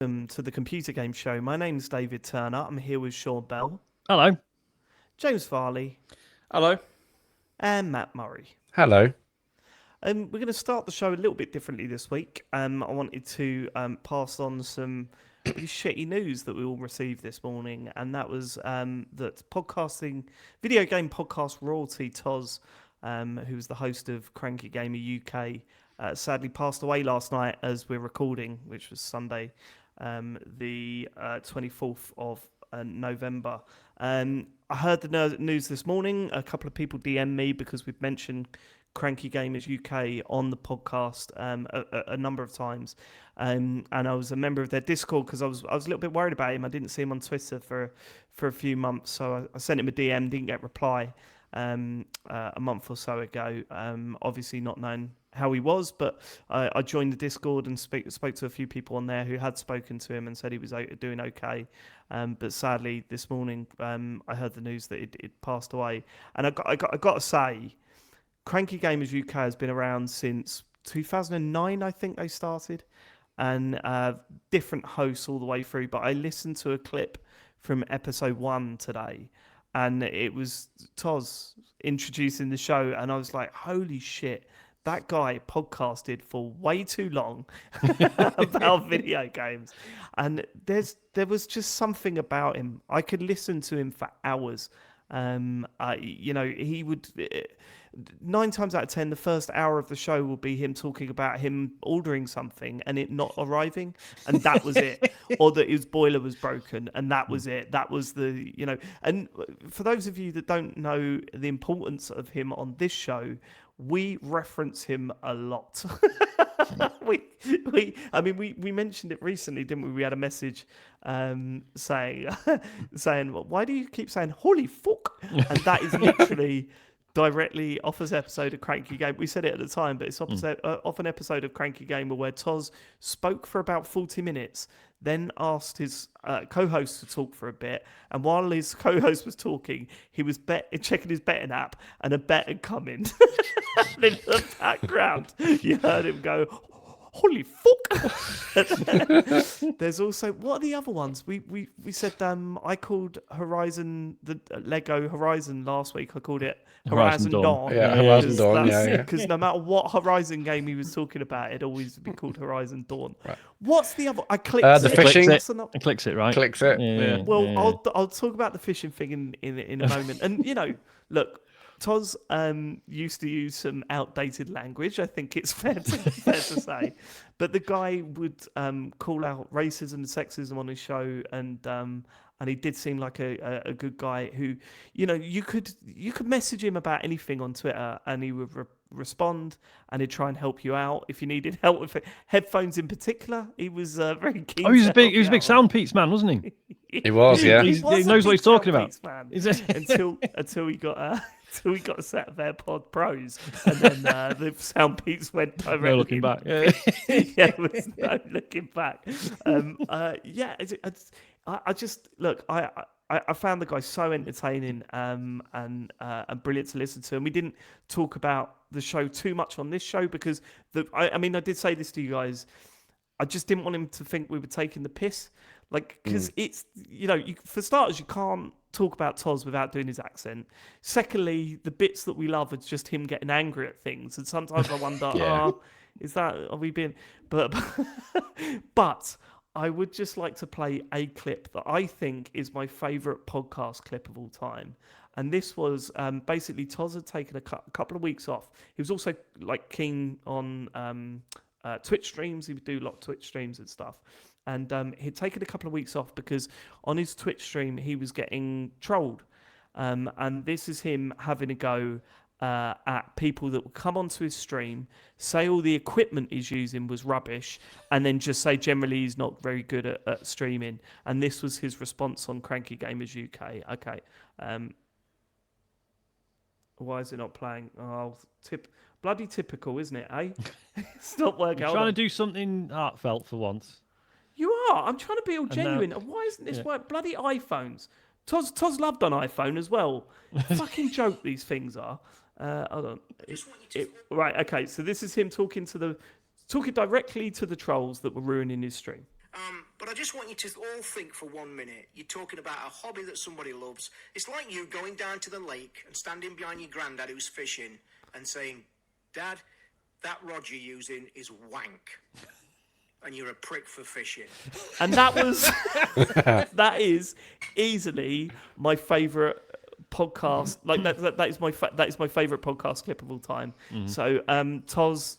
To the Computer Game Show. My name's David Turner. I'm here with Sean Bell, Hello. James Farley, Hello. and Matt Murray. Hello. We're going to start the show a little bit differently this week. I wanted to pass on some pretty shitty news that we all received this morning, and that was that video game podcast royalty Toz, who was the host of Cranky Gamer UK, sadly passed away last night as we're recording, which was Sunday, the 24th of November. I heard the news this morning. A couple of people DM'd me because we've mentioned Cranky Gamers UK on the podcast a number of times, and I was a member of their Discord because I was a little bit worried about him. I didn't see him on Twitter for a few months, so I sent him a DM, didn't get a reply a month or so ago. Obviously not knowing how he was, but I joined the Discord and spoke to a few people on there who had spoken to him and said he was doing okay. But sadly, this morning I heard the news that it passed away, and I got to say, Cranky Gamers UK has been around since 2009, I think they started, and different hosts all the way through. But I listened to a clip from episode 1 today, and it was Toz introducing the show, and I was like, holy shit, that guy podcasted for way too long about video games. And there was just something about him. I could listen to him for hours. He would... 9 times out of 10, the first hour of the show will be him talking about him ordering something and it not arriving, and that was it. Or that his boiler was broken, and that was it. That was and for those of you that don't know the importance of him on this show, we reference him a lot. we mentioned it recently, didn't we? We had a message saying, why do you keep saying holy fuck? And that is literally directly off an episode of Cranky Game. We said it at the time, but it's off an episode of Cranky Gamer where Toz spoke for about 40 minutes, then asked his co-host to talk for a bit, and while his co-host was talking, he was checking his betting app, and a bet had come in. And in the background, you heard him go, holy fuck. There's also, what are the other ones? We said I called Horizon, the Lego Horizon last week. I called it Horizon Dawn. Yeah, Horizon Dawn. Because no matter what Horizon game he was talking about, it'd always be called Horizon Dawn. Right. What's the other? I clicked the fishing. It clicks it, right? Clicks it. Yeah. Well, I'll talk about the fishing thing in a moment. And look, Toz used to use some outdated language. I think it's fair to say, but the guy would call out racism and sexism on his show, and he did seem like a good guy who, you could message him about anything on Twitter, and he would respond, and he'd try and help you out if you needed help with it. Headphones in particular. He was very keen. Oh, he was a big Sound Peats man, wasn't he? He was, yeah. He knows what he's talking about. Until he got. So we got a set of AirPod Pros, and then the Sound Peats went directly. No looking back. Yeah, there was no looking back. I found the guy so entertaining and brilliant to listen to. And we didn't talk about the show too much on this show because I did say this to you guys. I just didn't want him to think we were taking the piss. Because it's, for starters, you can't talk about Toz without doing his accent. Secondly, the bits that we love are just him getting angry at things. And sometimes I wonder, are we being... But I would just like to play a clip that I think is my favourite podcast clip of all time. And this was basically Toz had taken a couple of weeks off. He was also keen on Twitch streams. He would do a lot of Twitch streams and stuff. And he'd taken a couple of weeks off because on his Twitch stream, he was getting trolled. And this is him having a go at people that would come onto his stream, say all the equipment he's using was rubbish, and then just say generally he's not very good at streaming. And this was his response on Cranky Gamers UK. Okay. Why is it not playing? Oh, bloody typical, isn't it, eh? It's not working. I'm trying to do something heartfelt for once. You are. I'm trying to be all genuine. Why isn't this work? Bloody iPhones. Toz loved on iPhone as well. Fucking joke these things are. Hold on. Right, okay. So this is him talking directly to the trolls that were ruining his stream. But I just want you to all think for 1 minute. You're talking about a hobby that somebody loves. It's like you going down to the lake and standing behind your granddad who's fishing and saying, Dad, that rod you're using is wank. And you're a prick for fishing. And that was, that is easily my favourite podcast. Like that is my favourite podcast clip of all time. So, Toz,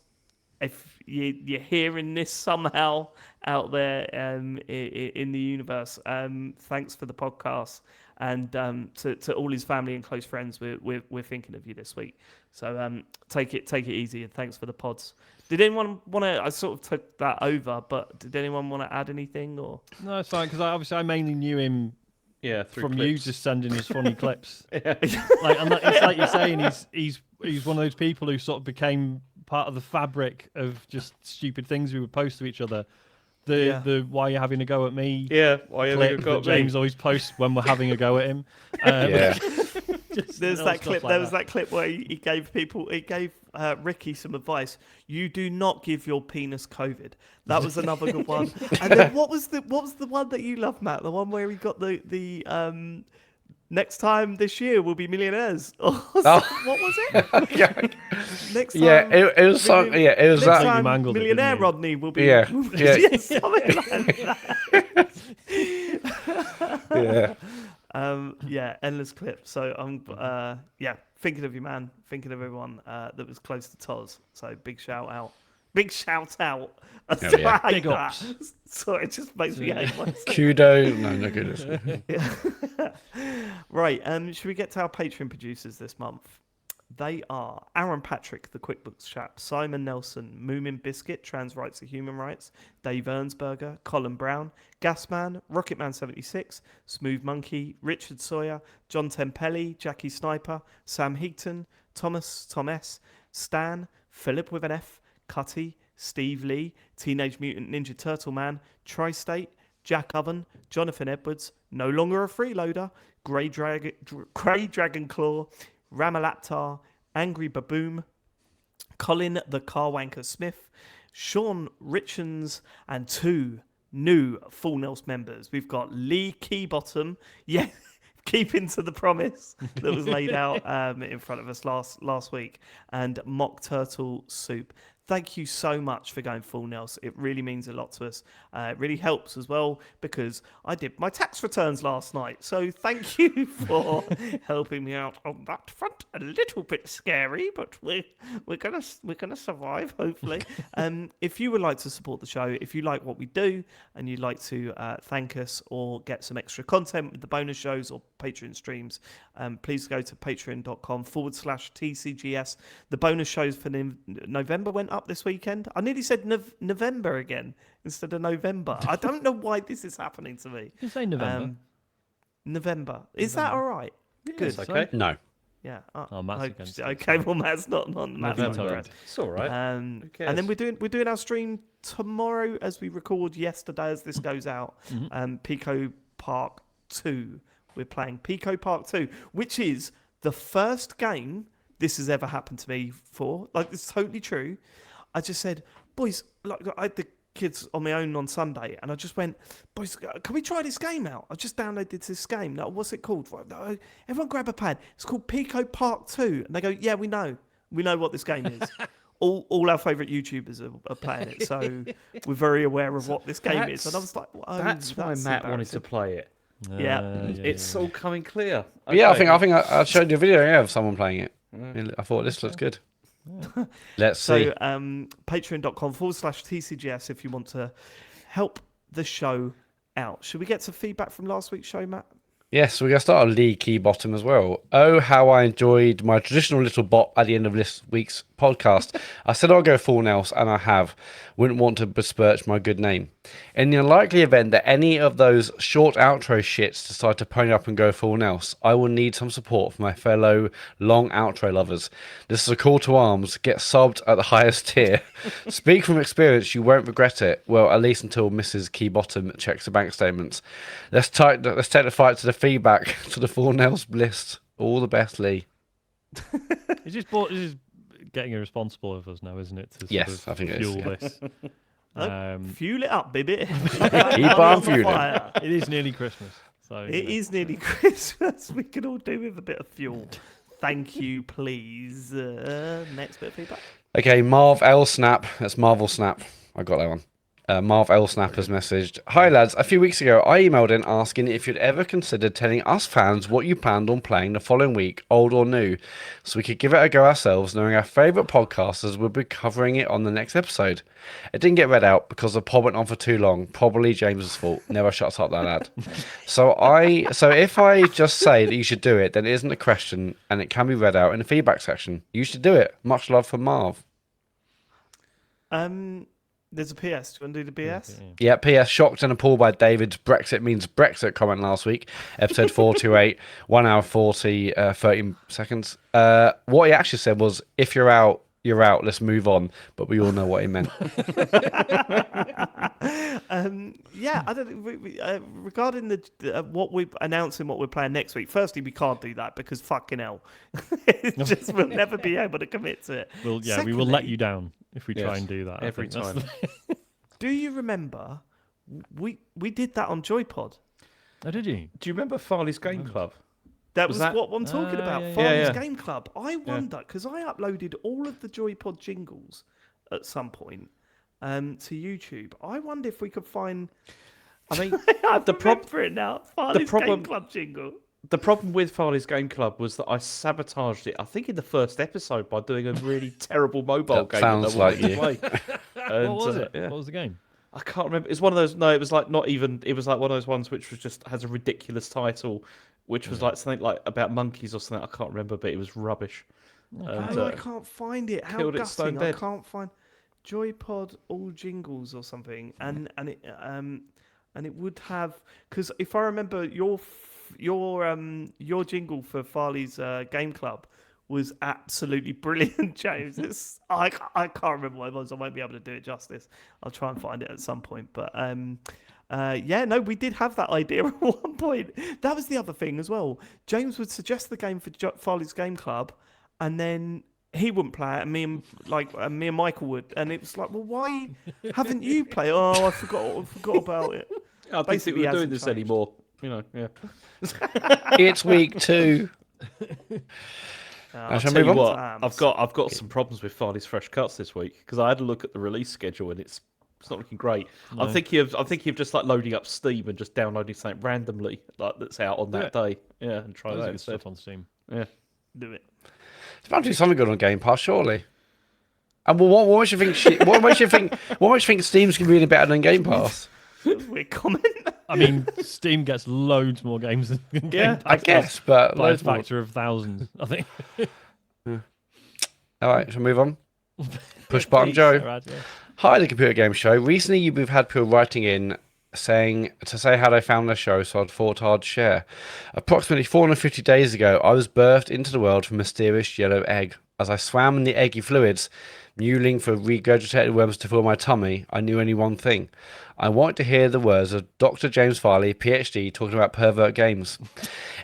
if you're hearing this somehow out there in the universe, thanks for the podcast, and to all his family and close friends, we're thinking of you this week. So take it easy, and thanks for the pods. Did anyone want to? I sort of took that over, but did anyone want to add anything? Or No, it's fine, because I mainly knew him from clips. you just sending us funny clips. It's like you're saying, he's one of those people who sort of became part of the fabric of just stupid things we would post to each other. The why you're having a go at me. Yeah, why you having a clip go that at me? James always posts when we're having a go at him. There's that clip. There was that clip where he gave Ricky some advice. You do not give your penis COVID. That was another good one. And then what was the one that you love, Matt? The one where he got the next time this year we'll be millionaires. What was it? Next time, it was something. Yeah, it was next that. time millionaire Rodney will be. Yeah. Something like that. Endless clips. So I'm thinking of you, man. Thinking of everyone that was close to Toz. So big shout out. I hate Big ups. that. Sorry, it just makes me hate myself. Kudo. No kudos. Right, should we get to our Patreon producers this month? They are Aaron Patrick, the QuickBooks chap, Simon Nelson, Moomin Biscuit, Trans Rights and Human Rights, Dave Ernsberger, Colin Brown, Gasman, Rocketman76, Smooth Monkey, Richard Sawyer, John Tempelli, Jackie Sniper, Sam Heaton, Thomas, Tom S, Stan, Philip with an F, Cutty, Steve Lee, Teenage Mutant Ninja Turtle Man, Tri-State, Jack Oven, Jonathan Edwards, No Longer a Freeloader, Grey Dragon Claw, Ramalaptar, Angry Baboom, Colin the Carwanker Smith, Sean Richens, and 2 new Full Nels members. We've got Lee Keybottom, keeping to the promise that was laid out in front of us last week, and Mock Turtle Soup. Thank you so much for going full Nels. It really means a lot to us. It really helps as well, because I did my tax returns last night. So thank you for helping me out on that front. A little bit scary, but we're gonna survive, hopefully. If you would like to support the show, if you like what we do and you'd like to thank us or get some extra content with the bonus shows or Patreon streams, please go to patreon.com/TCGS. The bonus shows for November went up this weekend. I nearly said November again instead of November. I don't know why this is happening to me. You say November. November. Is that all right? Good. It's okay. No. Yeah. Matt's against it. Okay, well, Matt's not Matt's not November. impressed. It's all right. And then we're doing our stream tomorrow as we record yesterday as this goes out. Pico Park 2. We're playing Pico Park 2, which is the first game this has ever happened to me for. Like, it's totally true. I just said, boys, like, I had the kids on my own on Sunday, and I just went, boys, can we try this game out? I just downloaded this game. Now, what's it called? Everyone grab a pad. It's called Pico Park 2. And they go, yeah, we know. We know what this game is. All our favourite YouTubers are playing it, so we're very aware of what this game is. And I was like, that's why Matt wanted to play it. It's all coming clear. Okay. Yeah, I think I showed you a video of someone playing it. I thought this looks good. Let's see. So patreon.com/TCGS if you want to help the show out. Should we get some feedback from last week's show, Matt? Yes, we're going to start on Lee Keybottom as well. Oh, how I enjoyed my traditional little bot at the end of this week's podcast. I said I'll go full Nels, and I have. Wouldn't want to besmirch my good name. In the unlikely event that any of those short outro shits decide to pony up and go full Nels, I will need some support from my fellow long outro lovers. This is a call to arms. Get subbed at the highest tier. Speak from experience, you won't regret it. Well, at least until Mrs. Keybottom checks the bank statements. Let's take the fight to the feedback to the full Nels list. All the best, Lee. He's just getting irresponsible of us now, isn't it? To yes, I think fuel it is. this. Fuel it up, baby. Keep on fueling. fire. It is nearly Christmas. So It is nearly Christmas. We can all do with a bit of fuel. Thank you, please. Next bit of feedback. Okay, Marv L Snap. That's Marvel Snap. I got that one. Marv L Snap has messaged, "Hi lads, a few weeks ago I emailed in asking if you'd ever considered telling us fans what you planned on playing the following week, old or new, so we could give it a go ourselves, knowing our favourite podcasters would be covering it on the next episode. It didn't get read out because the pod went on for too long. Probably James's fault. Never shuts up, that lad. So if I just say that you should do it, then it isn't a question and it can be read out in the feedback section. You should do it. Much love from Marv." There's a PS. Do you want to do the PS? Yeah, PS, shocked and appalled by David's Brexit means Brexit comment last week. Episode 428, 1 hour 40, 13 seconds. What he actually said was, if you're out, you're out, let's move on. But we all know what he meant. Yeah, I don't. Regarding the what we're announcing, what we're playing next week. Firstly, we can't do that because fucking hell, we'll never be able to commit to it. Well, yeah, Secondly, we will let you down if we try Yes, and do that. every time. Do you remember we did that on Joypod? Oh, did you? Do you remember Farley's Game Club? That Was was that- what I'm talking about. yeah, Farley's yeah. Game Club. I wonder because I uploaded all of the Joypod jingles at some point to YouTube. I wonder if we could find. I mean, I the remember it now. Farley's problem- Game Club jingle. the problem with Farley's Game Club was that I sabotaged it, I think in the first episode, by doing a really terrible mobile That game sounds that I wanted like to play. And, What was it? yeah. What was the game? I can't remember. It's one of those. No, it was like not even. It was like one of those ones which was just has a ridiculous title, which was like something like about monkeys or something. I can't remember, but it was rubbish. And, I can't find it. How killed it stone gutting! I dead. can't find Joypod all jingles or something, and it would have because if I remember your jingle for Farley's Game Club was absolutely brilliant, James. I can't remember what it was. I won't be able to do it justice. I'll try and find it at some point, but yeah, no, we did have that idea at one point. That was the other thing as well. James would suggest the game for Farley's Game Club, and then he wouldn't play it, and me and Michael would, and it was like, well, why haven't you played? Oh, I forgot about it. I don't think Basically, we're hasn't doing this changed. anymore. You know, yeah. It's week 2. I'll shall tell we you move on? what, I've got some problems with Farley's Fresh Cuts this week because I had a look at the release schedule and it's not looking great. No. I'm thinking of just like loading up Steam and just downloading something randomly like that's out on that day. Yeah, and try Loads that of good instead. stuff on Steam. Yeah. Do it. It's about to do something good on Game Pass, surely. And what makes you think? What makes you think Steam's gonna be any better than Game Pass? Weird comment. I mean, Steam gets loads more games than Game Yeah, Pass I guess, but by a loads more. factor of thousands, I think. All right, shall we move on? Push button, Please, Joe. Sarad, yeah. Hi, the Computer Game Show. Recently, we've had people writing in saying how they found the show, so I thought I'd share. Approximately 450 days ago, I was birthed into the world from a mysterious yellow egg. As I swam in the eggy fluids, mewling for regurgitated worms to fill my tummy, I knew only one thing. I wanted to hear the words of Dr. James Farley, PhD, talking about pervert games.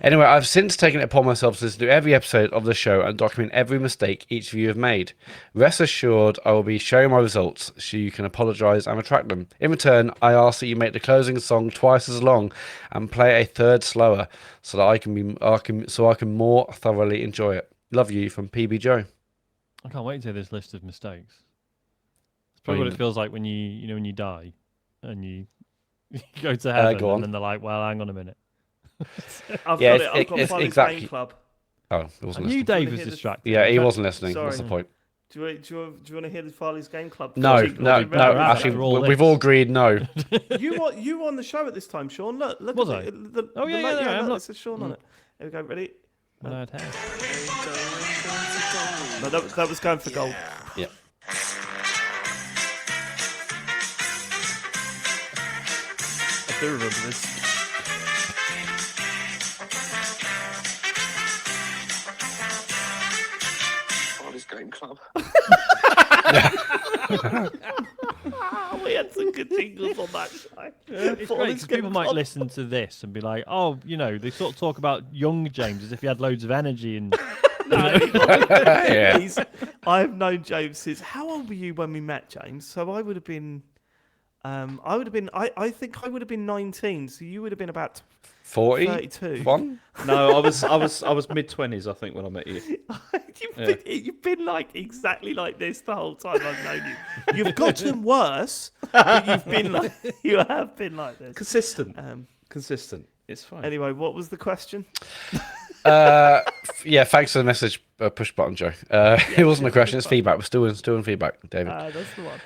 Anyway, I've since taken it upon myself to listen to every episode of the show and document every mistake each of you have made. Rest assured, I will be sharing my results so you can apologise and retract them. In return, I ask that you make the closing song twice as long and play a third slower so that I can more thoroughly enjoy it. Love you from PB Joe. I can't wait to hear this list of mistakes. It's probably what it feels like when when you die and you go to heaven go on. and then they're like, well, hang on a minute. I've Yeah, got it. I've got it's Farley's exactly- Game Club. Oh, he I wasn't knew listening. Dave wanna was hear this? distracted. Yeah, he wasn't listening. Sorry. That's the point. Do you want to hear the Farley's Game Club? No, jingle? no, Do you no. remember that? Actually, after all we've this. all agreed no. You were on the show at this time, Sean. Look Was at I? The, Oh, yeah, yeah, yeah. I'm Look, not- it says Sean on it. Here we go. Ready? When I had hair. No, that was going for gold. Yeah. I do remember this. Farley's Game Club. We had some good jingles on that show. It's great 'cause people might listen to this and be like, oh, they sort of talk about young James as if he had loads of energy and Yeah. I've known James since. How old were you when we met, James? So I would have been I would have been. I think I would have been 19. So you would have been about 40? 32. One? No, I was mid-20s, I think, when I met you. You've been like exactly like this the whole time I've known you. You've gotten worse, but you have been like this. Consistent. It's fine. Anyway, what was the question? Yeah, thanks for the message. Push button, Joe. It wasn't a question. It's feedback. We're still in feedback, David. That's the one.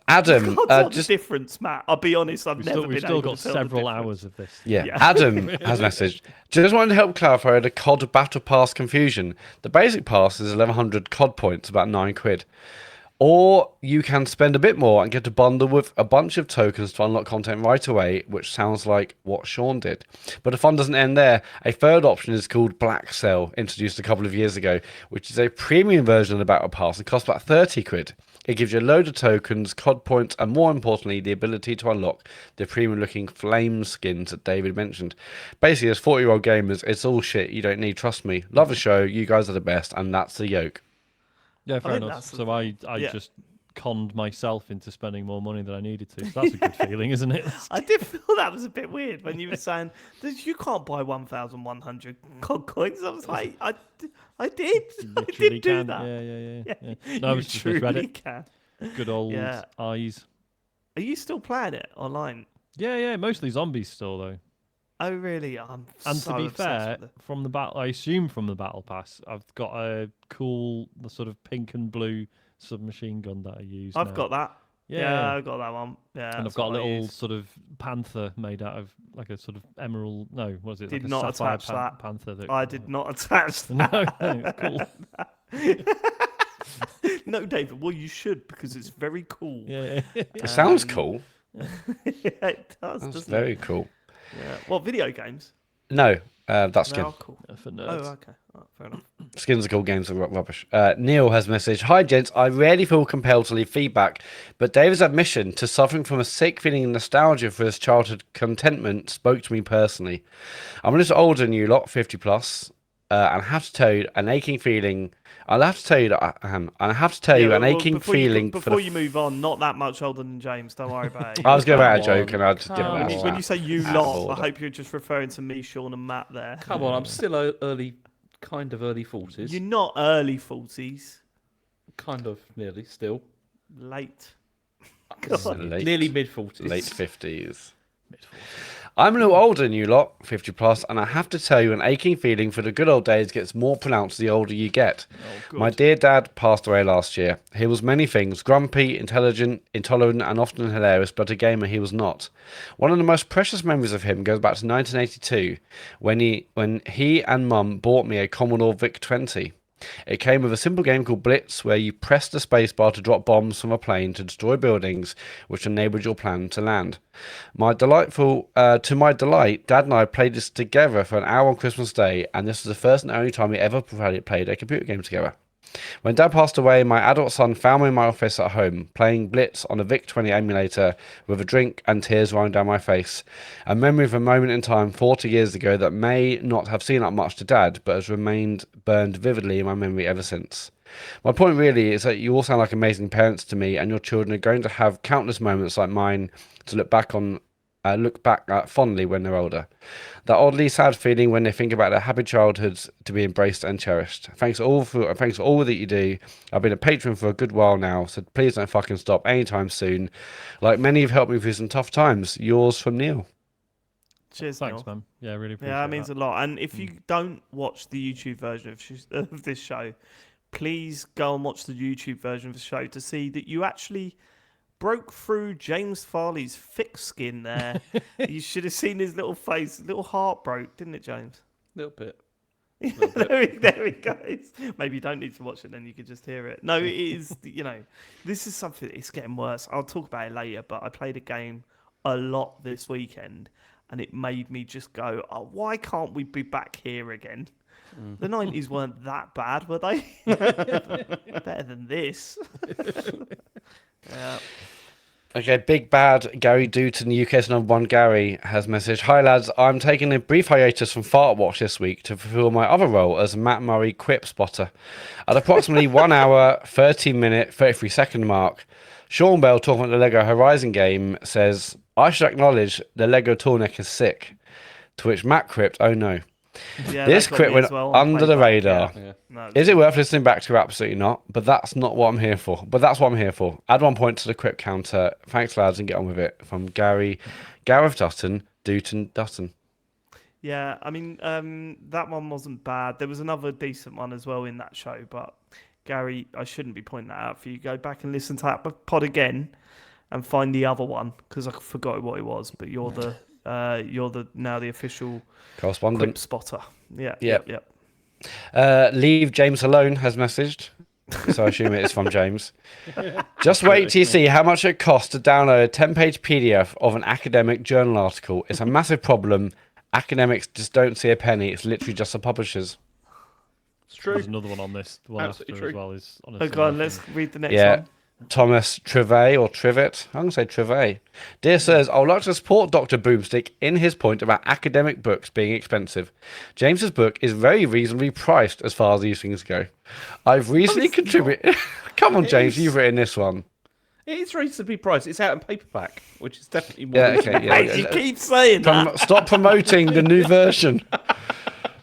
Adam, Can't tell just the difference, Matt. I'll be honest. We've still got several hours of this. yeah. Adam has messaged. Just wanted to help clarify the COD Battle Pass confusion. The basic pass is 1100 COD points, about £9. Or you can spend a bit more and get a bundle with a bunch of tokens to unlock content right away, which sounds like what Sean did. But the fun doesn't end there. A third option is called Black Cell, introduced a couple of years ago, which is a premium version of the Battle Pass and costs about £30. It gives you a load of tokens, COD points, and more importantly, the ability to unlock the premium-looking flame skins that David mentioned. Basically, as 40-year-old gamers, it's all shit you don't need, trust me. Love the show, you guys are the best, and that's the yoke. Yeah, fair think enough. that's So I just conned myself into spending more money than I needed to. So that's a good feeling, isn't it? I did feel that was a bit weird when you were saying that you can't buy 1,100 COD coins. I was like, I did. I did do can. that. Yeah. No, I was just truly read it. can. Good old eyes. Are you still playing it online? Yeah. Mostly zombies still though. Oh really? And to be fair, from the battle, I assume from the battle pass, I've got a cool, the sort of pink and blue submachine gun that I use. I've got that. Yeah, I got that one. Yeah, and I've got a little sort of panther made out of like a sort of emerald. No, what is it? Did like a not sapphire attach that. panther. That, I did not attach that. No, cool. No, David. Well, you should because it's very cool. Yeah. It sounds cool. Yeah, it does. That's doesn't very it? cool. Yeah. What video games? No, that's No, skin. cool. For Oh, nerds. okay. Oh, fair enough. Skins are cool, games are rubbish. Neil has messaged, Hi gents, I rarely feel compelled to leave feedback, but David's admission to suffering from a sick feeling of nostalgia for his childhood contentment spoke to me personally. I'm a little older than you lot, 50 plus, and I have to tell you an aching feeling. I'll have to tell you that I am. And I have to tell you an aching feeling. Before you move on, not that much older than James. Don't worry about it. I was going to make a joke and I just didn't when, know when you say you lot, I order. hope you're just referring to me, Sean, and Matt there. Come on, I'm still kind of early 40s. You're not early 40s. Kind of nearly still. Late. Nearly mid 40s. Late 50s. I'm a little older than you lot, 50 plus, and I have to tell you an aching feeling for the good old days gets more pronounced the older you get. My dear dad passed away last year. He was many things, grumpy, intelligent, intolerant, and often hilarious, but a gamer he was not. One of the most precious memories of him goes back to 1982, when he and Mum bought me a Commodore VIC-20. It came with a simple game called Blitz, where you pressed the spacebar to drop bombs from a plane to destroy buildings, which enabled your plan to land. To my delight, Dad and I played this together for an hour on Christmas Day, and this was the first and only time we ever played a computer game together. When Dad passed away, my adult son found me in my office at home, playing Blitz on a VIC-20 emulator with a drink and tears rolling down my face. A memory of a moment in time 40 years ago that may not have seemed like much to Dad, but has remained burned vividly in my memory ever since. My point really is that you all sound like amazing parents to me, and your children are going to have countless moments like mine to look back at fondly when they're older. That oddly sad feeling when they think about their happy childhoods to be embraced and cherished. Thanks for all that you do. I've been a patron for a good while now, so please don't fucking stop anytime soon. Like many have helped me through some tough times. Yours from Neil. Cheers, Thanks, Neil. man. Yeah, really appreciate Yeah, that means that. a lot. And if you don't watch the YouTube version of this show, please go and watch the YouTube version of the show to see that you actually broke through James Farley's thick skin there. You should have seen his little face. Little heart broke, didn't it, James? A little bit. There he goes. Maybe you don't need to watch it, then you could just hear it. No, it is, this is something, it's getting worse. I'll talk about it later, but I played a game a lot this weekend, and it made me just go, oh, why can't we be back here again? The 90s weren't that bad, were they? Better than this. Yeah. Okay, big bad Gary Dooton, UK's #1 Gary, has messaged, "Hi lads, I'm taking a brief hiatus from Fart Watch this week to fulfill my other role as Matt Murray quip spotter. At approximately 1 hour, 30-minute, 33-second mark, Sean Bell, talking about the Lego Horizon game, says, I should acknowledge the Lego Toolneck is sick. To which Matt quipped, oh no. Yeah, This that got quip me went as well on under the playback, radar. yeah. No, Is it worth listening back to? Absolutely not. But that's not what I'm here for. But that's what I'm here for. Add 1 point to the quip counter. Thanks, lads, and get on with it. From Gareth Dutton, Dutton. Yeah, I mean, that one wasn't bad. There was another decent one as well in that show, but Gary, I shouldn't be pointing that out for you. Go back and listen to that pod again and find the other one because I forgot what it was. But you're the now the official Correspondent. quip spotter. Yeah. Leave James alone has messaged. So I assume it is from James. Just wait till you see how much it costs to download a 10-page PDF of an academic journal article. It's a massive problem. Academics just don't see a penny. It's literally just the publishers. It's true. There's another one on this. The one Absolutely after true. as well is on a Oh, go similar on, let's thing. read the next Yeah. one. Thomas Trivet or Trivet. I'm going to say Trivet. Dear sirs, I would like to support Dr. Boomstick in his point about academic books being expensive. James's book is very reasonably priced as far as these things go. I've recently contributed... Come on, James, you've written this one. It is reasonably priced. It's out in paperback, which is definitely more. Yeah, okay, yeah. Hey, you keep saying that. Stop promoting the new version.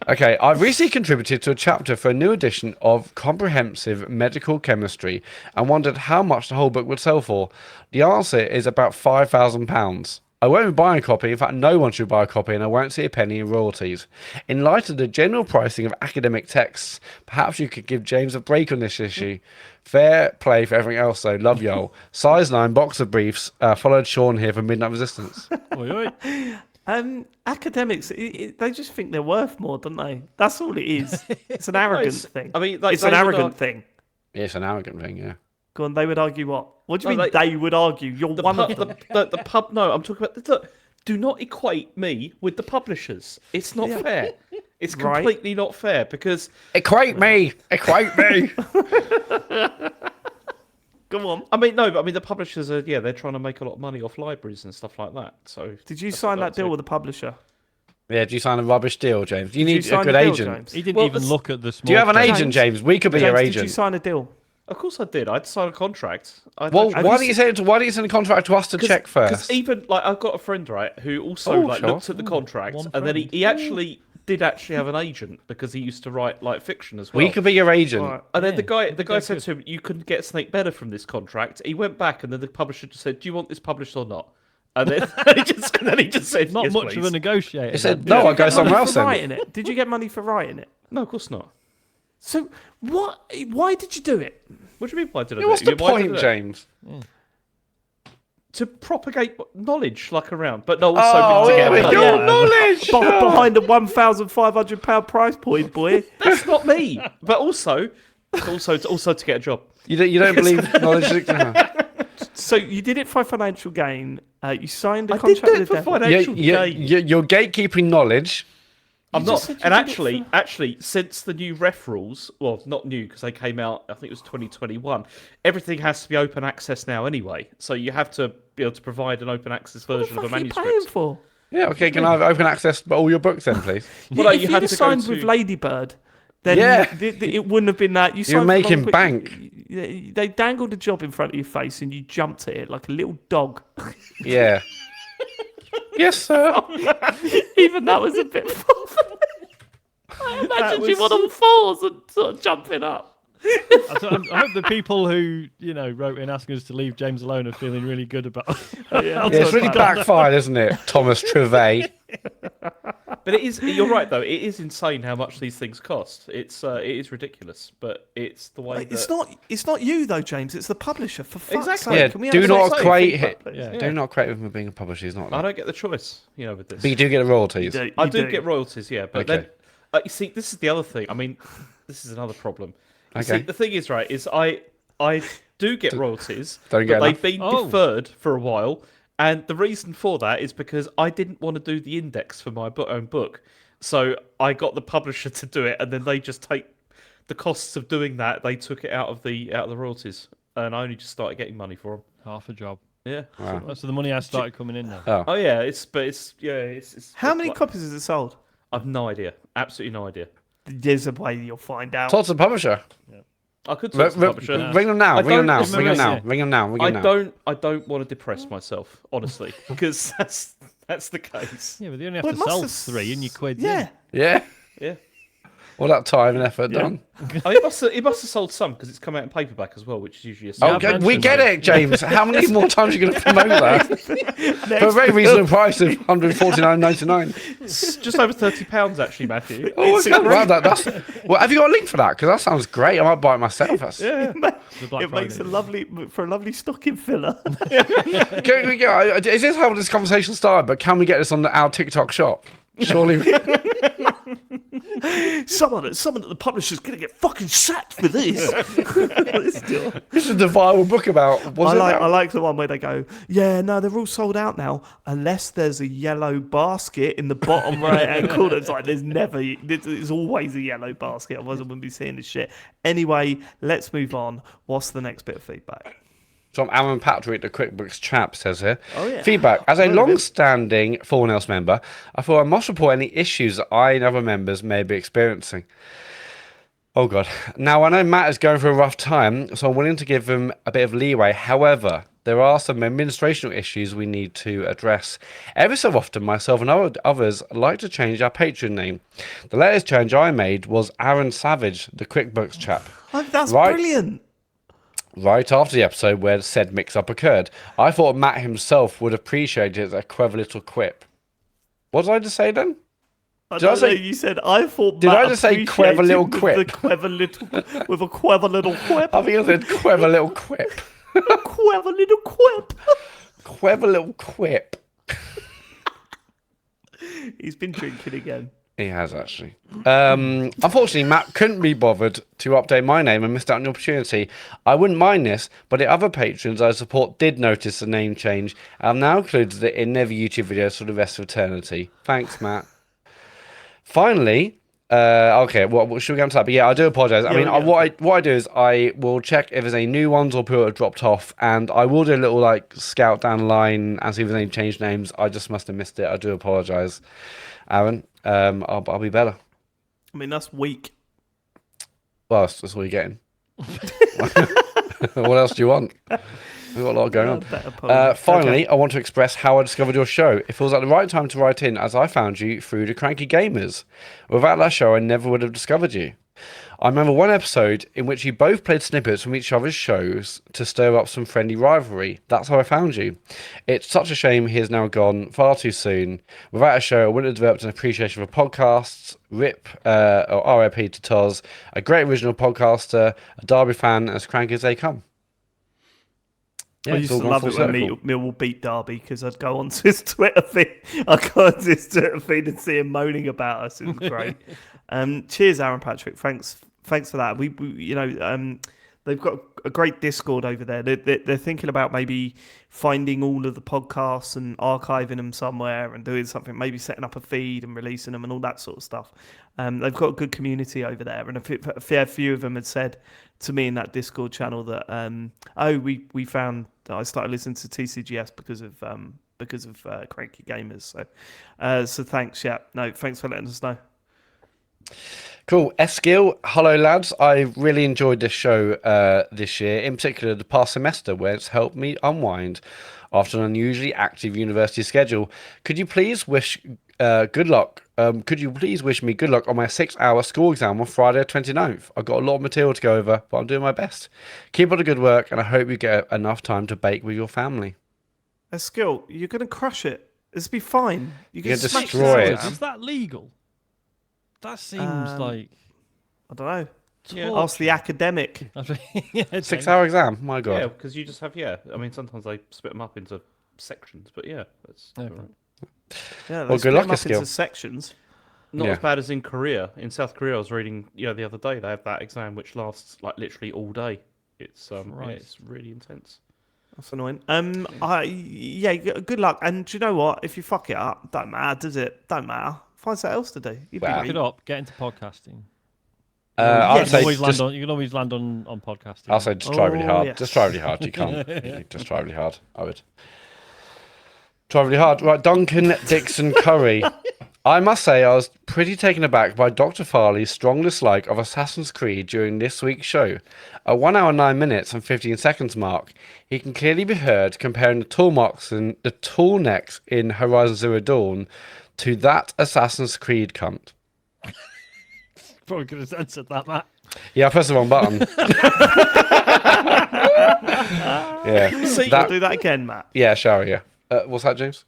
Okay, I've recently contributed to a chapter for a new edition of Comprehensive Medical Chemistry and wondered how much the whole book would sell for. The answer is about £5,000. I won't be buying a copy. In fact, no one should buy a copy, and I won't see a penny in royalties. In light of the general pricing of academic texts, perhaps you could give James a break on this issue. Fair play for everything else, though. Love y'all. Size 9 boxer briefs. Followed Sean here for Midnight Resistance. Oi, oi. Academics, they just think they're worth more, don't they? That's all it is. It's an arrogant thing. I mean, like, it's an they would arrogant thing. Yeah, it's an arrogant thing, yeah. Go on, they would argue what? What do you No, mean they- they would argue? You're The one pub, of them. the pub. No, I'm talking about. Look, do not equate me with the publishers. It's not fair. It's Right. completely not fair because Equate me! Equate me! Go on. I mean, no, but I mean the publishers are they're trying to make a lot of money off libraries and stuff like that. So Did you that's sign what that deal too. with the publisher? Yeah, do you sign a rubbish deal, James? You Did you need a sign good deal, agent. James? He didn't Well, even that's- look at the small Do you have an print. agent, James? We could be your James, did you agent. sign a deal? Of course I did. I had to sign a contract. Well, Have why you don't you send a contract to us to check Because first? even like I've got a friend right who also Oh, like sure. looked at the contract one and then friend. he actually did have an agent because he used to write like fiction as well. We could be your agent. Right. And then Yeah, the guy said good. to him, "You couldn't get something better from this contract." He went back, and then the publisher just said, "Do you want this published or not?" And then, he just said, Not "Yes, much please." of a negotiator. He said, then. no, I'll go Get somewhere money else for then. writing it? Did you get money for writing it? No, of course not. So what? Why did you do it? What do you mean? Why did I Yeah, do what's it? the Why did I point, do it? James? To propagate knowledge, like around, but no, also Oh, to here we get go. money. Yeah. Knowledge! Behind a £1,500 price point, boy. That's not me. But also to get a job. You don't believe knowledge exists? So you did it for financial gain. You signed a I did contract that with for them. financial gain. You're gatekeeping knowledge. I'm just not. said you And did it actually, since the new ref rules, well, not new because they came out, I think it was 2021. Everything has to be open access now anyway. So you have to be able to provide an open access What the version of a fuck are you paying manuscript. for? Yeah, okay, can I have open access to all your books then, please? Well, no, if you you'd had have to go signed to. with Ladybird, then Yeah. it wouldn't have been that. You You're signed making with bank. They dangled a job in front of your face and you jumped at it like a little dog. Yeah. Yes, sir. Even that was a bit I imagined you was- on all fours and sort of jumping up. I hope the people who wrote in asking us to leave James alone are feeling really good about. Yeah, it's really backfired, isn't it, Thomas Trivet? But it is. You're right though. It is insane how much these things cost. It is ridiculous, but it's the way. It's not you though, James. It's the publisher. For fuck's Exactly. sake. Yeah, Can we do have not some equate feedback, it. please? Yeah. Do not equate with me being a publisher. He's not. I Like. don't get the choice, with this. But you do get the royalties. I You do get royalties, yeah. But Okay. then, you see, this is the other thing. I mean, this is another problem. You Okay. see, the thing is, right, is I do get royalties, Don't but get they've enough. been Oh. deferred for a while. And the reason for that is because I didn't want to do the index for my own book. So I got the publisher to do it, and then they just take the costs of doing that. They took it out of the royalties, and I only just started getting money for them. Half a job. Yeah. Wow. So the money has started coming in now. Oh. Oh yeah, it's How many like- copies has it sold? I've no idea. Absolutely no idea. There's a way you'll find out. Talk to the publisher. I could talk to the publisher. Ring them now. I Ring them don't- now. it's Ring them now. amazing. Ring them now. Ring them now. I don't want to depress myself, honestly, because that's the case. Yeah, but you only have Well, it to must sell have 3 and you quid. Yeah. Yeah. Yeah. All that time and effort done. I mean, it must have sold some because it's come out in paperback as well, which is usually a Oh, I've we mentioned get that. it, James. How many more times are you going to promote that? For a very reasonable price of £149.99. It's just over £30 actually, Matthew. Oh, It's okay. great. Well, well, have you got a link for that? Because that sounds great. I might buy it myself. That's... Yeah. The Black It makes a Friday. lovely stocking filler. Can we get, is this how this conversation started? But can we get this on our TikTok shop? Surely. someone at the publisher's gonna get fucking sacked for this. This is the viral book about. I like the one where they go, yeah, no, they're all sold out now, unless there's a yellow basket in the bottom right hand corner. It's like there's always a yellow basket, otherwise I wouldn't be seeing this shit. Anyway, let's move on. What's the next bit of feedback? From Alan Patrick, the QuickBooks chap, says here. Oh, yeah. Feedback. As a long-standing Full Else member, I thought I must report any issues that I and other members may be experiencing. Oh, God. Now, I know Matt is going through a rough time, so I'm willing to give him a bit of leeway. However, there are some administrational issues we need to address. Every so often, myself and others like to change our Patreon name. The latest change I made was Aaron Savage, the QuickBooks chap. Oh, that's Right. brilliant. Right after the episode where said mix-up occurred, I thought Matt himself would appreciate it as a clever little quip. What did I just say then? I Did I don't know, say- you said I thought. Did Matt I just say clever appreciated little with quip? the clever little with a clever little quip. I think I said clever little quip. Clever little quip. Clever little quip. He's been drinking again. He has actually. Unfortunately, Matt couldn't be bothered to update my name and missed out on the opportunity. I wouldn't mind this, but the other patrons I support did notice the name change. I've now included it in their YouTube videos for the rest of eternity. Thanks, Matt. Finally, okay, well, should we get on to that? But yeah, I do apologise. I mean, what I do is I will check if there's any new ones or people that have dropped off, and I will do a little like scout down the line and see if there's any changed names. I just must have missed it. I do apologise, Aaron. I'll be better. I mean, that's weak. Well, that's all you're getting. What else do you want? We've got a lot going on. Finally, I want to express how I discovered your show. It feels like the right time to write in, as I found you through the Cranky Gamers. Without that show, I never would have discovered you. I remember one episode in which you both played snippets from each other's shows to stir up some friendly rivalry. That's how I found you. It's such a shame he is now gone far too soon. Without a show, I wouldn't have developed an appreciation for podcasts. RIP or RIP to Toz, a great original podcaster, a Derby fan, as cranky as they come. Yeah, I used to love it when Millwall beat Derby because I'd go onto his Twitter feed. I'd go onto his Twitter feed and see him moaning about us. It was great. Cheers, Aaron Patrick. Thanks for that. We they've got a great Discord over there. They're thinking about maybe finding all of the podcasts and archiving them somewhere and doing something, maybe setting up a feed and releasing them and all that sort of stuff. They've got a good community over there, and a fair few of them had said to me in that Discord channel that we found that I started listening to TCGS because of Cranky Gamers. So thanks, yeah. No, thanks for letting us know. Cool. S.T.A.L.K.E.R. Hello, lads. I really enjoyed this show this year, in particular the past semester, where it's helped me unwind after an unusually active university schedule. Could you please wish good luck? Could you please wish me good luck on my 6-hour school exam on Friday the 29th? I've got a lot of material to go over, but I'm doing my best. Keep up the good work, and I hope you get enough time to bake with your family. S.T.A.L.K.E.R, you're going to crush it. It'll be fine. You can smash destroy it. Is that legal? That seems like... I don't know. Yeah. Ask the academic. Yeah, 6-hour exam? My God. Yeah, because you just have I mean, sometimes they split them up into sections, but yeah, that's all right. Yeah, Well, good luck, into S.T.A.L.K.E.R. sections. Not Yeah. as bad as in Korea. In South Korea, I was reading, the other day they have that exam which lasts like literally all day. It's it's really intense. That's annoying. Good luck. And do you know what? If you fuck it up, don't matter, does it? Don't matter. Find something else to do. You'd be Wow. Pick it up, get into podcasting. I would Yes. say You can always land on podcasting. I'll say just try really hard. yes. Just try really hard. You can't. Just try really hard. I would. Try really hard. Right, Duncan Dixon Curry. I must say I was pretty taken aback by Dr. Farley's strong dislike of Assassin's Creed during this week's show. At 1 hour 9 minutes and 15 seconds mark, he can clearly be heard comparing the tool necks in Horizon Zero Dawn to that Assassin's Creed cunt. Probably could have censored that, Matt. Yeah, I pressed the wrong button. Yeah. So you'll do that again, Matt. Yeah, sure, yeah. What's that, James?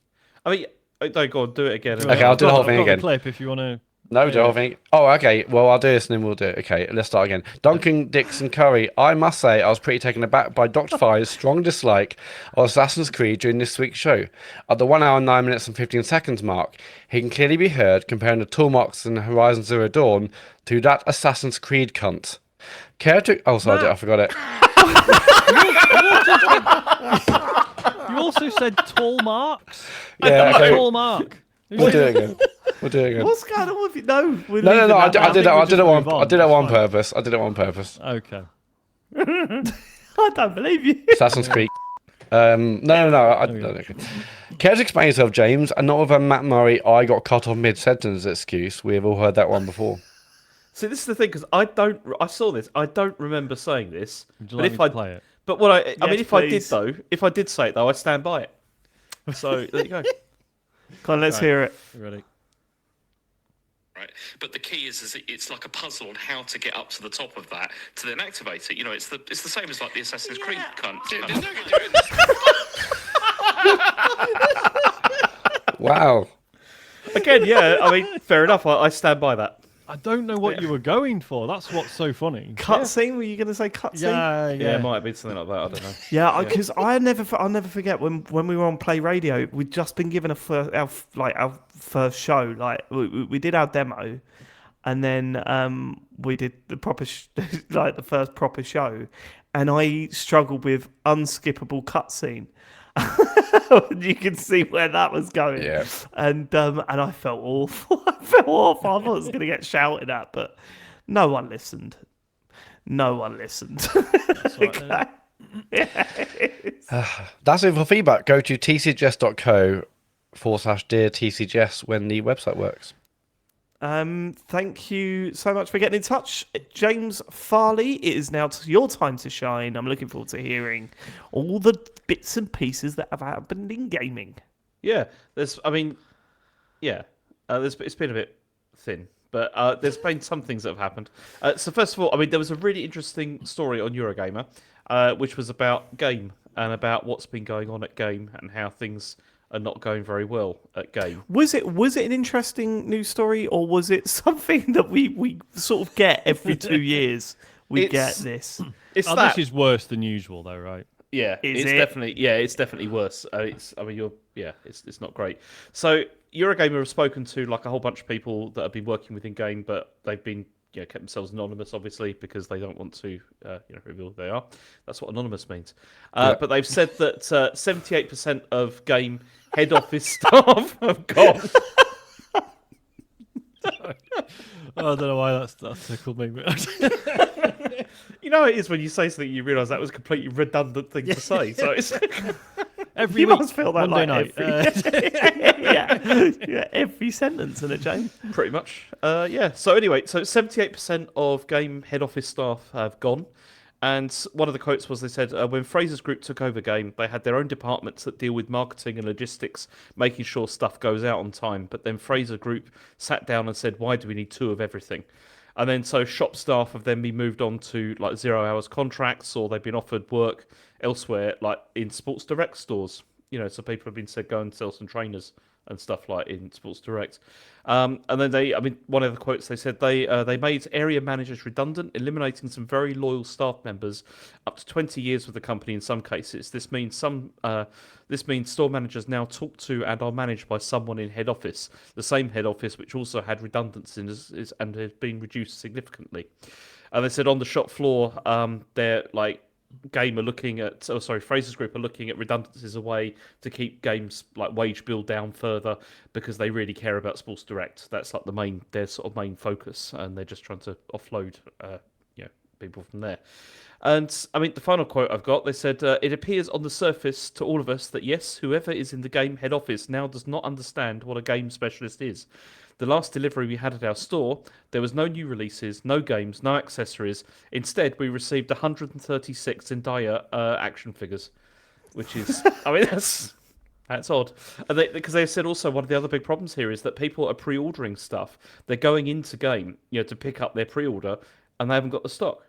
I mean, don't go on, do it again. Okay, I'll do the whole thing I've got again. the clip if you want to. No, the whole thing. Oh, okay. Well, I'll do this and then we'll do it. Okay, let's start again. Duncan Dixon Curry. I must say, I was pretty taken aback by Dr. Fire's strong dislike of Assassin's Creed during this week's show. At the 1 hour 9 minutes and 15 seconds mark, he can clearly be heard comparing the tool marks in Horizon Zero Dawn to that Assassin's Creed cunt. Care to? Oh, sorry, I forgot it. You also said tall marks. Yeah, okay. Tall mark. We'll do it again. We'll do it again. What's going on with you? No, we're No. leaving I that now. did it. I did it we'll on. just move on. I did it on It's fine. purpose. I did it on purpose. Okay. I don't believe you. Assassin's Creed. No. Okay. Care to explain yourself, James, and not with a Matt Murray "I got cut off mid-sentence" excuse. We have all heard that one before. See, this is the thing because I saw this. I don't remember saying this. Would you But like if me I to play it? But what I mean, Yes, if I did please. though, if I did say it though, I stand by it. So there you go. Come on, let's hear it. You ready? Right, but the key is it's like a puzzle on how to get up to the top of that to then activate it. You know, it's the same as like the Assassin's Creed cunt. Wow. Again, yeah. I mean, fair enough. I stand by that. I don't know what you were going for. That's what's so funny. Cutscene? Were you going to say cutscene? Yeah. Yeah, it might have been something like that. I don't know. Yeah, because I'll never forget when we were on Play Radio, we'd just been given our first show. Like we did our demo, and then we did the proper the first proper show, and I struggled with unskippable cutscene. You can see where that was going. Yeah. And I felt awful. I thought I was going to get shouted at, but no one listened. That's all right, then. That's it for feedback. Go to tcgs.co/dear TCGS when the website works. Thank you so much for getting in touch, James Farley. It is now your time to shine. I'm looking forward to hearing all the bits and pieces that have happened in gaming. Yeah, it's been a bit thin, but there's been some things that have happened. So first of all, I mean, there was a really interesting story on Eurogamer, which was about Game and about what's been going on at Game and how things are not going very well at Game. Was it an interesting news story, or was it something that we sort of get every 2 years? We get this. It's Oh, that. this is worse than usual, though, right? Yeah, Is it's it? definitely worse. It's not great. So Eurogamer have spoken to like a whole bunch of people that have been working within Game, but they've been kept themselves anonymous, obviously, because they don't want to reveal who they are. That's what anonymous means. But they've said that 78% of Game head office staff have gone. I don't know why that's tickled me. You know how it is when you say something you realise that was a completely redundant thing to say. So it's Every You week, must feel that Monday like night. yeah, every sentence in it, James. pretty much. So anyway, so 78% of Game head office staff have gone. And one of the quotes was they said, when Fraser's Group took over Game, they had their own departments that deal with marketing and logistics, making sure stuff goes out on time. But then Fraser Group sat down and said, why do we need two of everything? And then so shop staff have then been moved on to like 0 hours contracts, or they've been offered work elsewhere, like in Sports Direct stores. So people have been said go and sell some trainers and stuff like in Sports Direct. And then one of the quotes they said they made area managers redundant, eliminating some very loyal staff members up to 20 years with the company in some cases. This means store managers now talk to and are managed by someone in head office, the same head office which also had redundancies and has been reduced significantly. And they said on the shop floor, they're like Game are looking at, Fraser's Group are looking at redundancies, a way to keep games like wage bill down further because they really care about Sports Direct. That's like their sort of main focus, and they're just trying to offload, people from there. And I mean, the final quote I've got, they said, "It appears on the surface to all of us that yes, whoever is in the game head office now does not understand what a game specialist is. The last delivery we had at our store, there was no new releases, no games, no accessories. Instead, we received 136 Zendaya action figures," which is, I mean, that's odd. And because they said also one of the other big problems here is that people are pre-ordering stuff. They're going into game, to pick up their pre-order, and they haven't got the stock.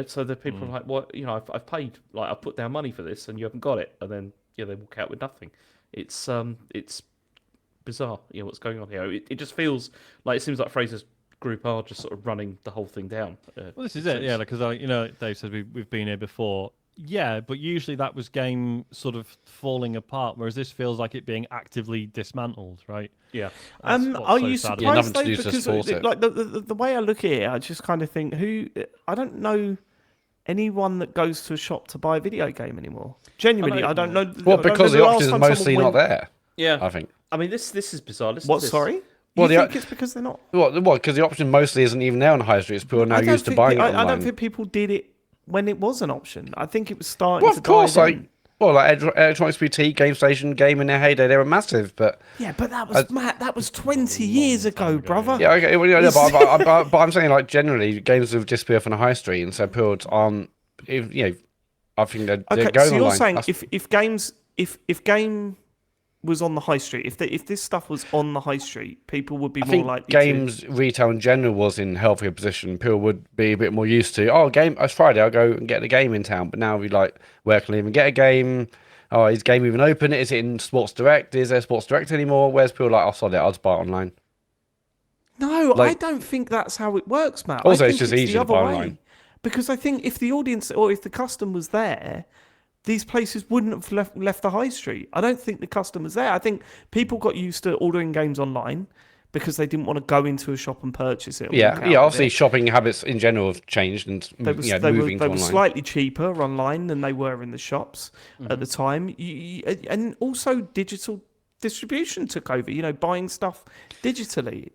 So the people are like, "What? I've paid, like I've put down money for this, and you haven't got it." And then they walk out with nothing. It's bizarre, what's going on here. It just feels like it seems like Fraser's Group are just sort of running the whole thing down. Well, this is it, yeah. Because Dave said we've been here before. Yeah, but usually that was game sort of falling apart, whereas this feels like it being actively dismantled, right? Yeah. Are you surprised though? Because like the way I look at it, I just kind of think, I don't know anyone that goes to a shop to buy a video game anymore. Genuinely, I don't know. Well, because the options are mostly not there. Yeah, I think. I mean, this is bizarre. Sorry? Well, you think it's because they're not? Well, because the option mostly isn't even there on the high street. It's people are now used to buying it online. I don't think people did it when it was an option. I think it was starting Well, to of course, die then. like Electronics BT, Game Station, Game in their heyday, they were massive. But yeah, but that was that was 20 years ago, brother. Yeah, okay. Well, but I'm saying like generally games have disappeared from the high street, and so people aren't. I think they're going so you're online. saying if game was on the high street, if this stuff was on the high street, people would be more likely games retail in general was in healthier position. People would be a bit more used to, it's Friday, I'll go and get the game in town. But now we where can I even get a game? Oh, is game even open? Is it in Sports Direct? Is there Sports Direct anymore? Where's people like, sod it, I'll just buy it online. No, I don't think that's how it works, Matt. Also, I it's think just easier the to buy other way. online. Because I think if the audience or if the custom was there, these places wouldn't have left the high street. I don't think the custom was there. I think people got used to ordering games online because they didn't want to go into a shop and purchase it. Yeah. Obviously, shopping habits in general have changed, and they moving to were online. slightly cheaper online than they were in the shops at the time, and also digital distribution took over. Buying stuff digitally.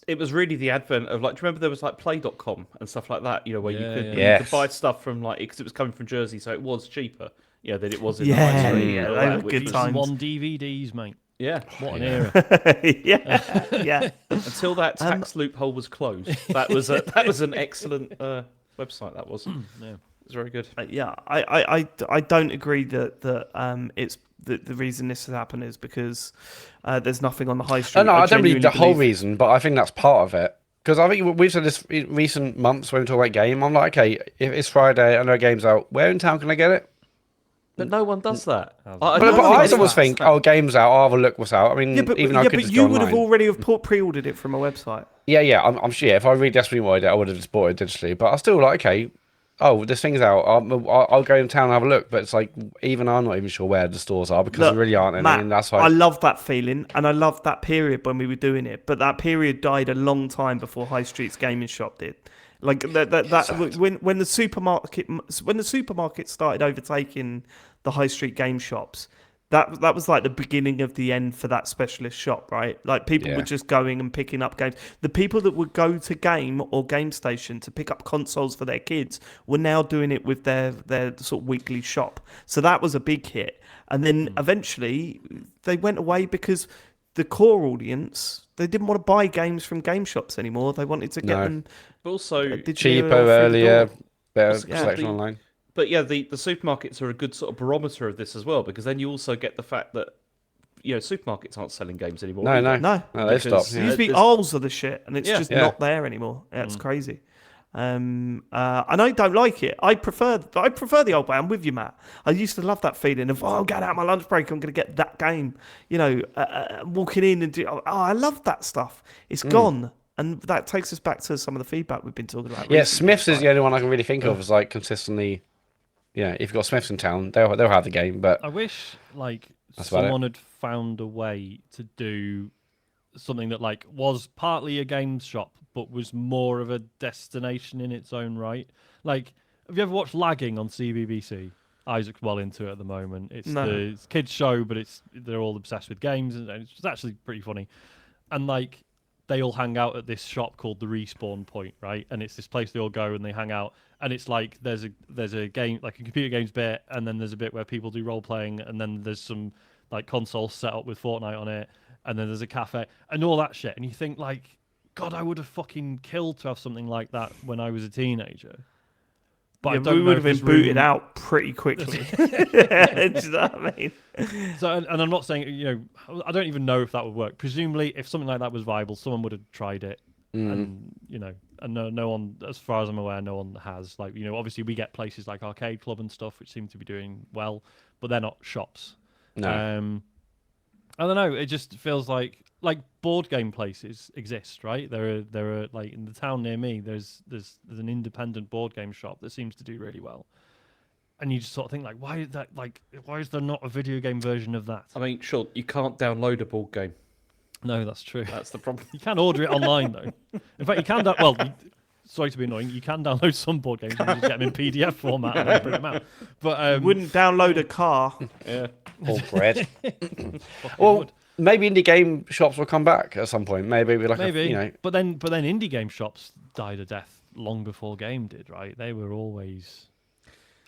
It was really the advent of do you remember there was play.com and stuff like that, where you could buy stuff from because it was coming from Jersey, so it was cheaper, than it was in the high street. They were good times. 1 DVDs, mate. Yeah. What an era. yeah. Until that tax loophole was closed. That was an excellent website, that was. Yeah. It was very good. I don't agree that it's the reason this has happened is because there's nothing on the high street. No, I don't believe the whole reason, but I think that's part of it. Because I think we've said this in recent months when we talk about game. I'm like, okay, if it's Friday and our game's out, where in town can I get it? But no one does that. But I always think, game's out, I'll have a look what's out. I mean, even though I could just go you would have online. already have pre-ordered it from a website. Yeah, I'm sure. If I really desperately wanted it, I would have just bought it digitally. But I still this thing's out. I'll go in town and have a look. But it's like, even I'm not even sure where the stores are because there really aren't any. Matt, and that's why I love that feeling, and I love that period when we were doing it. But that period died a long time before High Street's gaming shop did. When the supermarket started overtaking the high street game shops, that was like the beginning of the end for that specialist shop, right? Like people were just going and picking up games. The people that would go to Game or Game Station to pick up consoles for their kids were now doing it with their sort of weekly shop. So that was a big hit. And then eventually they went away because the core audience, they didn't want to buy games from game shops anymore. They wanted to get them also cheaper, earlier, better selection online. But yeah, the supermarkets are a good sort of barometer of this as well, because then you also get the fact that supermarkets aren't selling games anymore. No, they stopped. It used to be aisles of the shit, and it's just not there anymore. Yeah, it's crazy. And I don't like it. I prefer the old way. I'm with you, Matt. I used to love that feeling of I'm going out my lunch break. I'm going to get that game. Walking in and do. I love that stuff. It's gone. And that takes us back to some of the feedback we've been talking about. Yeah, Smiths is the only one I can really think of as consistently. Yeah, if you've got Smiths in town, they'll have the game. But I wish someone had found a way to do something that was partly a game shop, but was more of a destination in its own right. Have you ever watched Lagging on CBBC? Isaac's well into it at the moment. It's No. it's a kids show, but they're all obsessed with games, and it's actually pretty funny. And like they all hang out at this shop called the Respawn Point, right? And it's this place they all go and they hang out. And it's like there's a game, like a computer games bit, and then there's a bit where people do role playing, and then there's some like consoles set up with Fortnite on it, and then there's a cafe and all that shit. And you think like, God, I would have fucking killed to have something like that when I was a teenager. But I Yeah, don't we know would if have been this booted room- out pretty quickly. Do you know what I mean? So, and I'm not saying, I don't even know if that would work. Presumably, if something like that was viable, someone would have tried it, and and no one, as far as I'm aware, no one has. Like, obviously we get places like Arcade Club and stuff, which seem to be doing well, but they're not shops. No. I don't know. It just feels like board game places exist, right? There are like in the town near me. There's an independent board game shop that seems to do really well. And you just sort of think, like, why is there not a video game version of that? I mean, sure, you can't download a board game. No, that's true. That's the problem. You can order it online, though. In fact, you can. Sorry to be annoying. You can download some board games and just get them in PDF format and then print them out. But Wouldn't download a car. Yeah. Or bread. fucking Well, would. maybe indie game shops will come back at some point. Maybe we Maybe. But then indie game shops died a death long before game did, right? They were always.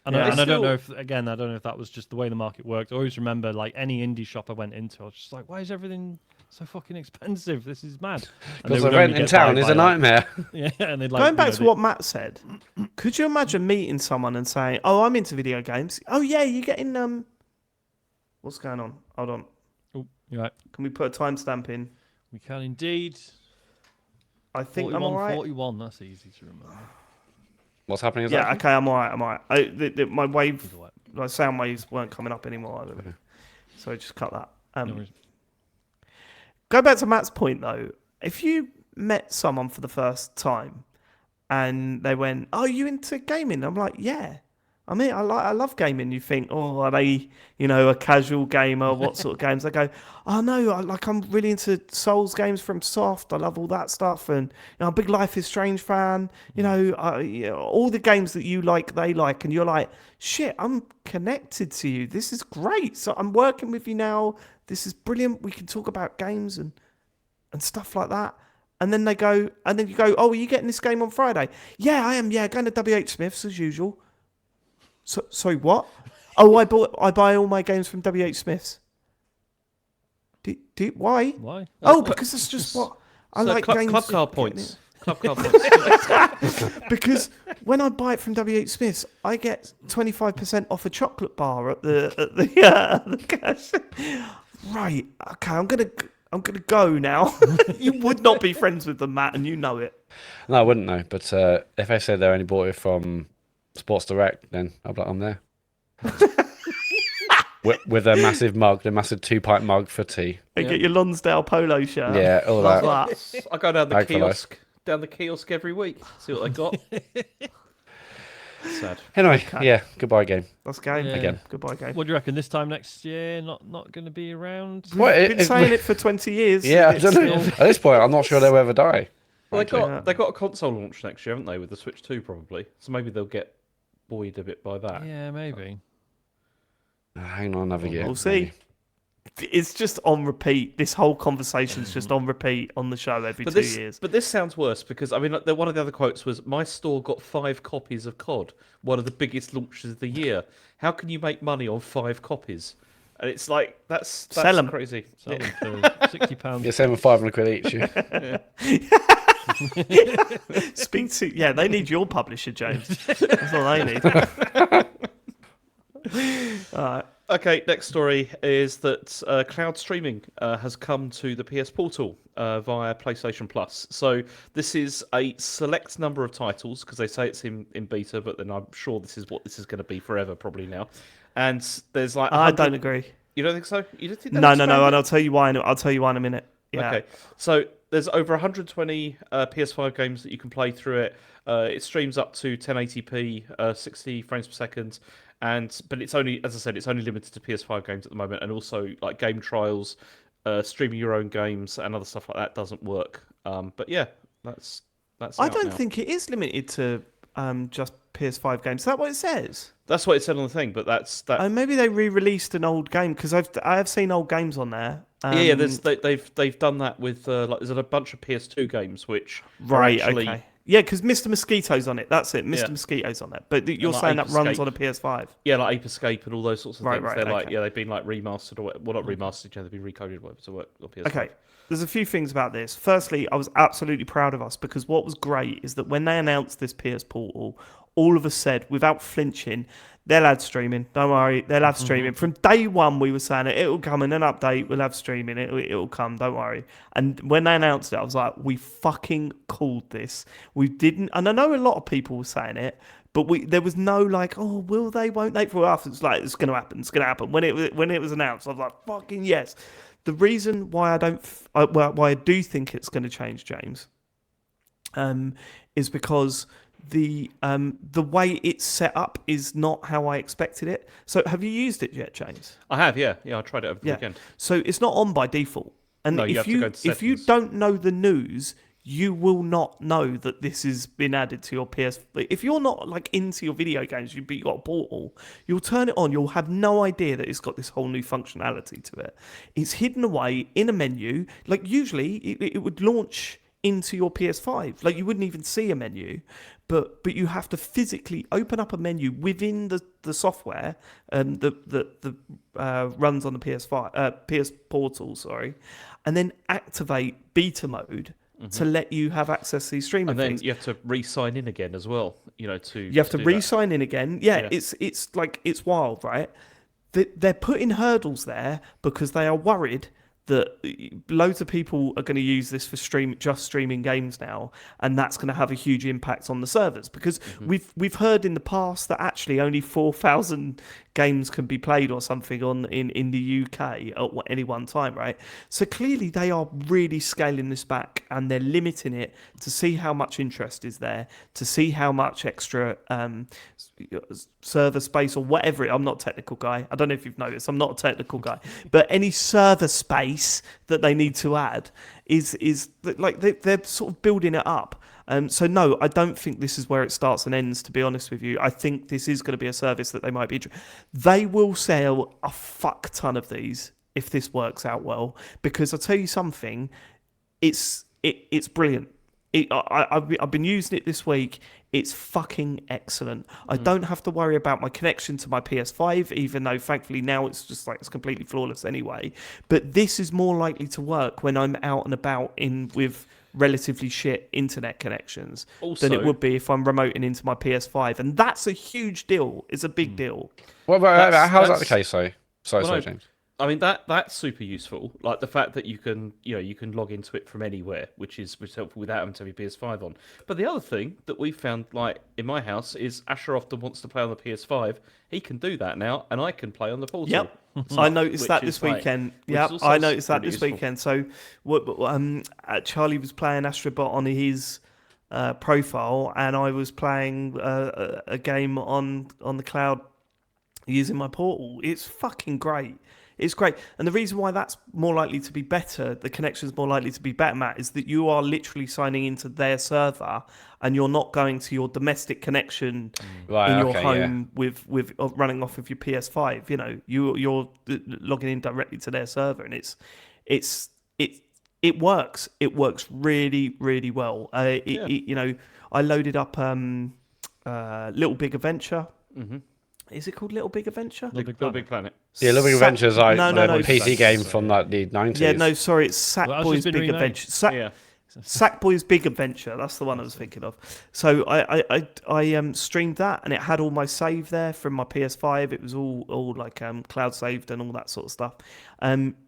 And, Yeah. I don't Still- know if that was just the way the market worked. I always remember, like, any indie shop I went into, I was just like, why is everything so fucking expensive? This is mad. And they Because the would rent only in get town by is by, a like- nightmare. Yeah, and they'd Going back to what Matt said, could you imagine meeting someone and saying, "Oh, I'm into video games. Oh yeah, you're getting what's going on? Hold on. Oh, you're right. Can we put a timestamp in? We can indeed. I think 41, I'm all right. 41, that's easy to remember. What's happening? Yeah, okay, I'm all right. I'm all right. My wave, Either way. my sound waves weren't coming up anymore. So I just cut that. No worries. Go back to Matt's point though. If you met someone for the first time and they went, "Oh, you into gaming?" I'm like, "Yeah." I mean, I love gaming. You think, "Oh, are they, a casual gamer? What sort of games?" They go, "Oh no, I'm really into Souls games from Soft. I love all that stuff, and I'm a big Life is Strange fan. All the games that you like, they like." And you're like, "Shit, I'm connected to you. This is great. So I'm working with you now. This is brilliant. We can talk about games and stuff like that." And then you go, "Oh, are you getting this game on Friday?" "Yeah, I am. Yeah, going to WH Smith's as usual." So, sorry, what? Oh, I buy all my games from WH Smith's. Why? Why? Oh, because it's just what I like. Club games card points. Club card points. Because when I buy it from WH Smith's, I get 25% off a chocolate bar at the cash. Right. Okay. I'm gonna go now. You would not be friends with them, Matt, and you know it. No, I wouldn't know. But if they said they only bought it from Sports Direct, then I'll be like, I'm there. with their massive mug, their massive 2-pint mug for tea. And get your Lonsdale polo shirt. Yeah, all Love that. that. I go down the Bag for life. kiosk every week. See what they got. Sad. Anyway, yeah, goodbye game. That's game. Yeah. Again. Goodbye, game. What do you reckon? This time next year, not going to be around? Well, We've been saying it for 20 years. Yeah, I It's don't know. still- At this point, I'm not sure they'll ever die. Well, Yeah. they got a console launch next year, haven't they, with the Switch 2 probably? So maybe they'll get buoyed a bit by that. Yeah, maybe. Hang on another year. We'll see. maybe. It's just on repeat. This whole conversation's just on repeat on the show every 2 years. But this sounds worse because I mean, like, one of the other quotes was, "My store got 5 copies of COD, one of the biggest launches of the year. How can you make money on 5 copies?" And it's like that's Sell 'em. crazy. Sell them for £60. You're saving £500 each. Speak to they need your publisher, James. That's all they need. All right. Okay, next story is that cloud streaming has come to the PS Portal via PlayStation Plus. So this is a select number of titles because they say it's in beta, but then I'm sure this is what this is going to be forever probably now. And there's like I don't agree. You don't think so? You don't think that No, was and found? I'll tell you why. I'll tell you why in a minute. Yeah. Okay, so there's over 120 PS5 games that you can play through it. It streams up to 1080p, 60 frames per second, but it's only, as I said, it's only limited to PS5 games at the moment, and also like game trials, streaming your own games and other stuff like that doesn't work. But yeah, that's. I out don't now. think it is limited to just PS5 games. Is that what it says? That's what it said on the thing, but that. Oh, maybe they re-released an old game because I have seen old games on there. Yeah, they've done that with like there's a bunch of PS2 games which right. are actually, Okay. Yeah, because Mr. Mosquito's on it. That's it. Mr. Yeah. Mosquito's on it. But you're like saying Ape that runs Escape. on a PS5. Yeah, like Ape Escape and all those sorts of Right, things. right, They're like, okay. yeah, they've been like remastered or well, not remastered, they've been recoded whatever to work on PS5. Okay. There's a few things about this. Firstly, I was absolutely proud of us because what was great is that when they announced this PS Portal, all of us said, without flinching, they'll add streaming. Don't worry, they'll have streaming. From day one, we were saying it'll come in an update. We'll have streaming. It'll come. Don't worry. And when they announced it, I was like, we fucking called this. We didn't. And I know a lot of people were saying it, but there was no like, oh, will they? Won't they? For us, it's like it's going to happen. It's going to happen. When it was announced, I was like, fucking yes. The reason why why I do think it's going to change, James, is because the way it's set up is not how I expected it. So have you used it yet, James? I have, yeah. I tried it over the Yeah. weekend. So it's not on by default. And No, you have to go to if you settings. don't know the news, you will not know that this has been added to your PS. If you're not like into your video games, you've got a Portal, you'll turn it on, you'll have no idea that it's got this whole new functionality to it. It's hidden away in a menu. Like usually it would launch into your PS5. Like you wouldn't even see a menu, but you have to physically open up a menu within the software that runs on the PS Portal, sorry, and then activate beta mode to let you have access to these streaming And then things. you have to re-sign in again as well, you have You have to do re-sign in again. Yeah, Yeah. it's like it's wild, right? They're putting hurdles there because they are worried that loads of people are going to use this for streaming games now, and that's going to have a huge impact on the servers because we've heard in the past that actually only 4,000 games can be played or something in the UK at any one time, right? So clearly they are really scaling this back and they're limiting it to see how much interest is there, to see how much extra server space or whatever. I'm not a technical guy. I don't know if you've noticed. I'm not a technical guy, but any server space that they need to add is like they're sort of building it up. So no, I don't think this is where it starts and ends, to be honest with you. I think this is going to be a service that they might be. They will sell a fuck ton of these if this works out well, because I'll tell you something, it's brilliant. I've been using it this week. It's fucking excellent. I don't have to worry about my connection to my PS5, even though thankfully now it's just like it's completely flawless anyway. But this is more likely to work when I'm out and about with relatively shit internet connections than it would be if I'm remoting into my PS5, and that's a huge deal. It's a big deal. Well, how's that the case, though? Sorry, James. I mean that's super useful. Like the fact that you can log into it from anywhere, which is helpful without having to have your PS5 on. But the other thing that we found, like in my house, is Asher often wants to play on the PS5. He can do that now, and I can play on the Portal. Yep. I noticed that this weekend. Yeah, I noticed that this weekend. So, Charlie was playing Astrobot on his profile, and I was playing a game on the cloud using my Portal. It's fucking great. It's great. And the reason why that's more likely to be better, the connection's more likely to be better, Matt, is that you are literally signing into their server and you're not going to your domestic connection in your home with running off of your PS5. You know, you're logging in directly to their server, and it works. It works really, really well. I loaded up Little Big Adventure. Mm-hmm. Is it called Little Big Adventure? Little Big Planet. Yeah, Little Big Adventure is like no, PC game from like the 90s. Yeah, no, sorry, it's Sackboy's Big Adventure. Sackboy's Big Adventure. That's the one I was thinking of. So I streamed that, and it had all my save there from my PS5. It was all like cloud saved and all that sort of stuff.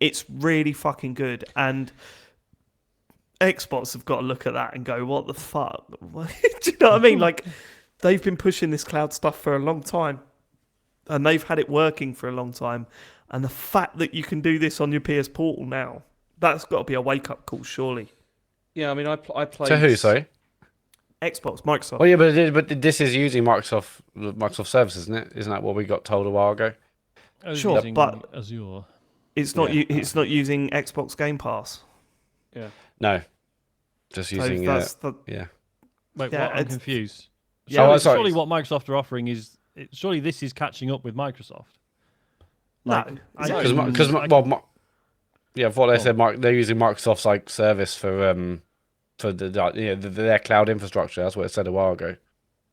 It's really fucking good, and Xbox have got to look at that and go, what the fuck? Do you know what I mean? Like, they've been pushing this cloud stuff for a long time, and they've had it working for a long time. And the fact that you can do this on your PS Portal now, that's got to be a wake-up call, surely. Yeah, I mean, I played... To who, sorry? Xbox, Microsoft. Oh, yeah, but this is using Microsoft services, isn't it? Isn't that what we got told a while ago? Sure, but Azure. It's not using Xbox Game Pass. Yeah. No. Just using... yeah. Wait, Yeah, what? I'm confused. Surely what Microsoft are offering is surely this is catching up with Microsoft. Like, No, because what they said, they're using Microsoft's like service for their cloud infrastructure. That's what it said a while ago.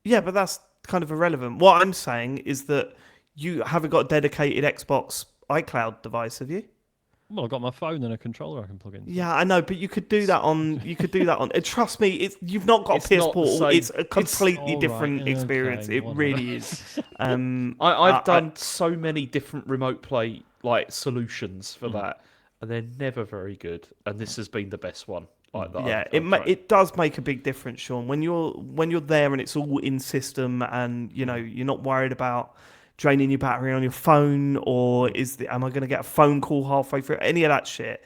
Yeah, but that's kind of irrelevant. What I'm saying is that you haven't got a dedicated Xbox iCloud device, have you? Well, I've got my phone and a controller I can plug in. Yeah, I know, but you could do that on. Trust me, you've not got It's a PS not the Portal. same. It's a completely All different right, experience. okay, It whatever. really is. I've done so many different remote play like solutions for that, and they're never very good. And this has been the best one. Like that. Yeah, I've tried. it does make a big difference, Sean. When you're there and it's all in system, and you're not worried about draining your battery on your phone, or am I going to get a phone call halfway through? Any of that shit.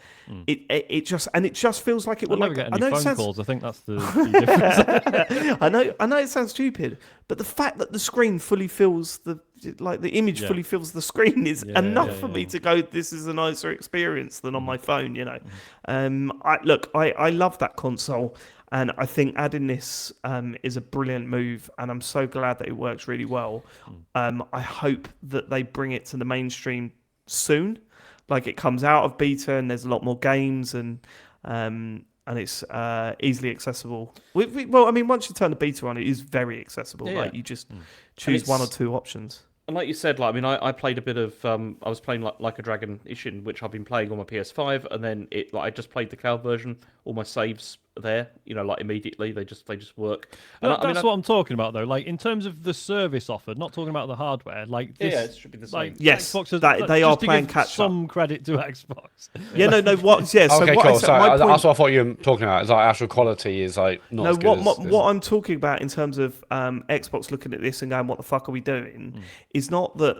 It just feels like it I would never like. get any phone calls. I think that's the difference. I know it sounds stupid, but the fact that the screen fully fills the image fully fills the screen is enough for me to go, this is a nicer experience than on my phone, I love that console, and I think adding this is a brilliant move, and I'm so glad that it works really well. I hope that they bring it to the mainstream soon, like it comes out of beta and there's a lot more games, and it's easily accessible. Once you turn the beta on, it is very accessible. Yeah. Like you just choose one or two options. And like you said, I played a bit of. I was playing like a Dragon Ishin, which I've been playing on my PS5, and then I just played the cloud version. All my saves are there, immediately. They just work. And That's what I'm talking about, though. Like in terms of the service offered, not talking about the hardware. Like this, it should be the same. Like, Yes, Xbox has, they are just to playing give catch up. some credit to Xbox. Yeah, no. What? Yeah. So Okay, what cool. I said, Sorry, my point, that's what I thought you were talking about. It's like actual quality is like not no, as good what I'm talking about in terms of Xbox looking at this and going, "What the fuck are we doing?" Is not that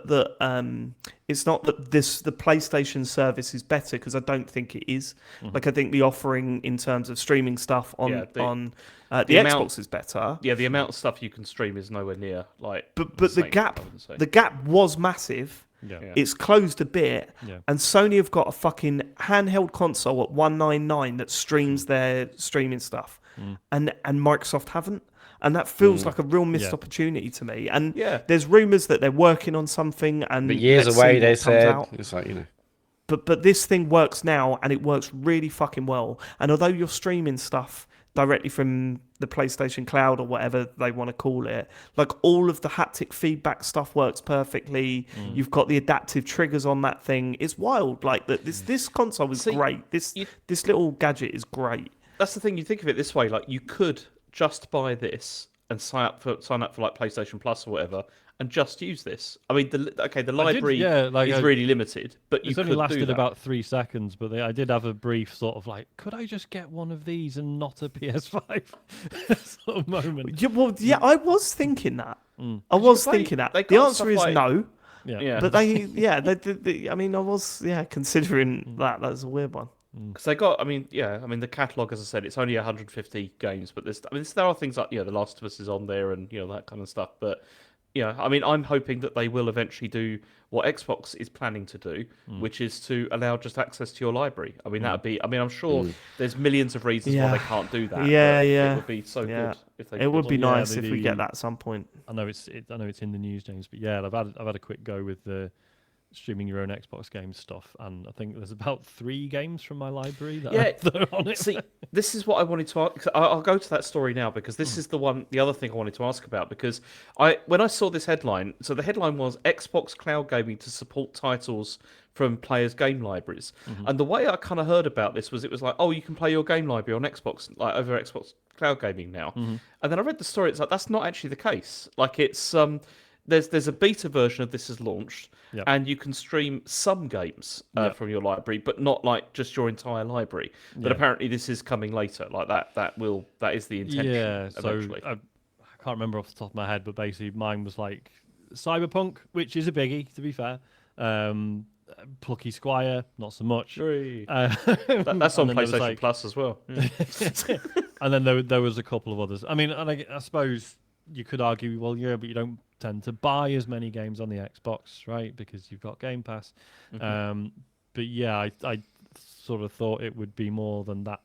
it's not that the PlayStation service is better, because I don't think it is. Like I think the offering in terms of streaming stuff on the Xbox is better. Yeah, the amount of stuff you can stream is nowhere near like. But the the same, gap I wouldn't say. the gap was massive. Yeah. It's closed a bit, Yeah. and Sony have got a fucking handheld console at $199 that streams their streaming stuff, and Microsoft haven't, and that feels like a real missed opportunity to me. And there's rumours that they're working on something, and But years let's away, see they what comes said out. it's like But this thing works now, and it works really fucking well. And although you're streaming stuff directly from the PlayStation Cloud or whatever they want to call it, like all of the haptic feedback stuff works perfectly. You've got the adaptive triggers on that thing. It's wild. Like that. This console is great. This little gadget is great. That's the thing. You think of it this way: like you could just buy this and sign up for like PlayStation Plus or whatever, and just use this. I mean, the library is really limited, but you It's could only do lasted that. about 3 seconds, but I did have a brief sort of like, could I just get one of these and not a PS5 sort of moment? Yeah, I was thinking that. I was thinking that. they The got answer stuff is like- no. Yeah, But I mean, I was considering that. That's a weird one. because they got. The catalog, as I said, it's only 150 games, but there are things like The Last of Us is on there, and that kind of stuff. But I'm hoping that they will eventually do what Xbox is planning to do, which is to allow just access to your library. I mean, that'd be. I mean, I'm sure there's millions of reasons why they can't do that. Yeah, but yeah. It would be so good if they. It would be Yeah, nice they if we do. get that at some point. I know it's in the news, James, but yeah, I've had a quick go with the streaming your own Xbox games stuff, and I think there's about 3 games from my library that are on it. See, this is what I wanted to ask. I'll go to that story now because this is the other thing I wanted to ask about, because when I saw this headline, so the headline was Xbox Cloud Gaming to support titles from players' game libraries, and the way I kind of heard about this was it was like, oh, you can play your game library on Xbox, like over Xbox Cloud Gaming now, and then I read the story. It's like that's not actually the case. Like it's there's a beta version of this is launched, and you can stream some games from your library, but not like just your entire library. But apparently this is coming later. Like that is the intention. Yeah, so eventually. I can't remember off the top of my head, but basically mine was like Cyberpunk, which is a biggie, to be fair. Plucky Squire, not so much. That's and on then there was, PlayStation like- Plus as well. And then there was a couple of others. I mean, and I suppose you could argue, well, yeah, but you don't tend to buy as many games on the Xbox, right? Because you've got Game Pass. But yeah, I sort of thought it would be more than that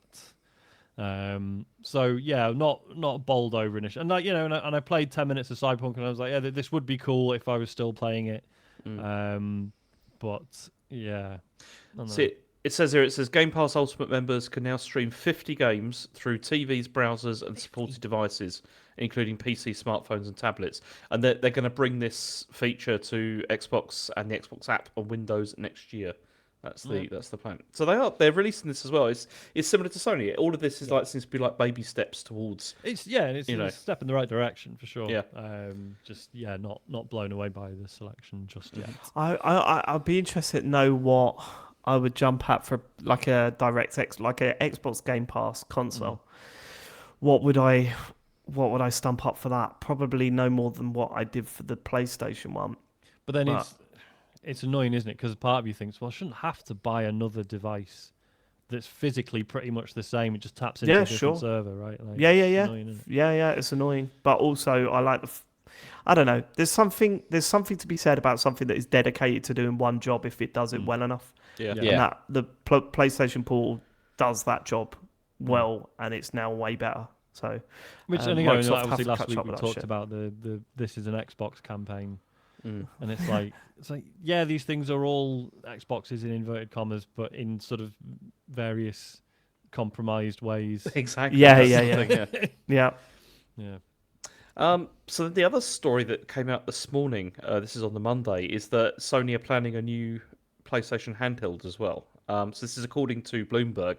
So yeah, not bowled over initially, and like and I played 10 minutes of Cyberpunk, and I was like, yeah, this would be cool if I was still playing it. But yeah, I don't know. See, it says here, it says Game Pass Ultimate members can now stream 50 games through TVs, browsers, and supported devices, including PC, smartphones, and tablets. And they're going to bring this feature to Xbox and the Xbox app on Windows next year. That's the plan. So they're releasing this as well. It's similar to Sony. All of this is seems to be like baby steps towards. It's a step in the right direction for sure. Yeah. Not blown away by the selection just yet. I'd be interested to know what I would jump at for like a like a Xbox Game Pass console. What would I stump up for that? Probably no more than what I did for the PlayStation one. But then it's annoying, isn't it? Because part of you thinks, well, I shouldn't have to buy another device that's physically pretty much the same. It just taps into a different server, right? Like, It's annoying. But also, I like I don't know. There's something to be said about something that is dedicated to doing one job if it does it well enough. Yeah. And that the PlayStation Portal does that job well, and it's now way better. So, obviously last week we talked about the This Is an Xbox campaign. And it's like, yeah, these things are all Xboxes in inverted commas, but in sort of various compromised ways. Exactly. Yeah. So the other story that came out this morning, this is on the Monday, is that Sony are planning a new PlayStation handheld as well. So this is according to Bloomberg.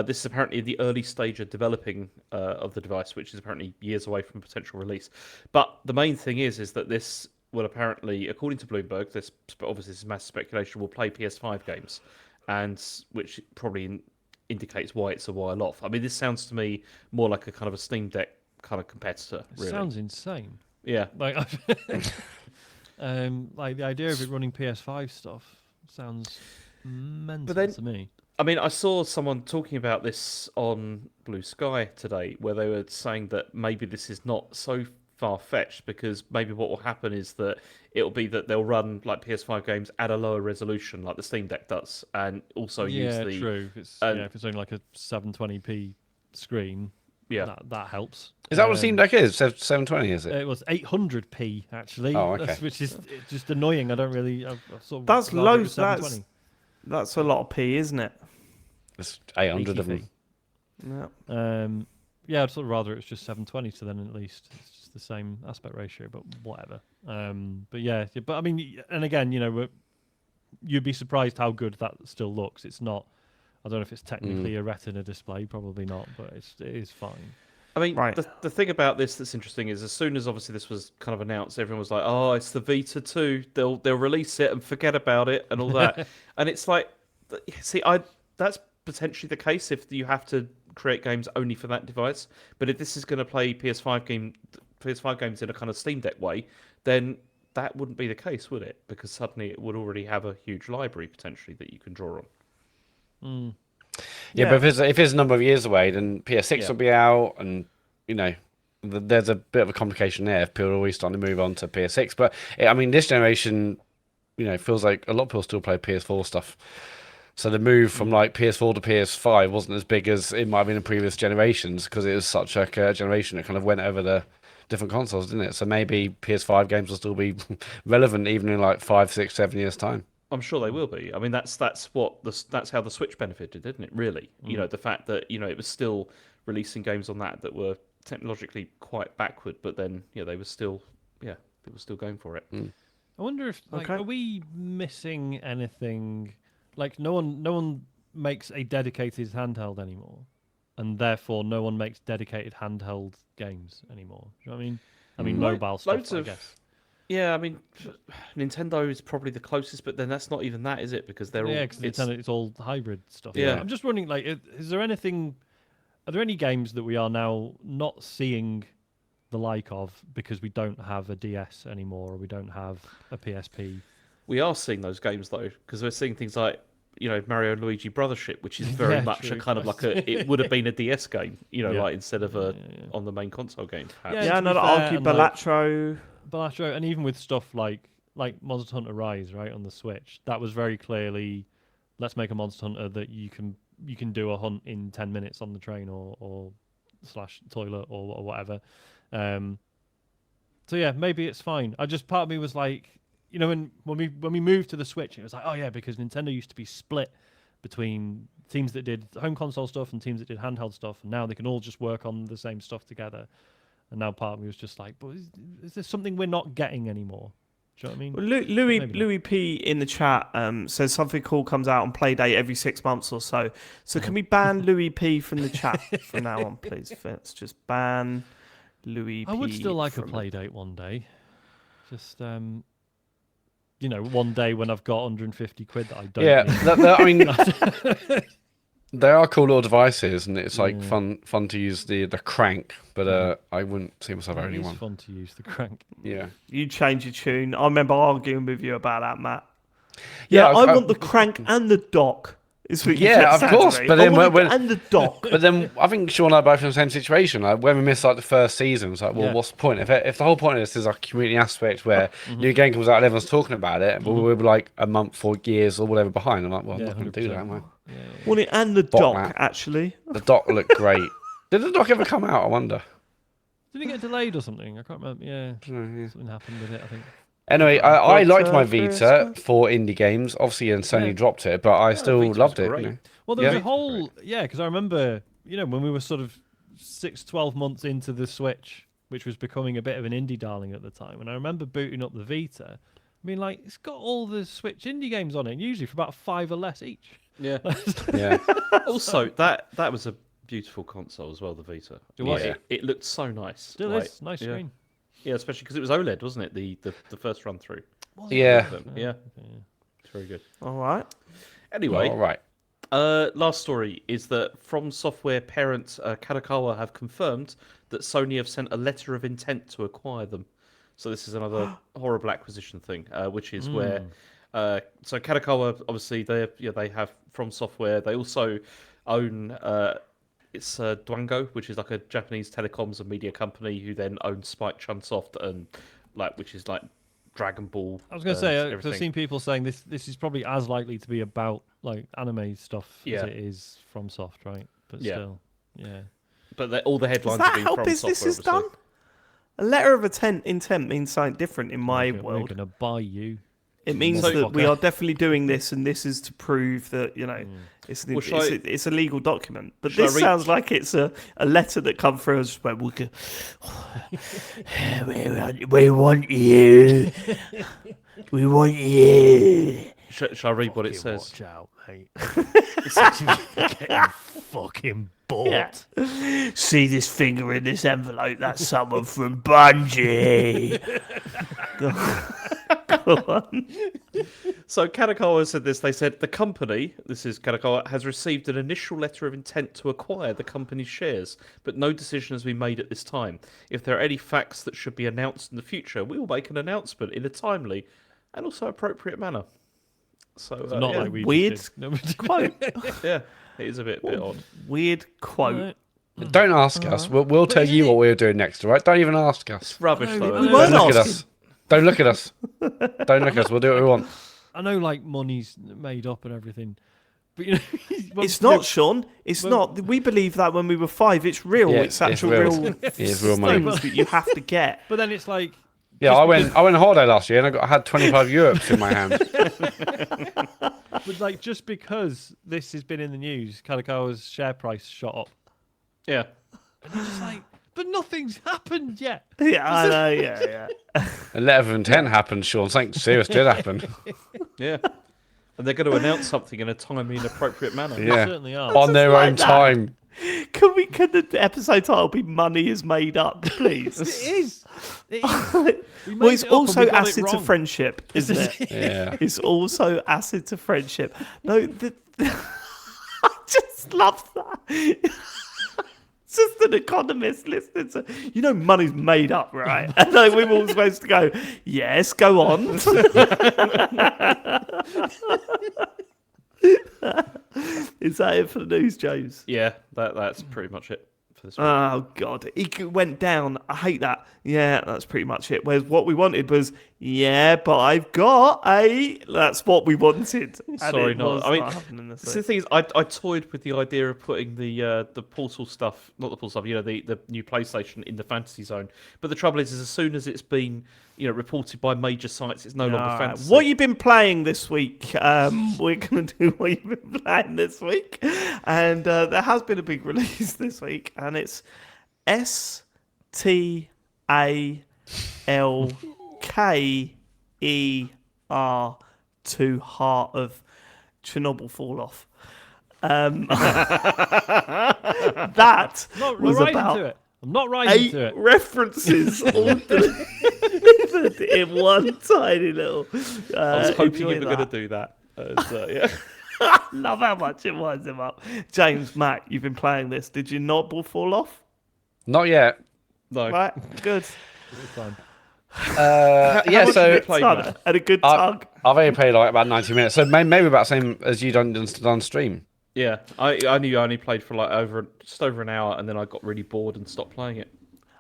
This is apparently the early stage of developing of the device, which is apparently years away from potential release. But the main thing is that this will apparently, according to Bloomberg, this is mass speculation, will play PS5 games, and which probably indicates why it's a while off. I mean, this sounds to me more like a kind of a Steam Deck kind of competitor. Really. Sounds insane. Yeah. Like the idea of it running PS5 stuff sounds mental to me. I mean, I saw someone talking about this on Blue Sky today, where they were saying that maybe this is not so far-fetched, because maybe what will happen is that it'll be that they'll run like PS5 games at a lower resolution, like the Steam Deck does, and also use the... Yeah, true. If it's only like a 720p screen, that helps. Is that what Steam Deck is? 720, is it? It was 800p, actually. Oh, okay. Which is just annoying. I don't really... That's low. That's a lot of P, isn't it? It's 800 of them. Yeah. I'd sort of rather it's just 720, so then at least it's just the same aspect ratio, but whatever. But I mean, and again, you'd be surprised how good that still looks. It's not, I don't know if it's technically a Retina display, probably not, but it is fine. I mean, the thing about this that's interesting is as soon as obviously this was kind of announced, everyone was like, "Oh, it's the Vita 2. They'll release it and forget about it and all that." And it's like, see, that's potentially the case if you have to create games only for that device. But if this is going to play PS5 games in a kind of Steam Deck way, then that wouldn't be the case, would it? Because suddenly it would already have a huge library potentially that you can draw on. Yeah, but if it's a number of years away, then PS6 will be out, and there's a bit of a complication there if people are always starting to move on to PS6. But I mean, this generation, feels like a lot of people still play PS4 stuff. So the move from like PS4 to PS5 wasn't as big as it might have been in previous generations, because it was such a generation that kind of went over the different consoles, didn't it? So maybe PS5 games will still be relevant even in like 5, 6, 7 years' time. I'm sure they will be. I mean, that's how the Switch benefited, didn't it? Really, the fact that it was still releasing games on that were technologically quite backward, but then they were still going for it. I wonder if are we missing anything? Like no one makes a dedicated handheld anymore, and therefore no one makes dedicated handheld games anymore. Do you know what I mean? I mean, mobile stuff, I guess. Yeah, I mean, Nintendo is probably the closest, but then that's not even that, is it? Because they're all... Yeah, because it's all hybrid stuff. Yeah. I'm just wondering, like, is there anything... Are there any games that we are now not seeing the like of because we don't have a DS anymore, or we don't have a PSP? We are seeing those games, though, because we're seeing things like, Mario and Luigi Brothership, which is very much a kind of like it would have been a DS game, like instead of on the main console game, perhaps. Yeah, I'd argue Balatro... and even with stuff like Monster Hunter Rise, right, on the Switch, that was very clearly, let's make a Monster Hunter that you can you can do a hunt in 10 minutes on the train or slash toilet or whatever. So yeah, maybe it's fine. Part of me was like, you know, when we moved to the Switch, it was like, oh yeah, because Nintendo used to be split between teams that did home console stuff and teams that did handheld stuff, and now they can all just work on the same stuff together. And now part of me was just like, but is there something we're not getting anymore? Do you know what I mean? Well, Louis P in the chat says something cool comes out on Playdate every 6 months or so. So can we ban Louis P from the chat from now on, please? Let's just ban Louis P. I would still like a Playdate one day. Just you know, one day when I've got 150 quid that I don't. Yeah, I mean, they are cool little devices, and it's like fun to use the crank. But I wouldn't see myself owning one. It's fun to use the crank. Yeah, you change your tune. I remember arguing with you about that, Matt. Yeah, I want the crank and the dock. Yeah, of course. But then and the dock. But then I think Sean and I are both in the same situation. Like when we missed like the first season, it's like, well, what's the point? If the whole point of this is like a community aspect where new game comes out and everyone's talking about it, but we're like a month or years or whatever behind. I'm like, well, I'm not going to do that, am I? Well, and the dock actually. The dock looked great. Did the dock ever come out? I wonder. Did it get delayed or something? I can't remember. Yeah, something happened with it, I think. Anyway, I liked my Vita for indie games. Obviously, and Sony dropped it, but I still loved it. You know? Well, there was a whole... Yeah, because I remember, you know, when we were sort of 12 months into the Switch, which was becoming a bit of an indie darling at the time, and I remember booting up the Vita. I mean, like, it's got all the Switch indie games on it, usually for about $5 or less each. Yeah. Yeah. Also, that was a beautiful console as well, the Vita. It was. It looked so nice. Still is. Nice screen. Yeah, especially because it was OLED, wasn't it? The first run through. Yeah. Yeah. It's very good. All right. Anyway. All right. Last story is that FromSoftware parent Kadokawa have confirmed that Sony have sent a letter of intent to acquire them. So this is another horrible acquisition thing, which is where so Kadokawa obviously they have FromSoftware. They also own it's Dwango, which is like a Japanese telecoms and media company who then owns Spike Chunsoft and which is like Dragon Ball. I was going to say, I've seen people saying this is probably as likely to be about like anime stuff as it is FromSoft, right? But still, But all the headlines Is have that been how FromSoftware. business is obviously. done? A letter of intent means something different in my We're world. going to buy you. It means that we are definitely doing this, and this is to prove that, you know, it's a legal document. But this sounds like it's a letter that comes through as well. We want you. We want you. Shall I read what it says? Watch out, mate. It's getting fucking bored. Yeah. See this finger in this envelope? That's someone from Bungie. Go on. So Kadokawa said this. They said the company, this is Kadokawa, has received an initial letter of intent to acquire the company's shares, but no decision has been made at this time. If there are any facts that should be announced in the future, we will make an announcement in a timely and also appropriate manner. So not like we weird quote. Yeah, it is a bit odd. Weird quote. Don't ask us. We'll tell you what we're doing next, all right? Don't even ask us. It's rubbish, though. We isn't it? won't Don't look at ask us. Don't look at us. Don't look at us. We'll do what we want. I know, like, money's made up and everything, but you know, It's not, Sean. It's not. We believe that when we were 5. It's real. Yeah, it's actual it's real. real It's real money. things that you have to get. But then it's like, Yeah, I went on holiday last year and I had 25 euros in my hand. but like, just because this has been in the news, Kadokawa's share price shot up. Yeah. And you're just like, but nothing's happened yet. Yeah, I know. Yeah. A letter of intent happened, Sean. Something serious did happen. Yeah. And they're going to announce something in a timely and appropriate manner. They Yeah. certainly are. On their like own that. time. Can the episode title be "Money is Made Up"? Please. It is. Well, it's also acid to friendship, isn't it? Yeah. It's also acid to friendship. No, I just love that. It's just an economist listening to, you know, money's made up, right? And like, we're all supposed to go, yes, go on. Is that it for the news, James? Yeah, that's pretty much it for this week. Oh, God. He went down. I hate that. Yeah, that's pretty much it. Whereas what we wanted was, Yeah, but I've got a. That's what we wanted. And Sorry, it no. was I mean, not happening this the week. thing is, I toyed with the idea of putting the Portal stuff, not the Portal stuff, the new PlayStation in the Fantasy Zone. But the trouble is as soon as it's been reported by major sites, it's no longer Alright, fantasy. what you been playing this week? We're going to do what you've been playing this week. And there has been a big release this week, and it's S.T.A.L.K.E.R. to Heart of Chernobyl Fall Off. That I'm was not rising about to it. I'm not rising 8 to it. references all delivered in one tiny little. I was hoping you enjoy were going to that. do that. Yeah. Love how much it winds him up. James, Matt, you've been playing this. Did your notebook fall off? Not yet. No. Right, good. Yeah, much have so you played, Tug. Matt? Had a good tug. I've only played like about 90 minutes. So maybe about the same as you done stream. Yeah, I knew I only played for like just over an hour, and then I got really bored and stopped playing it.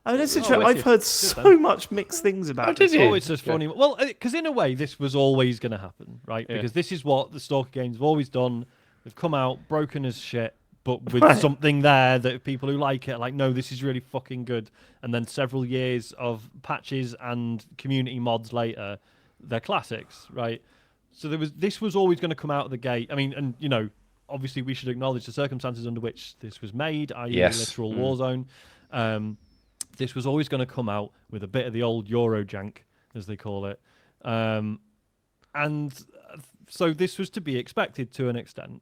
I mean, it's wicked. I've heard Good so then. much mixed things about did this. you? Oh, it's just funny. Well, because in a way, this was always going to happen, right? Yeah. Because this is what the Stalker games have always done. They've come out broken as shit, but with Right. something there that people who like it are like, no, this is really fucking good. And then several years of patches and community mods later, they're classics, right? So this was always going to come out of the gate. I mean, and obviously we should acknowledge the circumstances under which this was made, i.e. Yes. literal war zone. This was always going to come out with a bit of the old Eurojank, as they call it. And so this was to be expected to an extent.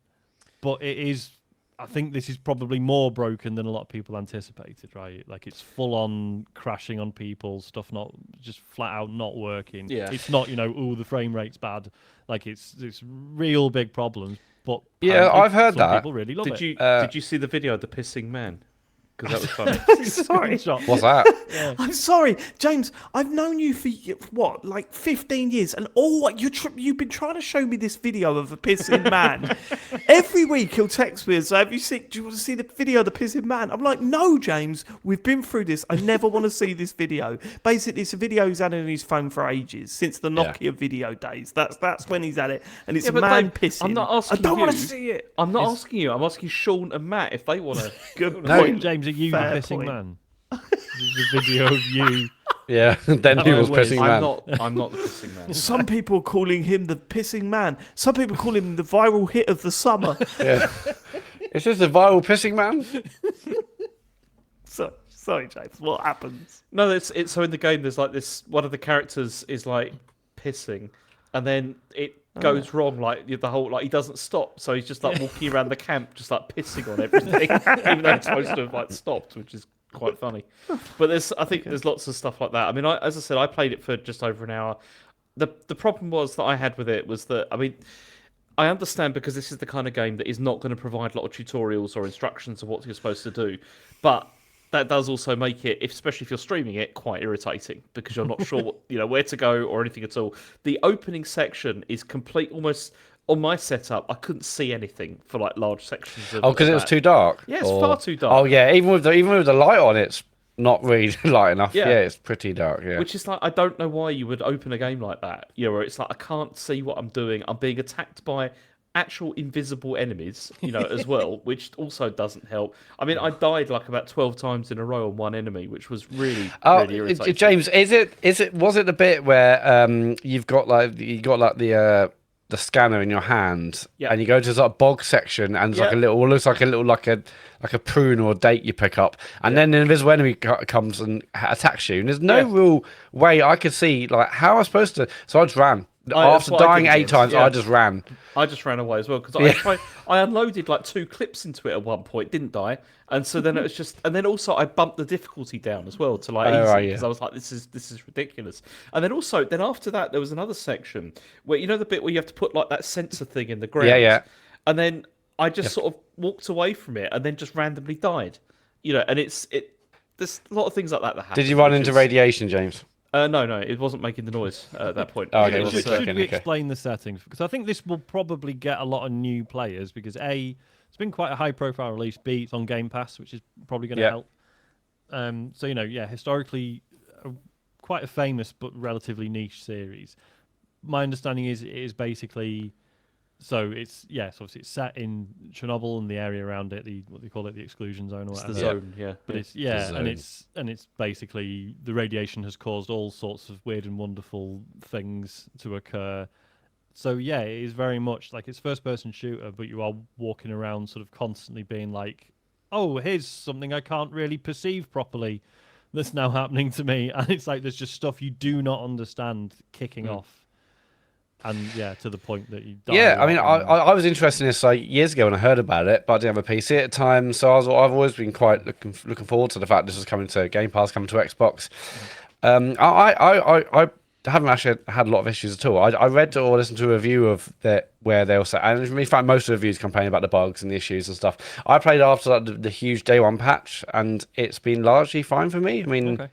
But it is, I think this is probably more broken than a lot of people anticipated, right? Like it's full on crashing on people, stuff not just flat out not working. Yeah. It's not, the frame rate's bad. Like it's real big problems. But Yeah, I've heard some that. people really love Did it. you did you see the video of the pissing man? Because that was funny. Sorry. Screenshot. What's that? I'm sorry, James. I've known you for what, like 15 years, and you've been trying to show me this video of a pissing man. Every week he'll text me and say, "Do you want to see the video of the pissing man?" I'm like, "No, James. We've been through this. I never want to see this video." Basically, it's a video he's had on his phone for ages, since the Nokia video days. That's when he's had it, and it's a man pissing. I'm not asking I don't want to you. see it. I'm not asking you. I'm asking Sean and Matt if they want to. Good No, point. James, are you the Fair pissing point. man? The video of you. Yeah, then he was Always. pissing I'm man. not the pissing man. Some people are calling him the pissing man. Some people call him the viral hit of the summer. Yeah. Is this the viral pissing man? Sorry, James. What happens? No, it's so in the game. There's like this. One of the characters is like pissing, and then it goes wrong. Like the whole he doesn't stop, so he's just like walking around the camp, just like pissing on everything, even though it's supposed to have like stopped, which is quite funny. But I think there's lots of stuff like that. I mean, as I said, I played it for just over an hour. The problem was that I had with it was that I understand because this is the kind of game that is not going to provide a lot of tutorials or instructions of what you're supposed to do, but that does also make it, especially if you're streaming it, quite irritating because you're not sure where to go or anything at all. The opening section is complete, almost on my setup. I couldn't see anything for like large sections of. Oh, because it was that. too dark. Yeah, it's far too dark. Oh yeah, even with the light on, it's not really light enough. Yeah. Yeah, it's pretty dark. Yeah. Which is like, I don't know why you would open a game like that. Where it's like I can't see what I'm doing. I'm being attacked by actual invisible enemies, as well, which also doesn't help. I mean, I died like about 12 times in a row on one enemy, which was really irritating. James, was it the bit where you've got the scanner in your hand, and you go to the bog section, and it's looks like a prune or date you pick up, and then an invisible enemy comes and attacks you, and there's no real way I could see like how I was supposed to. So I just ran. After dying 8 times, I just ran. I just ran away as well because I unloaded like 2 clips into it at one point, didn't die, and so then it was just, and then also I bumped the difficulty down as well to like easy because I was like, this is ridiculous. And then after that there was another section where the bit where you have to put like that sensor thing in the ground, and then I just sort of walked away from it and then just randomly died, and there's a lot of things like that happen. Did you run into radiation, James? No, it wasn't making the noise at that point. Oh, okay, It was, Should we explain the settings? Because I think this will probably get a lot of new players because A, it's been quite a high-profile release. B, it's on Game Pass, which is probably going to help. So historically, quite a famous but relatively niche series. My understanding is it is basically. So it's obviously it's set in Chernobyl and the area around it, what they call it, the exclusion zone or It's whatever. the zone, yeah. But it's zone. and it's basically the radiation has caused all sorts of weird and wonderful things to occur. So yeah, it is very much like it's first person shooter, but you are walking around sort of constantly being like, oh, here's something I can't really perceive properly that's now happening to me, and it's like there's just stuff you do not understand kicking off. And yeah, to the point that you die. Yeah, I mean, I was interested in this like years ago when I heard about it, but I didn't have a PC at the time, so I've always been quite looking forward to the fact this was coming to Game Pass, coming to Xbox. I haven't actually had a lot of issues at all. I read or listened to a review of that where they also, and in fact, most of the reviews complain about the bugs and the issues and stuff. I played after like, the huge day one patch, and it's been largely fine for me. I mean. Okay.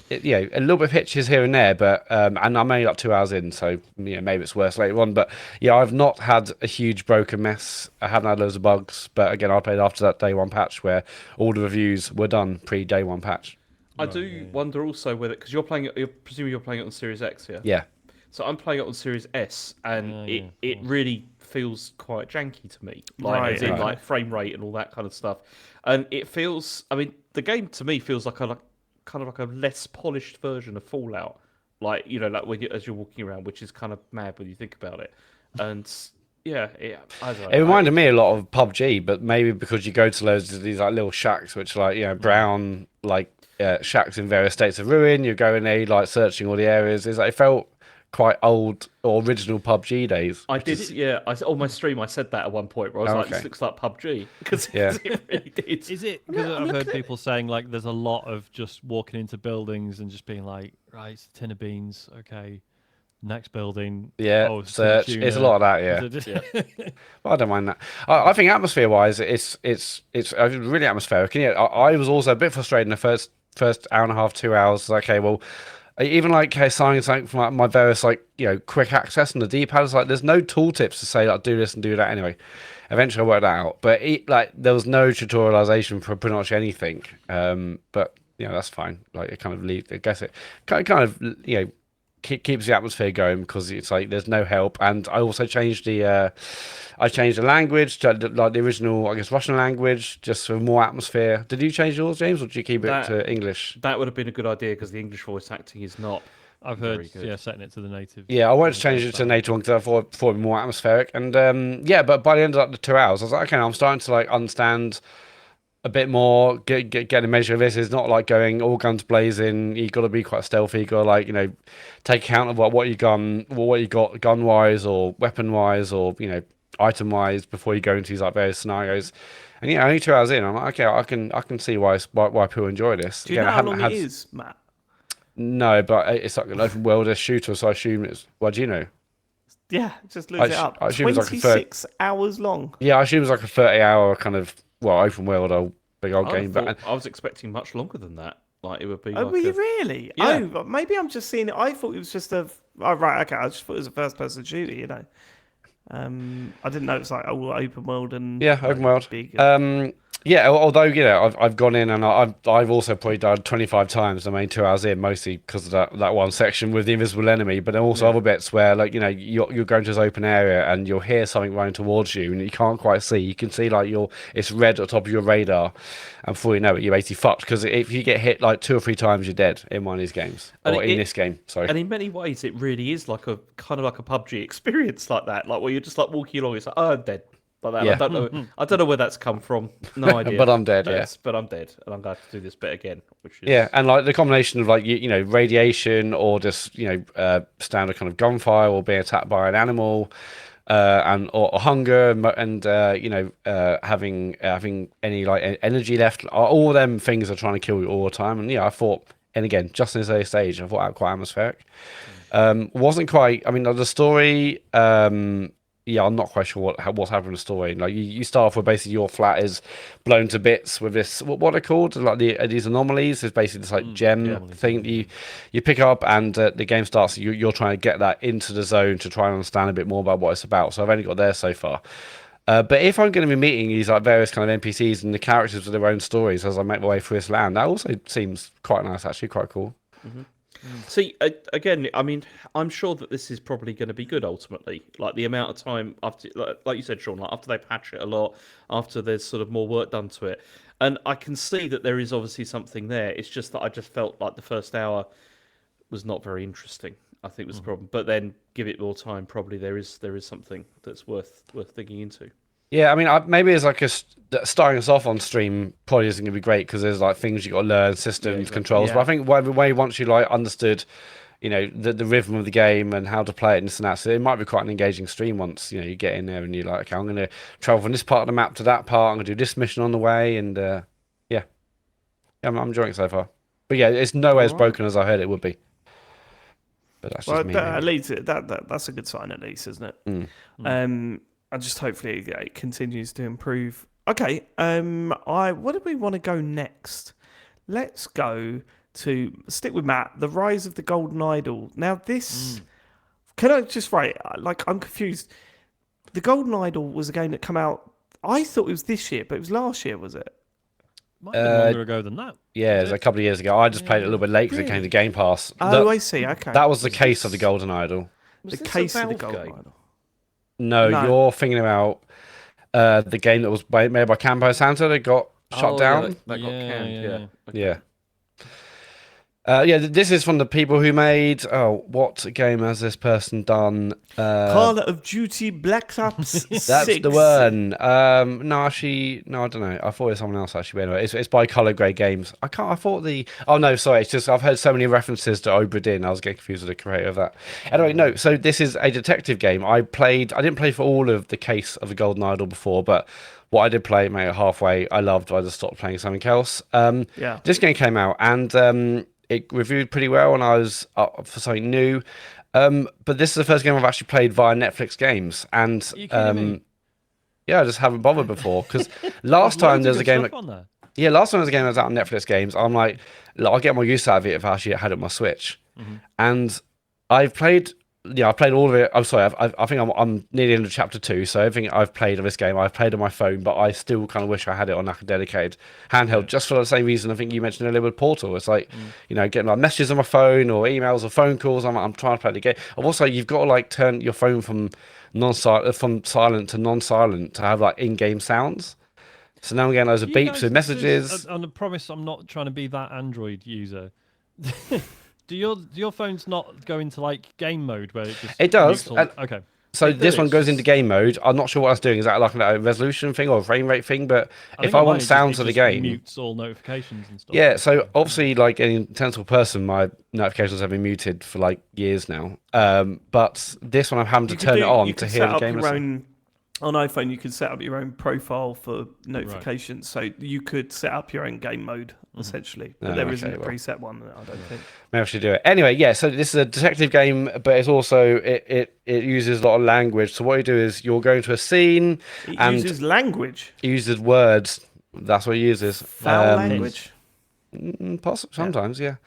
A little bit of hitches here and there, but and I'm only like 2 hours in, so maybe it's worse later on. But yeah, I've not had a huge broken mess. I haven't had loads of bugs, but again, I played after that day one patch where all the reviews were done pre-day one patch. I do wonder also whether because presumably you're playing it on Series X, yeah. Yeah. So I'm playing it on Series S, and it really feels quite janky to me, Right, like frame rate and all that kind of stuff. And it feels, I mean, the game to me feels like kind of like a less polished version of Fallout, like as you're walking around, which is kind of mad when you think about it. And yeah, I don't know. It reminded me a lot of PUBG, but maybe because you go to loads of these like little shacks, which are like brown like shacks in various states of ruin. You go in there, like searching all the areas. It felt quite old or original PUBG days. On my stream I said that at one point where I was like, this looks like PUBG because it really did. Is it? Because I've heard people saying like there's a lot of just walking into buildings and just being like, right, it's a tin of beans, okay, next building. Yeah, oh, it's search. It's a lot of that. Yeah. Well, I don't mind that. I think atmosphere-wise, it's really atmospheric. And I was also a bit frustrated in the first hour and a half, 2 hours. Okay, well. Even like signing something from my various quick access on the D-pad, it's like there's no tooltips to say like do this and do that. Anyway, eventually I worked that out, but there was no tutorialization for pretty much anything. But that's fine. Like it kind of I guess it kind of keeps the atmosphere going because it's like there's no help. And I also changed the language to like the original, I guess, Russian language, just for more atmosphere. Did you change yours, James, or did you keep it to English? That would have been a good idea because the English voice acting is not. I've heard, setting it to the native. Yeah, I wanted to change it to native one because I thought it would be more atmospheric. And but by the end of the 2 hours, I was like, okay, I'm starting to like understand a bit more, get a measure of this. It's not like going all guns blazing. You got to be quite stealthy. You got to take account of what you got gun wise or weapon wise or item wise before you go into these like various scenarios. And only 2 hours in, I'm like, okay, I can see why people enjoy this. Do you know how long it is, Matt? No, but it's like an open world shooter, so I assume it's. What do you know? Yeah, just look it up. I assume it's like 26 hours long. Yeah, I assume it's like a 30-hour kind of open world, big old game. But I was expecting much longer than that. Like it would be. Oh, were you really? Yeah. Oh, maybe I'm just seeing it. I thought it was just a. Oh, right, okay. I just thought it was a first-person shooter. I didn't know it's like all open world and open world. Big. Although I've gone in and I've also probably died 25 times. I mean, 2 hours in, mostly because of that one section with the invisible enemy, but then also other bits where you're going to this open area and you'll hear something running towards you and you can't quite see. You can see it's red at the top of your radar, and before you know it, you're basically fucked because if you get hit like 2 or 3 times, you're dead in one of these games in this game. Sorry. And in many ways, it really is like a kind of like a PUBG experience like that. Like where you're just like walking along, it's like, oh, I'm dead. Like that. Yeah. I don't know where that's come from. No idea. But I'm dead. But I'm dead, and I'm going to do this bit again. Which is... Yeah, and like the combination of like radiation or just standard kind of gunfire or being attacked by an animal, or hunger and having any like energy left. All them things are trying to kill you all the time. And I thought, and again, just in this early stage, I thought that was quite atmospheric. Wasn't quite. I mean, the story. I'm not quite sure what's happening in the story. Like you start off with basically your flat is blown to bits with this what are they called? Like these anomalies. It's basically this like gem thing that you pick up, and the game starts. You're trying to get that into the zone to try and understand a bit more about what it's about. So I've only got there so far. But if I'm going to be meeting these like various kind of NPCs and the characters with their own stories as I make my way through this land, that also seems quite nice. Actually, quite cool. Mm-hmm. See, again, I mean, I'm sure that this is probably going to be good ultimately. Like the amount of time after, like you said, Sean, like after they patch it a lot, after there's sort of more work done to it, and I can see that there is obviously something there. It's just that I just felt like the first hour was not very interesting. I think was the problem. But then give it more time, probably there is something that's worth digging into. Yeah, I mean, maybe it's like starting us off on stream probably isn't going to be great because there's like things you got to learn, systems, controls. Yeah. But I think way once you like understood, the rhythm of the game and how to play it and this and that, so it might be quite an engaging stream once you get in there and you're like, okay, I'm going to travel from this part of the map to that part. I'm going to do this mission on the way, and yeah, I'm enjoying it so far. But yeah, it's nowhere as broken as I heard it would be. But that's just me. At least that's a good sign, at least, isn't it? And just hopefully it continues to improve. Okay, what do we want to go next? Let's go to stick with Matt. The Rise of the Golden Idol. Now this, can I just write? Like I'm confused. The Golden Idol was a game that came out. I thought it was this year, but it was last year, was it? Might have been longer ago than that. Yeah, it was a couple of years ago. I just played it a little bit late because it came to Game Pass. Oh, I see. Okay, that was the case of the Golden Idol. the case of the Golden Idol. No, you're thinking about the game that was made by Campo Santo that got shut down. That got canned. Yeah. This is from the people who made. Oh, what game has this person done? Call of Duty Black Ops 6. That's the one. No, I don't know. I thought it was someone else actually. But anyway, it's by Color Grey Games. I thought the. Oh no, sorry. It's just I've heard so many references to Obra Dinn. I was getting confused with the creator of that. Anyway, no. So this is a detective game. I didn't play for all of the Case of the Golden Idol before, but what I did play, made it halfway. I loved. I just stopped playing something else. This game came out and. It reviewed pretty well, and I was up for something new. But this is the first game I've actually played via Netflix games, and I just haven't bothered before. Because last time there was a game. Last time there was a game that was out on Netflix games. I'm like, I'll get more use out of it if I actually had it on my Switch. And I've played. Yeah, I played all of it. I'm sorry, I think I'm nearly into chapter 2, so everything I've played of this game, I've played on my phone, but I still kind of wish I had it on like a dedicated handheld, just for the same reason I think you mentioned earlier with Portal. It's like, getting like messages on my phone or emails or phone calls. I'm trying to play the game. And also, you've got to like turn your phone from silent to non-silent to have like in-game sounds. So now I'm getting loads of beeps with messages. And I promise I'm not trying to be that Android user. Do your phones not go into like game mode where it just... It does. Okay. So this one goes into game mode. I'm not sure what that's doing. Is that like a resolution thing or a frame rate thing? But if I want sounds of the game, mutes all notifications and stuff. Yeah. So obviously, like any intentional person, my notifications have been muted for like years now. But this one, I'm having to turn it on to hear the game. On iPhone, you could set up your own profile for notifications. Right. So you could set up your own game mode, essentially. But there isn't a preset one, I don't think. Maybe I should do it. Anyway, yeah, so this is a detective game, but it's also, it uses a lot of language. So what you do is you're going to a scene. It uses language? It uses words. That's what it uses. Foul language? Possibly, sometimes, yeah.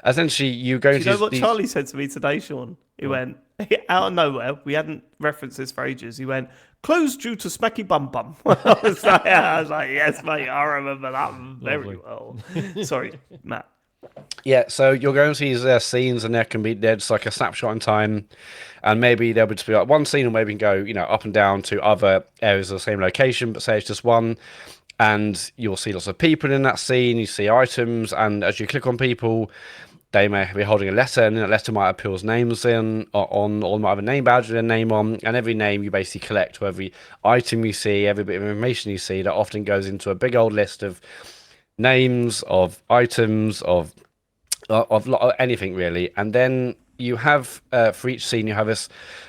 Essentially, you go to... Do you know what Charlie said to me today, Sean? He went, out of nowhere, we hadn't referenced this for ages, he went, closed due to smacky bum bum. I was like, yes, mate, I remember that very well. Sorry, Matt. Yeah, so you're going to see these scenes, and they're just like a snapshot in time, and maybe there'll just be like one scene, or maybe you can go, up and down to other areas of the same location, but say it's just one, and you'll see lots of people in that scene, you see items, and as you click on people, they may be holding a letter, and that letter might appear names or might have a name badge with their name on, and every name you basically collect, or every item you see, every bit of information you see, that often goes into a big old list of names, of items, of anything really. And then you have, for each scene, you have this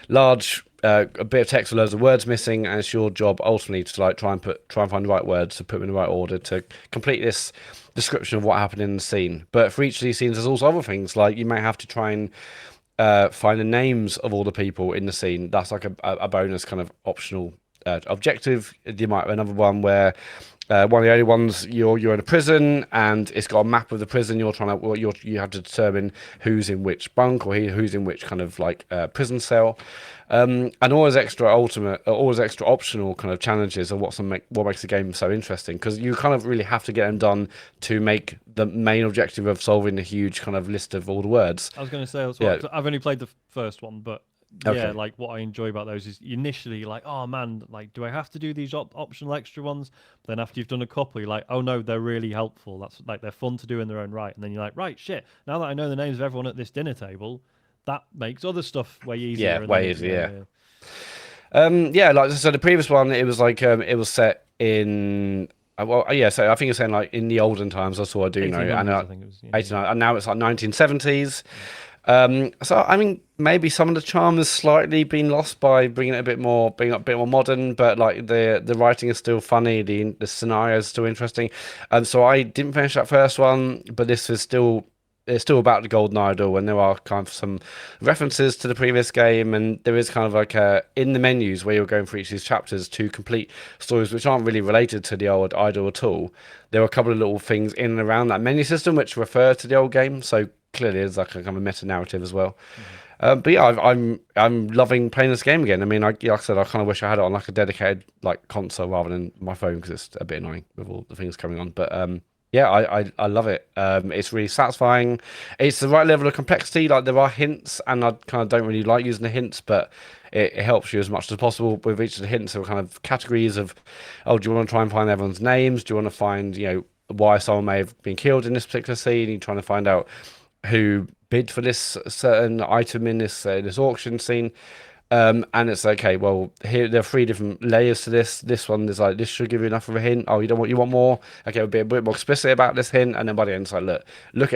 large a bit of text with loads of words missing, and it's your job ultimately to like try and find the right words, to put them in the right order, to complete this description of what happened in the scene. But for each of these scenes, there's also other things, like you may have to try and find the names of all the people in the scene. That's like a bonus kind of optional objective. You might have another one where one of the only ones. You're in a prison, and it's got a map of the prison. You have to determine who's in which bunk or who's in which kind of like prison cell. And all those extra optional kind of challenges are what makes the game so interesting, because you kind of really have to get them done to make the main objective of solving the huge kind of list of all the words. I was going to say as well, I've only played the first one, but Okay. like what I enjoy about those is initially like, oh man, like do I have to do these optional extra ones? But then after you've done a couple, you're like, oh no, they're really helpful. That's like they're fun to do in their own right. And then you're like, right, shit. Now that I know the names of everyone at this dinner table, that makes other stuff way easier. Yeah, way easier. Yeah. Like so, the previous one, it was like it was set in. So I think it's saying like in the olden times. That's all I do know. And I think it was 89, and now it's like 1970s. So I mean, maybe some of the charm has slightly been lost by being a bit more modern, but like the writing is still funny, the scenario is still interesting. So I didn't finish that first one, but this is still. It's still about the Golden Idol, and there are kind of some references to the previous game, and there is kind of like in the menus where you're going for each of these chapters to complete stories which aren't really related to the old Idol at all. There are a couple of little things in and around that menu system which refer to the old game, so clearly there's like a kind of meta narrative as well. But yeah, I'm loving playing this game again. I mean, like I said, I kind of wish I had it on like a dedicated like console rather than my phone, because it's a bit annoying with all the things coming on. But yeah, I love it. It's really satisfying. It's the right level of complexity. Like there are hints, and I kind of don't really like using the hints, but it helps you as much as possible with each of the hints. There are kind of categories of, oh, do you want to try and find everyone's names? Do you want to find, why someone may have been killed in this particular scene? You're trying to find out who bid for this certain item in this auction scene. And it's okay. Well, here there are 3 different layers to this. This one is like, this should give you enough of a hint. Oh, you want more? Okay, we'll be a bit more explicit about this hint. And then by the end, it's like, look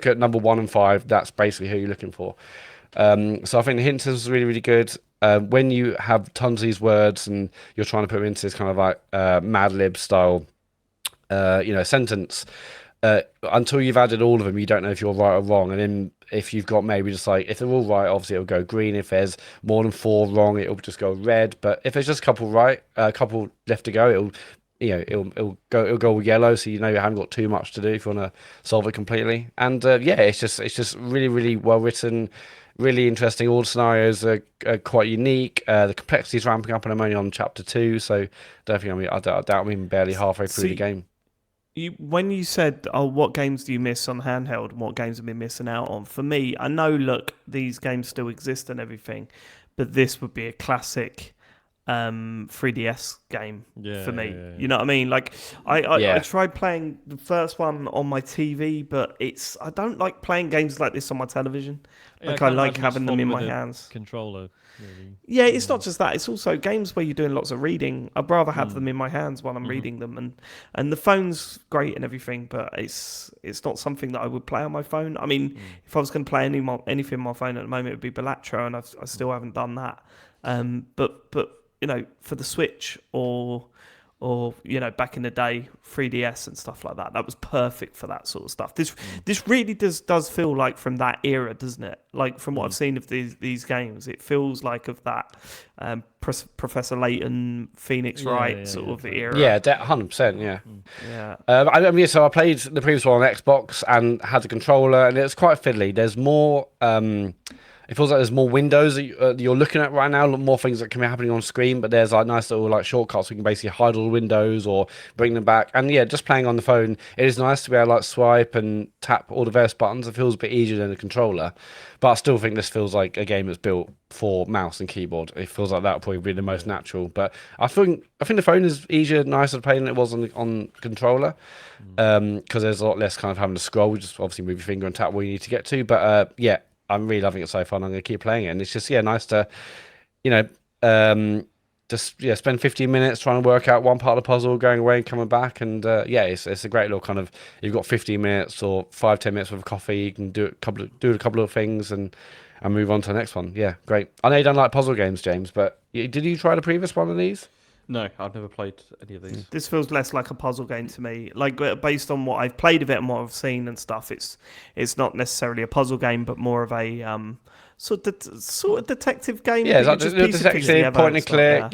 at number 1 and 5. That's basically who you're looking for. So I think the hints is really, really good. When you have tons of these words and you're trying to put them into this kind of like Mad Lib style, sentence. Until you've added all of them, you don't know if you're right or wrong. And then if you've got maybe just like, if they're all right, obviously it'll go green. If there's more than 4 wrong, it'll just go red. But if there's just a couple right, a couple left to go, it'll go yellow. So you haven't got too much to do if you want to solve it completely. And it's just really, really well written, really interesting. All the scenarios are quite unique. The complexity is ramping up, and I'm only on chapter 2, so I doubt I'm even barely halfway through the game. When you said, "Oh, what games do you miss on handheld, and what games have been missing out on?" For me, I know, look, these games still exist and everything, but this would be a classic 3DS game for me. Yeah. You know what I mean? Like, I tried playing the first one on my TV, but I don't like playing games like this on my television. Like, I like having them in my hands. Controller. Really. Yeah, it's not just that. It's also games where you're doing lots of reading. I'd rather have them in my hands while I'm reading them, and the phone's great and everything, but it's not something that I would play on my phone. I mean, if I was going to play anything on my phone at the moment, it would be Balatro, and I still haven't done that. But for the Switch or back in the day, 3DS and stuff like that was perfect for that sort of stuff. This really does feel like from that era, doesn't it? Like from what I've seen of these games, it feels like of that Professor Layton, Phoenix Wright sort of era. Yeah, 100%. Yeah. Yeah. I mean, so I played the previous one on Xbox and had the controller, and it's quite fiddly. There's more. It feels like there's more windows that you're looking at right now, more things that can be happening on screen, but there's like nice little like shortcuts. We can basically hide all the windows or bring them back. And yeah, just playing on the phone, it is nice to be able to like swipe and tap all the various buttons. It feels a bit easier than a controller, but I still think this feels like a game that's built for mouse and keyboard. It feels like that would probably be the most natural. But I think the phone is easier, nicer to play than it was on controller, because there's a lot less kind of having to scroll. Just obviously move your finger and tap where you need to get to. But yeah. I'm really loving it so far, and I'm going to keep playing it. And it's just, nice to, spend 15 minutes trying to work out one part of the puzzle, going away and coming back. And it's a great little kind of, you've got 15 minutes or 5-10 minutes with a coffee. You can do a couple of things and move on to the next one. Yeah, great. I know you don't like puzzle games, James, but did you try the previous one of these? No, I've never played any of these. This feels less like a puzzle game to me. Like, based on what I've played of it and what I've seen and stuff, it's not necessarily a puzzle game, but more of a sort of detective game. Yeah, it's like the detective point and click.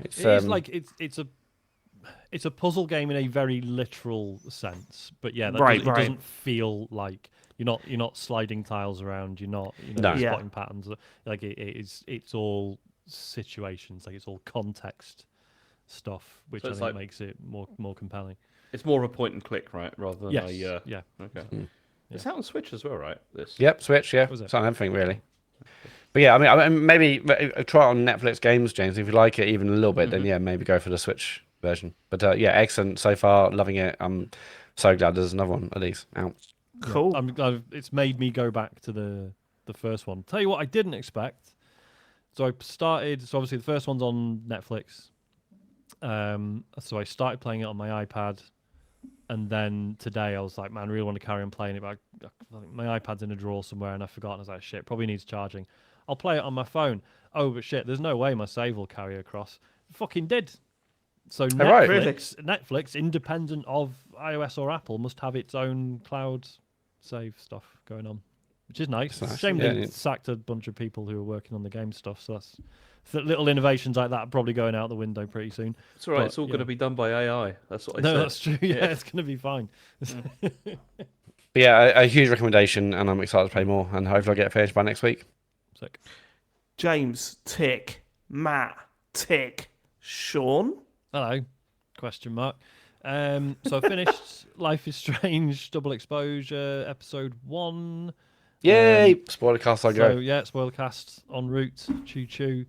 It's it's a puzzle game in a very literal sense, but yeah, that Right, it right. doesn't feel like you're not sliding tiles around. You're not No. Yeah. spotting patterns. Like it's all situations. Like it's all context stuff, which So I it's think like- makes it more compelling. It's more of a point and click, right? Rather than Yes. a. Yeah. Okay. Yeah. It's out on Switch as well, right? This. Yep, Switch, yeah. Was it? It's on everything, really. But yeah, I mean, maybe try it on Netflix Games, James. If you like it even a little bit, then yeah, maybe go for the Switch version. But yeah, excellent so far. Loving it. I'm so glad there's another one at least out. Cool. It's made me go back to the first one. Tell you what, I didn't expect. So I started. So obviously the first one's on Netflix. So I started playing it on my iPad, and then today I was like, man, I really want to carry on playing it, but I think my iPad's in a drawer somewhere, and I've forgotten. I was like, shit, probably needs charging. I'll play it on my phone. Oh, but shit, there's no way my save will carry across. Fucking did. So right. Netflix, independent of iOS or Apple, must have its own cloud save stuff going on, which is nice. That's nice. Shame Yeah, they sacked a bunch of people who were working on the game stuff. So that's little innovations like that are probably going out the window pretty soon. It's all right. But, It's all yeah. going to be done by AI. That's what I No, said. that's true. Yeah, it's going to be fine. But yeah, a huge recommendation, and I'm excited to play more, and hopefully I get it finished by next week. Sick. James, tick. Matt, tick. Sean? Hello? Question mark. So I finished Life is Strange Double Exposure episode 1. Yay! Spoiler cast, I go. So yeah, spoiler cast en route. Choo choo.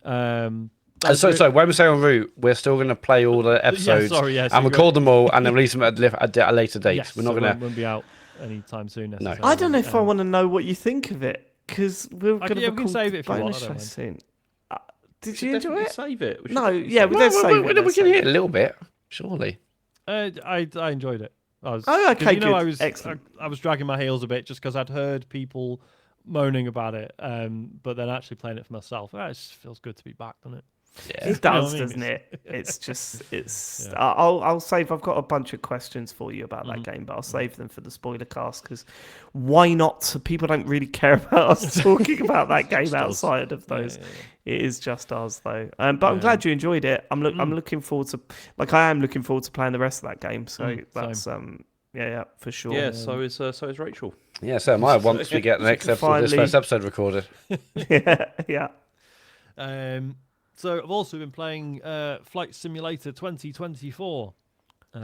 So when we say en route, we're still going to play all the episodes so and record them all and then release them at a later date. Yes, We're not so going won't be out anytime soon. No. Necessarily. I don't know if I want to know what you think of it, because we're going to we can save it if you want, bonus I don't show mind. soon. Did We should you enjoy definitely it? Save it. We should No, definitely yeah, save we it. don't save it. we let's can save hear it. a little bit, surely. I enjoyed it. Oh, 'cause okay, I good. was Excellent. I was dragging my heels a bit just because I'd heard people moaning about it, but then actually playing it for myself, it just feels good to be back, doesn't it? Yeah. It does, You know what I mean? doesn't it? It's just, it's. Yeah. I'll save. I've got a bunch of questions for you about that game, but I'll save them for the spoiler cast, because why not? People don't really care about us talking about that game outside of those. It is just us, though. But I'm glad you enjoyed it. I'm looking forward to, I am looking forward to playing the rest of that game. So that's yeah, for sure. Yeah. So is Rachel. Yeah, so am I once we get the next episode, this first episode recorded. yeah. So I've also been playing Flight Simulator 2024.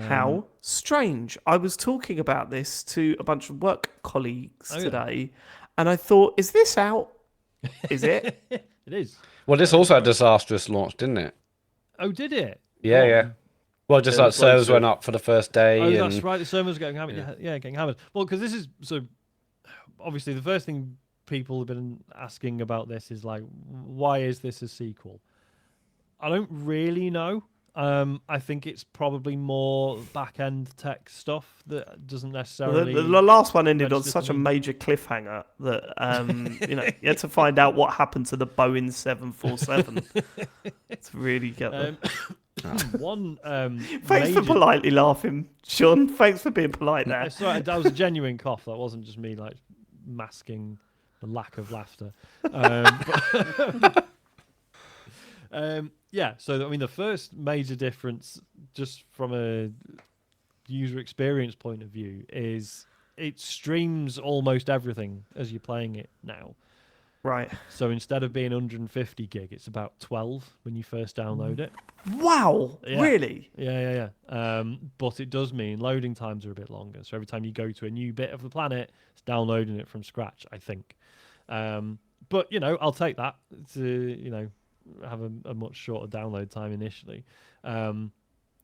How strange. I was talking about this to a bunch of work colleagues today, and I thought, is this out? Is it? It is. Well, this also had a disastrous launch, didn't it? Oh, did it? Yeah, What? yeah. Well, just Yeah, like it's like servers went up for the first day. Oh, and... that's right. The servers getting hammered. Yeah, getting hammered. Well, because this is so. Obviously, the first thing people have been asking about this is like, why is this a sequel? I don't really know. I think it's probably more back-end tech stuff that doesn't necessarily. The last one ended on register such to a me. major cliffhanger that you had to find out what happened to the Boeing 747 to really get them. One. Thanks for politely laughing, Sean. Thanks for being polite there. Sorry, that was a genuine cough. That wasn't just me like masking the lack of laughter. Yeah, so I mean, the first major difference, just from a user experience point of view, is it streams almost everything as you're playing it now. Right. So instead of being 150 gig, it's about 12 when you first download it. Wow. Yeah. Really? Yeah. But it does mean loading times are a bit longer. So every time you go to a new bit of the planet, it's downloading it from scratch, I think. But, I'll take that to, have a much shorter download time initially.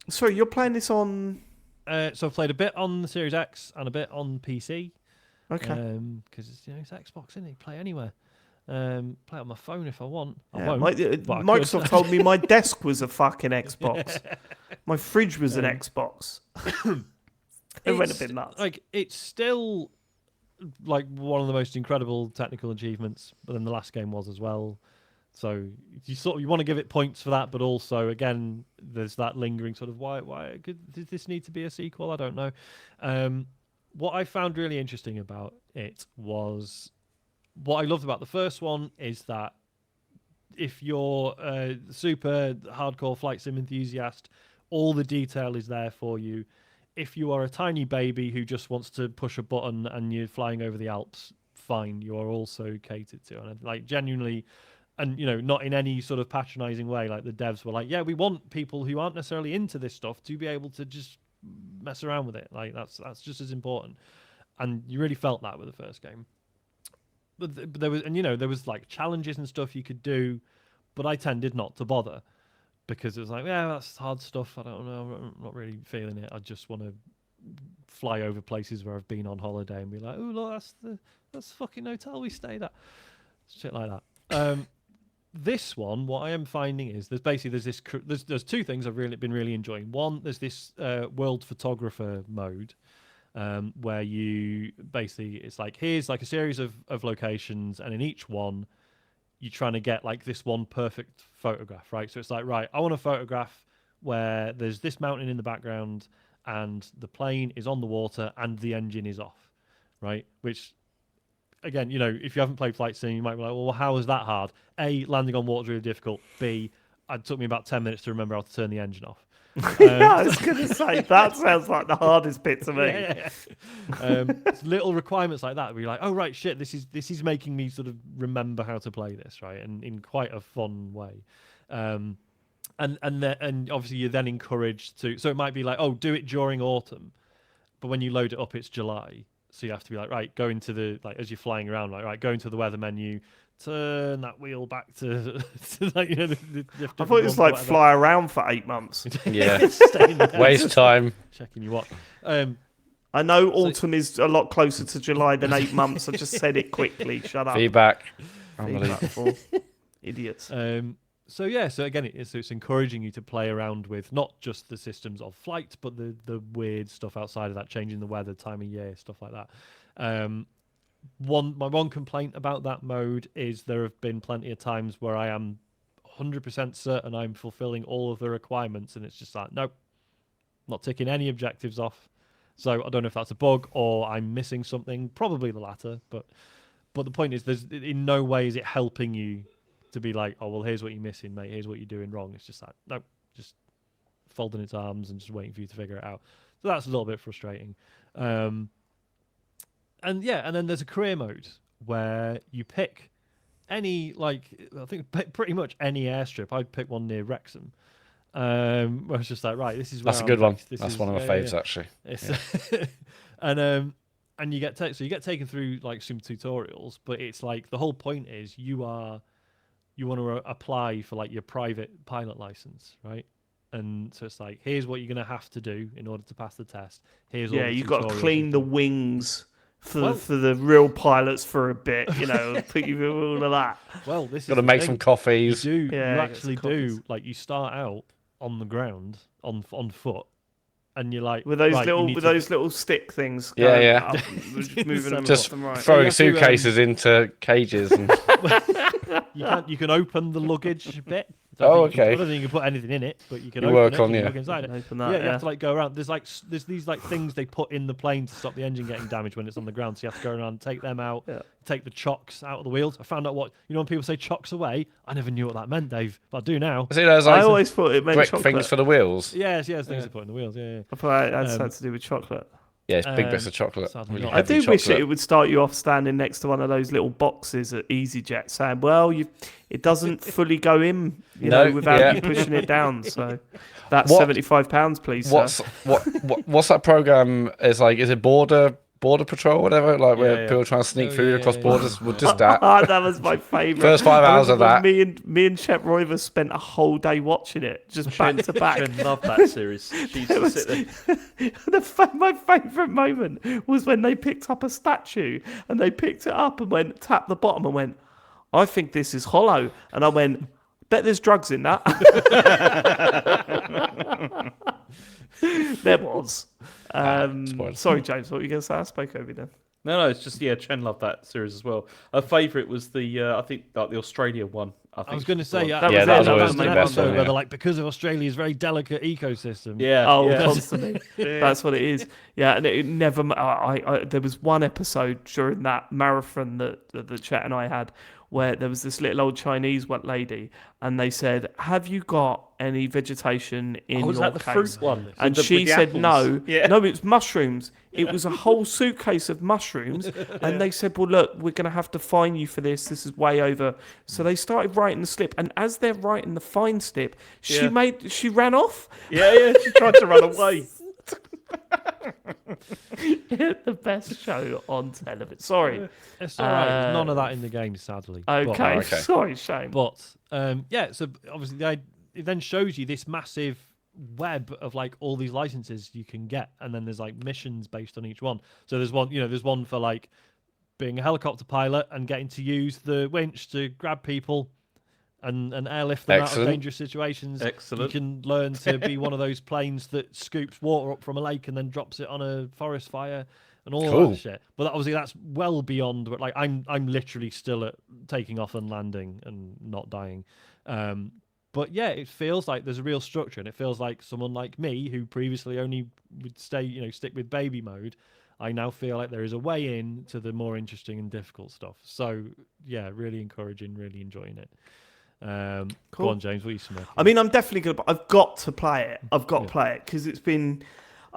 Sorry, you're playing this on... So I've played a bit on the Series X and a bit on PC. Okay. Because it's Xbox, isn't it? Play anywhere. Play it on my phone if I want. I Yeah, won't. but I Microsoft could. told me my desk was a fucking Xbox. My fridge was an Xbox. It went a bit nuts. Like, it's still like one of the most incredible technical achievements, but then the last game was as well. So you want to give it points for that, but also again, there's that lingering sort of why did this need to be a sequel? I don't know. What I found really interesting about it was what I loved about the first one is that if you're a super hardcore flight sim enthusiast, All the detail is there for you. If you are a tiny baby who just wants to push a button and you're flying over the Alps, fine, you are also catered to. And like genuinely, and not in any sort of patronizing way, like the devs were like, yeah, we want people who aren't necessarily into this stuff to be able to just mess around with it. Like that's just as important. And you really felt that with the first game. But there was, there was like challenges and stuff you could do, but I tended not to bother because it was like, yeah, that's hard stuff. I don't know, I'm not really feeling it. I just want to fly over places where I've been on holiday and be like, oh look, that's the fucking hotel we stayed at, shit like that. This one, what I am finding is there's two things I've been really enjoying. One, there's this world photographer mode. Where you basically, it's like, here's like a series of locations, and in each one you're trying to get like this one perfect photograph, right? So it's like, right, I want a photograph where there's this mountain in the background and the plane is on the water and the engine is off, right? Which, again, if you haven't played Flight Sim, you might be like, well, how is that hard? A, landing on water is really difficult. B, it took me about 10 minutes to remember how to turn the engine off. I was going to say, that sounds like the hardest bit to me. Yeah. Little requirements like that where you're like, oh right, shit, this is making me sort of remember how to play this, right? And in quite a fun way. And obviously you're then encouraged to, so it might be like, oh, do it during autumn, but when you load it up it's July, so you have to be like, right, go into the, like, as you're flying around, like, right, go into the weather menu, turn that wheel back to like, the I thought it was like fly around for 8 months. Yeah. Waste time. Checking your watch. I know autumn is a lot closer to July than 8 months. I just said it quickly. Shut up. Feedback. For idiots. So again, it's encouraging you to play around with not just the systems of flight, but the weird stuff outside of that, changing the weather, time of year, stuff like that. My one complaint about that mode is there have been plenty of times where I am 100% certain I'm fulfilling all of the requirements, and it's just like, nope, not ticking any objectives off. So I don't know if that's a bug or I'm missing something. Probably the latter, but the point is, there's in no way is it helping you to be like, oh well, here's what you're missing, mate. Here's what you're doing wrong. It's just like, nope, just folding its arms and just waiting for you to figure it out. So that's a little bit frustrating. And then there's a career mode where you pick any, like, I think pretty much any airstrip. I'd pick one near Wrexham. Where it's just like, right, this is where that's a good one. That's one of my faves, actually. And you get taken through like some tutorials, but it's like the whole point is you want to apply for like your private pilot license, right? And so it's like, here's what you're going to have to do in order to pass the test. Here's all the you've got to clean the wings for the real pilots for a bit, put you through all of that. Well, this is got to make some coffees. You actually do. Like, you start out on the ground on foot, and you're like, with those little stick things. Yeah. Moving them just them right. throwing suitcases into cages. And... you can open the luggage bit. Okay. I don't think you can put anything in it, but you can work open on it. you. Look inside it. Open that, you have to like go around. There's these like things they put in the plane to stop the engine getting damaged when it's on the ground. So you have to go around and take them out, take the chocks out of the wheels. I found out when people say chocks away, I never knew what that meant, Dave, but I do now. See, those, like, I always thought it meant chocolate. Things for the wheels. Yes, things to put in the wheels. Yeah. I thought it had to do with chocolate. Yeah, it's big bits of chocolate. Really I do wish it would start you off standing next to one of those little boxes at EasyJet saying, well, it doesn't fully go in, without you pushing it down. So that's £75, please, sir. What's that program? Is it Border Patrol, whatever, like where people try to sneak food across borders. Well, just that. That was my favourite. First 5 hours of that. Me and Shep Roivers spent a whole day watching it, just back to back. I love that series. She used to sit there. My favourite moment was when they picked up a statue and they picked it up and tapped the bottom and went, I think this is hollow. And I went, bet there's drugs in that. There was. Sorry, James, what were you going to say? I spoke over you then. No, it's just, Chen loved that series as well. Her favourite was I think the Australia one. I was going to say, that was always the best one. Where they're like, because of Australia's very delicate ecosystem. Constantly. That's what it is. Yeah, and it never. There was one episode during that marathon that Chet and I had where there was this little old Chinese lady, and they said, "Have you got any vegetation in was your that the case?" fruit one? And With she the said apples? no. Yeah. No, it was mushrooms. It was a whole suitcase of mushrooms. And they said, well, look, we're going to have to fine you for this. This is way over. So they started writing the slip. And as they're writing the fine slip, she ran off. Yeah, she tried to run away. The best show on television. Sorry. It's all right. There's none of that in the game, sadly. Okay. okay. Sorry, Shane. But so obviously it then shows you this massive web of like all these licenses you can get, and then there's like missions based on each one. So there's one for like being a helicopter pilot and getting to use the winch to grab people and airlift them out of dangerous situations. Excellent. You can learn to be one of those planes that scoops water up from a lake and then drops it on a forest fire and all that shit. But obviously that's well beyond. But like I'm literally still at taking off and landing and not dying. But yeah, it feels like there's a real structure, and it feels like someone like me, who previously only would stick with baby mode, I now feel like there is a way in to the more interesting and difficult stuff. So yeah, really encouraging, really enjoying it. Cool. Go on, James, what are you smoking? I mean, I'm definitely going to... I've got to play it. I've got to play it because it's been...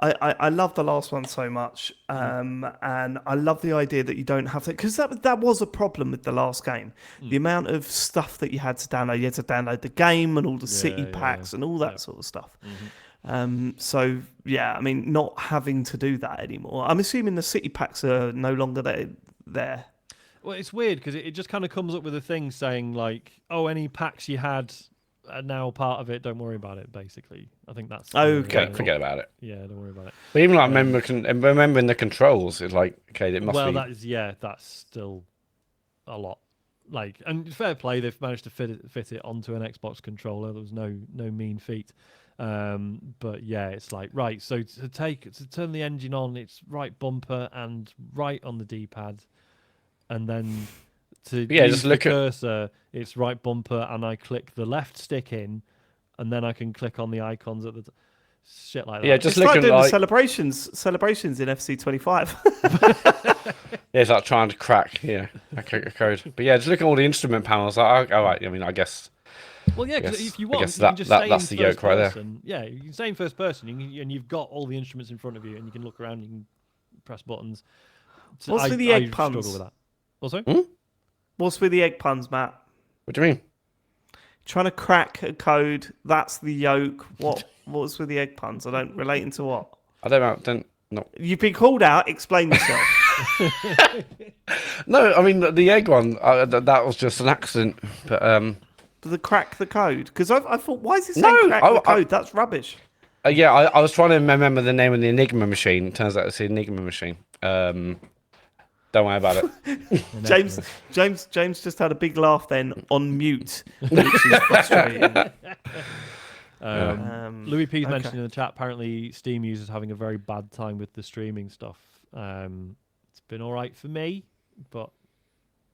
I love the last one so much, and I love the idea that you don't have to, because that was a problem with the last game. The amount of stuff that you had to download. You had to download the game and all the city packs and all that sort of stuff. So yeah, I mean, not having to do that anymore. I'm assuming the city packs are no longer there. Well, it's weird because it just kind of comes up with a thing saying like, oh, any packs you had are now part of it. Don't worry about it. Basically, I think that's Okay, forget about it. Yeah, don't worry about it. But even like remembering the controls, it's like, okay, it must be. Well, that's still a lot. Like, and fair play, they've managed to fit it onto an Xbox controller. There was no mean feat. But yeah, it's like, right, so to turn the engine on, it's right bumper and right on the D-pad, and then to use just the look cursor, it's right bumper, and I click the left stick in, and then I can click on the icons at the shit like that. Yeah, just It's like looking doing like the celebrations in FC25. yeah, it's like trying to crack a code. But yeah, just look at all the instrument panels. Like, all right, I mean, I guess. Well, yeah, because if you want, guess you can just stay that's in the first yoke right there. person. Yeah, you can stay in first person, and you've got all the instruments in front of you, and you can look around, you can press buttons. So What's with the egg struggle puns? with that. What's sorry? What's with the egg puns, Matt? What do you mean? Trying to crack a code, that's the yoke. What's with the egg puns? I don't relate into what? I don't know. You've been called out. Explain yourself. No, I mean the egg one. That was just an accident. But The crack the code? Because I thought, why is it saying No, crack the code? That's rubbish. yeah, I was trying to remember the name of the Enigma machine. Turns out it's the Enigma machine. Don't worry about it. James just had a big laugh then on mute, which is frustrating. Louis P's mentioned in the chat, apparently Steam users having a very bad time with the streaming stuff. It's been all right for me, but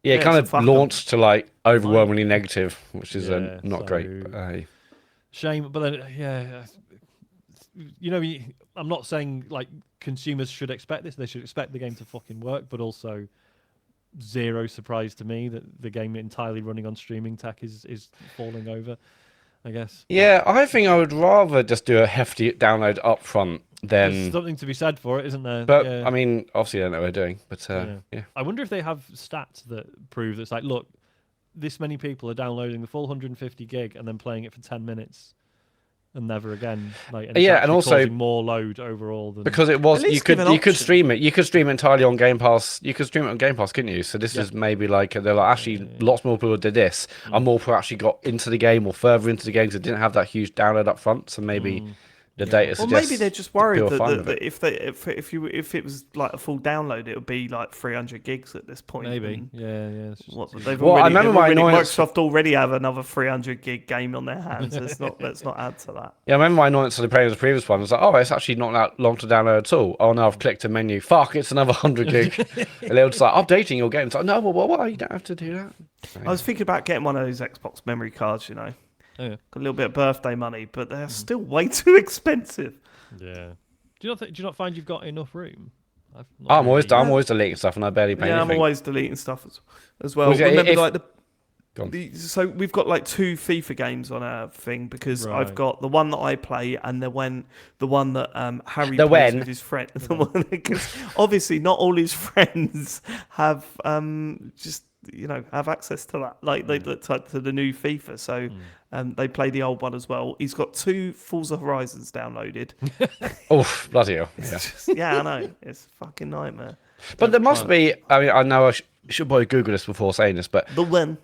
Yeah, it kind of launched to like overwhelmingly negative, which is not great. But, shame, but then I'm not saying like consumers should expect this. They should expect the game to fucking work, but also zero surprise to me that the game entirely running on streaming tech is falling over, I guess. Yeah, I think I would rather just do a hefty download up front than... There's something to be said for it, isn't there? But, I mean, obviously I don't know what they're doing, but yeah. I wonder if they have stats that prove that it's like, look, this many people are downloading the full 150 gig and then playing it for 10 minutes and never again. Like, and and also causing more load overall than... because it was you could stream it. You could stream it entirely on Game Pass. You could stream it on Game Pass, couldn't you? So this is maybe like they're like actually lots more people did this, and more people actually got into the game or further into the game because it didn't have that huge download up front. So maybe the data suggests. Well, maybe they're just worried that if it was like a full download, it would be like 300 gigs at this point. Maybe, yeah. Microsoft already have another 300 gig game on their hands. Let's not add to that. Yeah, I remember my annoyance of the previous one. I was like, oh, it's actually not that long to download at all. Oh no, I've clicked a menu. Fuck, it's another 100 gig. And they were just like updating your game. It's like, no, well, why? You don't have to do that. So, I was thinking about getting one of those Xbox memory cards, Oh, yeah. Got a little bit of birthday money, but they're still way too expensive. Yeah. Do you not find you've got enough room? I'm always deleting stuff, and I barely pay anything. I'm always deleting stuff as well. Well, Remember, So we've got like 2 FIFA games on our thing because I've Right. got the one that I play and the one that Harry The plays when. with his friend. The one because obviously not all his friends have just have access to that to the new FIFA. So they play the old one as well. He's got 2 Forza Horizons downloaded. Oh, bloody hell! Yeah. Yeah, I know, it's a fucking nightmare. But there must be. I mean, I know I should probably Google this before saying this, but The when.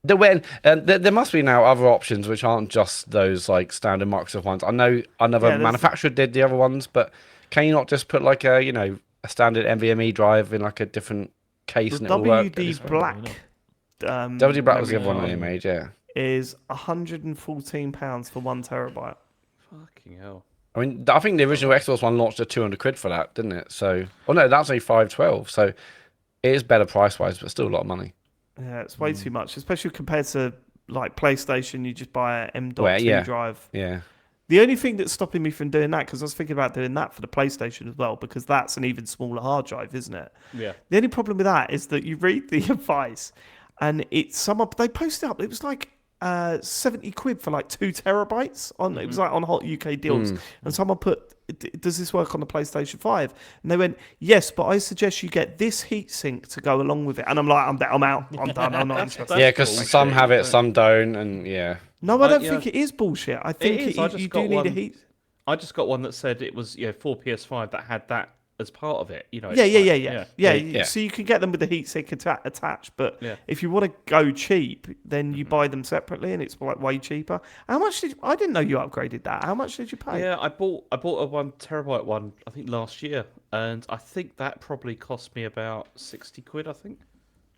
there must be now other options which aren't just those like standard Microsoft ones. I know another Yeah, there's- manufacturer did the other ones, but can you not just put like a a standard NVMe drive in like a different case The and it will work? WD Black. WD Black was the other memory one they card made, yeah. is £114 for 1 terabyte. Fucking hell. I mean, I think the original Xbox one launched at 200 quid for that, didn't it? So, no, that's only 512. So, it is better price wise, but still a lot of money. Yeah, it's way too much, especially compared to like PlayStation. You just buy a M.2 Well, yeah. drive. Yeah. The only thing that's stopping me from doing that, because I was thinking about doing that for the PlayStation as well, because that's an even smaller hard drive, isn't it? Yeah. The only problem with that is that you read the advice, and they posted up. It was like 70 quid for like 2 terabytes on. It was like on Hot UK Deals, and someone put, "Does this work on the PlayStation 5?" And they went, "Yes, but I suggest you get this heatsink to go along with it." And I'm like, "I'm out. I'm done. I'm not interested." Yeah, because cool. some Okay, have it, so- some don't, and yeah. No, I don't yeah. think it is bullshit. I think is. I just you got do need a one- heat. I just got one that said it was for PS5 that had that as part of it. Yeah, it's yeah. Yeah. So you can get them with the heatsink attached, but Yeah. if you want to go cheap, then you buy them separately, and it's like way cheaper. How much I didn't know you upgraded that. How much did you pay? Yeah, I bought a 1 terabyte one I think last year, and I think that probably cost me about 60 quid. I think.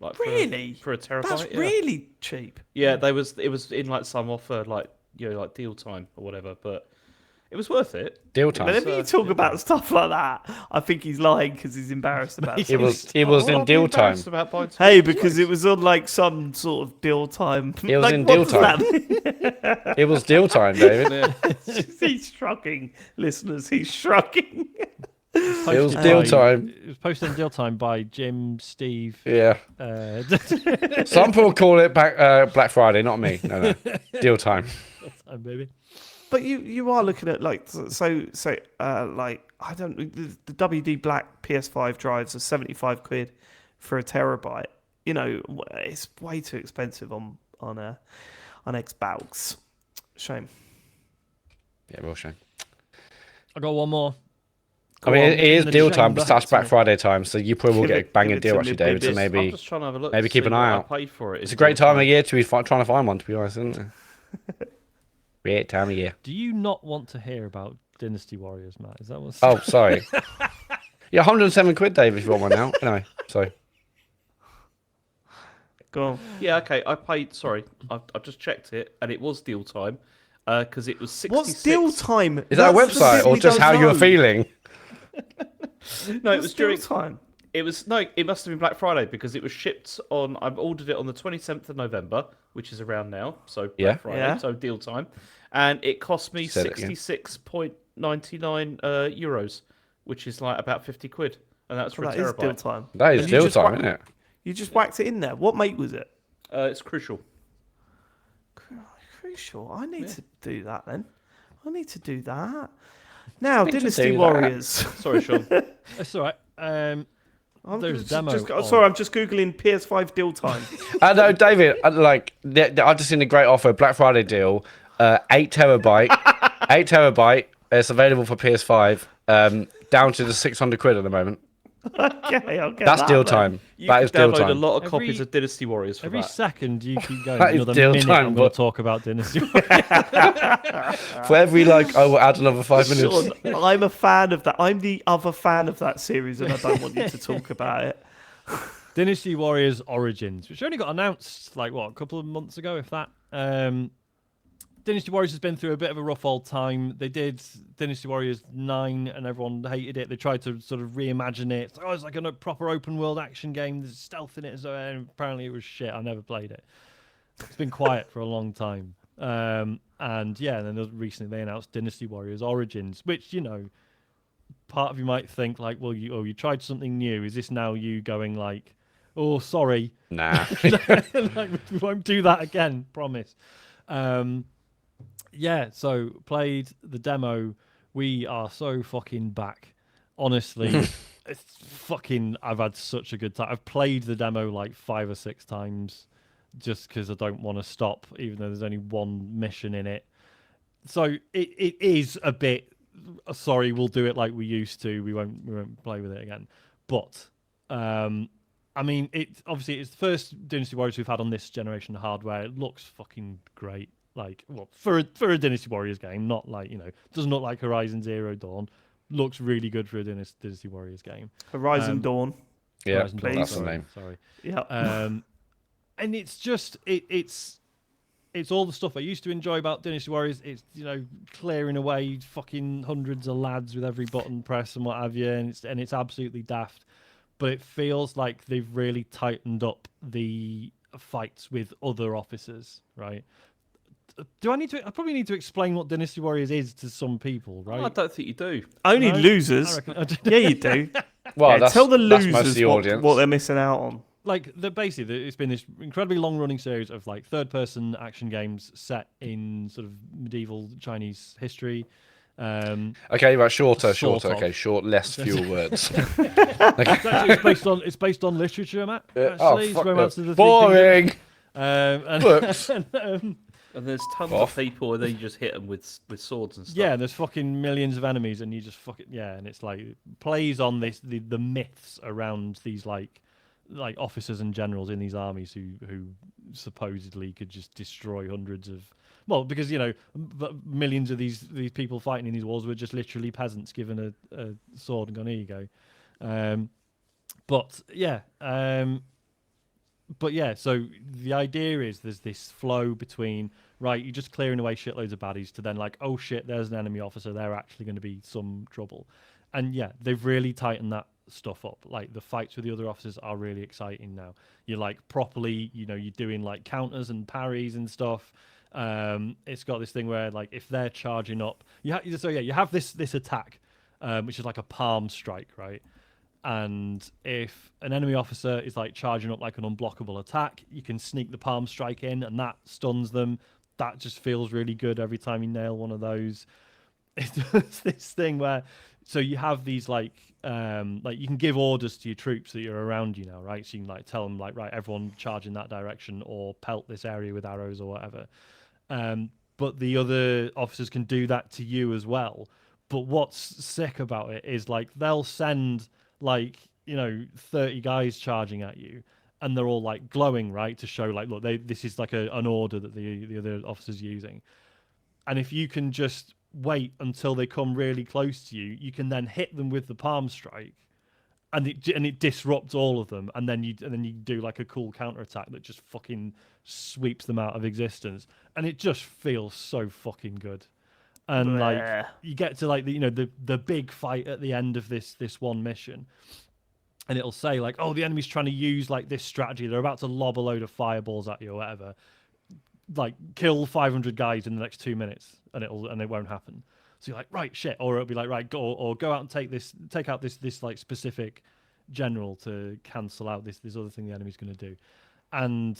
Like Really? for a terabyte. That's yeah. really cheap. Yeah, it was in like some offer, like like deal time or whatever, but it was worth it. Deal time. Whenever you talk about stuff like that, I think he's lying because he's embarrassed about it. It was Well, in I'll be deal time. embarrassed about buying Hey, two because toys. it was on like some sort of deal time. It was Like, in what deal does time. that mean? It was deal time, David. He's shrugging, listeners. He's shrugging. It was deal time. It was posted in deal time by Jim, Steve. Yeah. Some people call it Black Friday, not me. No. Deal time. Baby. But you are looking at like like I don't the WD Black PS5 drives are 75 quid for a terabyte. It's way too expensive on Xbox. Shame. Yeah, real shame. I got one more. I mean, it is in the deal time, but chamber. that's Black Friday time, so you probably will Give get it- a banging give it deal to actually, me, David. So baby. I'm maybe just trying to have a look. maybe to keep see an eye what out. I paid for it. it's in a great deal time of year to be trying to find one. To be honest, isn't it? Great time of year. Do you not want to hear about Dynasty Warriors, Matt? Is that what's... Oh, sorry. Yeah, 107 quid, David, if you want one now. Anyway, sorry. Go on. Yeah, okay. I paid. Sorry, I've just checked it, and it was deal time, because it was 66. What's deal time? Is that a That's website or specifically just how don't you're know. feeling? No, it What's was deal during. time. It was no. It must have been Black Friday because it was shipped on. I've ordered it on the 27th of November, which is around now. So Black Yeah. Friday. Yeah. So deal time, and it cost me Said it again. 66.99 euros, which is like about 50 quid, and that's for Well, a that is deal terabyte. time. That is And you deal just time, whack- isn't it? You just whacked it in there. What make was it? It's crucial. Crucial. I need to do that then. I need to do that. Now, Need to Dynasty do that. Warriors. Sorry, Sean. It's all right. There's a demo I'm on- sorry, I'm just googling PS5 deal time. No, David, I just seen a great offer, Black Friday deal, 8 terabyte, 8 terabyte. It's available for PS5, down to the 600 quid at the moment. Okay, I'll get That's that deal then. time. You That can is deal download a time. lot of Every- copies of Dynasty Warriors for Every that. second you keep going, That is another deal minute time, I'm going but- to talk about Dynasty. For every I will add another 5 minutes. Sean, I'm a fan of that. I'm the other fan of that series, and I don't want you to talk about it. Dynasty Warriors Origins, which only got announced a couple of months ago, if that. Dynasty Warriors has been through a bit of a rough old time. They did Dynasty Warriors 9 and everyone hated it. They tried to sort of reimagine it. It's like a proper open world action game. There's stealth in it, and apparently it was shit. I never played it. It's been quiet for a long time. And then recently they announced Dynasty Warriors Origins, which, part of you might think you tried something new. Is this now you going oh, sorry. Nah. Like, we won't do that again, promise. Yeah, so played the demo. We are so fucking back. Honestly, it's fucking. I've had such a good time. I've played the demo like 5 or 6 times just because I don't want to stop, even though there's only one mission in it. So it is a bit. Sorry, we'll do it like we used to. We won't play with it again. But I mean, it's the first Dynasty Warriors we've had on this generation of hardware. It looks fucking great. Like, well, for a Dynasty Warriors game, not like, doesn't look like Horizon Zero Dawn. Looks really good for a Dynasty Warriors game. Horizon Dawn. Yeah, Horizon Dawn, that's the sorry, name. Sorry. Yeah. And it's just it's all the stuff I used to enjoy about Dynasty Warriors. It's clearing away fucking hundreds of lads with every button press and what have you, and it's absolutely daft. But it feels like they've really tightened up the fights with other officers, right? I probably need to explain what Dynasty Warriors is to some people, right? I don't think you do. Only No? losers. I reckon I do. Yeah, you do. Well, Yeah, tell the that's most of losers the audience. what they're missing out on. Like, basically, it's been this incredibly long-running series of like third-person action games set in sort of medieval Chinese history. Okay, right, shorter. Sort of. Okay, short, less, fewer words. It's based on literature, Matt. Oh, Actually, fuck Romance of the it. Three Boring. Kingdoms. Books. And there's tons Off. of people, and then you just hit them with swords and stuff. Yeah, there's fucking millions of enemies, and you just and it's like plays on the myths around these like officers and generals in these armies who supposedly could just destroy hundreds of. Well, because millions of these people fighting in these wars were just literally peasants given a sword and gone, here you go. But yeah, so the idea is there's this flow between, right, you're just clearing away shitloads of baddies to then like, oh shit, there's an enemy officer, they're actually going to be some trouble. And yeah, they've really tightened that stuff up. Like the fights with the other officers are really exciting now. You're like properly, you're doing like counters and parries and stuff. It's got this thing where like if they're charging up, you have this attack, which is like a palm strike, right? And if an enemy officer is like charging up like an unblockable attack, you can sneak the palm strike in and that stuns them. That just feels really good every time you nail one of those. It does this thing where, so you have these like you can give orders to your troops that you're around you now, right? So you can like tell them like, right, everyone charge in that direction or pelt this area with arrows or whatever. But the other officers can do that to you as well. But what's sick about it is like they'll send 30 guys charging at you, and they're all like glowing, right, to show like, look, this is like an order that the other officer's using. And if you can just wait until they come really close to you, you can then hit them with the palm strike, and it disrupts all of them, and then you do like a cool counter attack that just fucking sweeps them out of existence, and it just feels so fucking good. And like you get to like the big fight at the end of this one mission, and it'll say like, oh, the enemy's trying to use like this strategy. They're about to lob a load of fireballs at you or whatever. Like kill 500 guys in the next 2 minutes, and it won't happen. So you're like, right, shit, or it'll be like, right, go out and take out this like specific general to cancel out this other thing the enemy's going to do, and.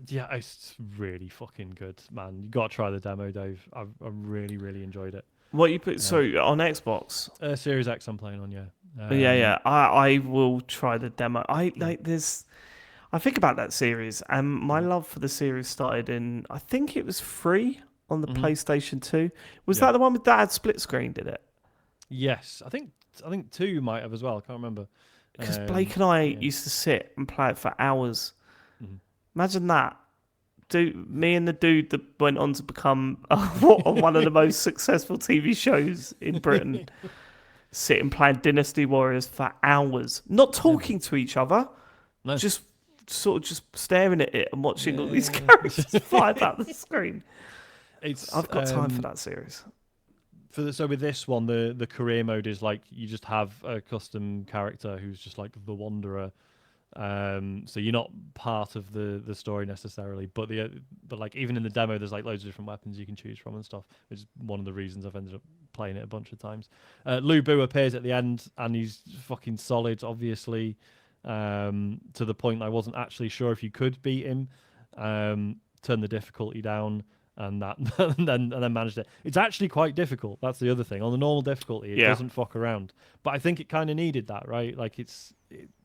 Yeah, it's really fucking good, man. You got to try the demo, Dave. I really, really enjoyed it. What you put? So on Xbox, Series X, I'm playing on. Yeah. I will try the demo. I think about that series, and my love for the series started in. I think it was free on the PlayStation 2. Was that the one with Dad split screen? Did it? Yes, I think 2 might have as well. I can't remember. Because Blake and I used to sit and play it for hours. Mm-hmm. Imagine that. Me and the dude that went on to become one of the most successful TV shows in Britain, sitting playing Dynasty Warriors for hours, not talking to each other, just sort of just staring at it and watching all these characters fly about the screen. I've got time for that series. So with this one, the career mode is like you just have a custom character who's just like the Wanderer. So you're not part of the story necessarily, but like even in the demo, there's like loads of different weapons you can choose from and stuff. Which is one of the reasons I've ended up playing it a bunch of times. Lu Bu appears at the end, and he's fucking solid, obviously. to the point that I wasn't actually sure if you could beat him. Turn the difficulty down, and that, and then managed it. It's actually quite difficult. That's the other thing. On the normal difficulty, it doesn't fuck around. But I think it kind of needed that, right? Like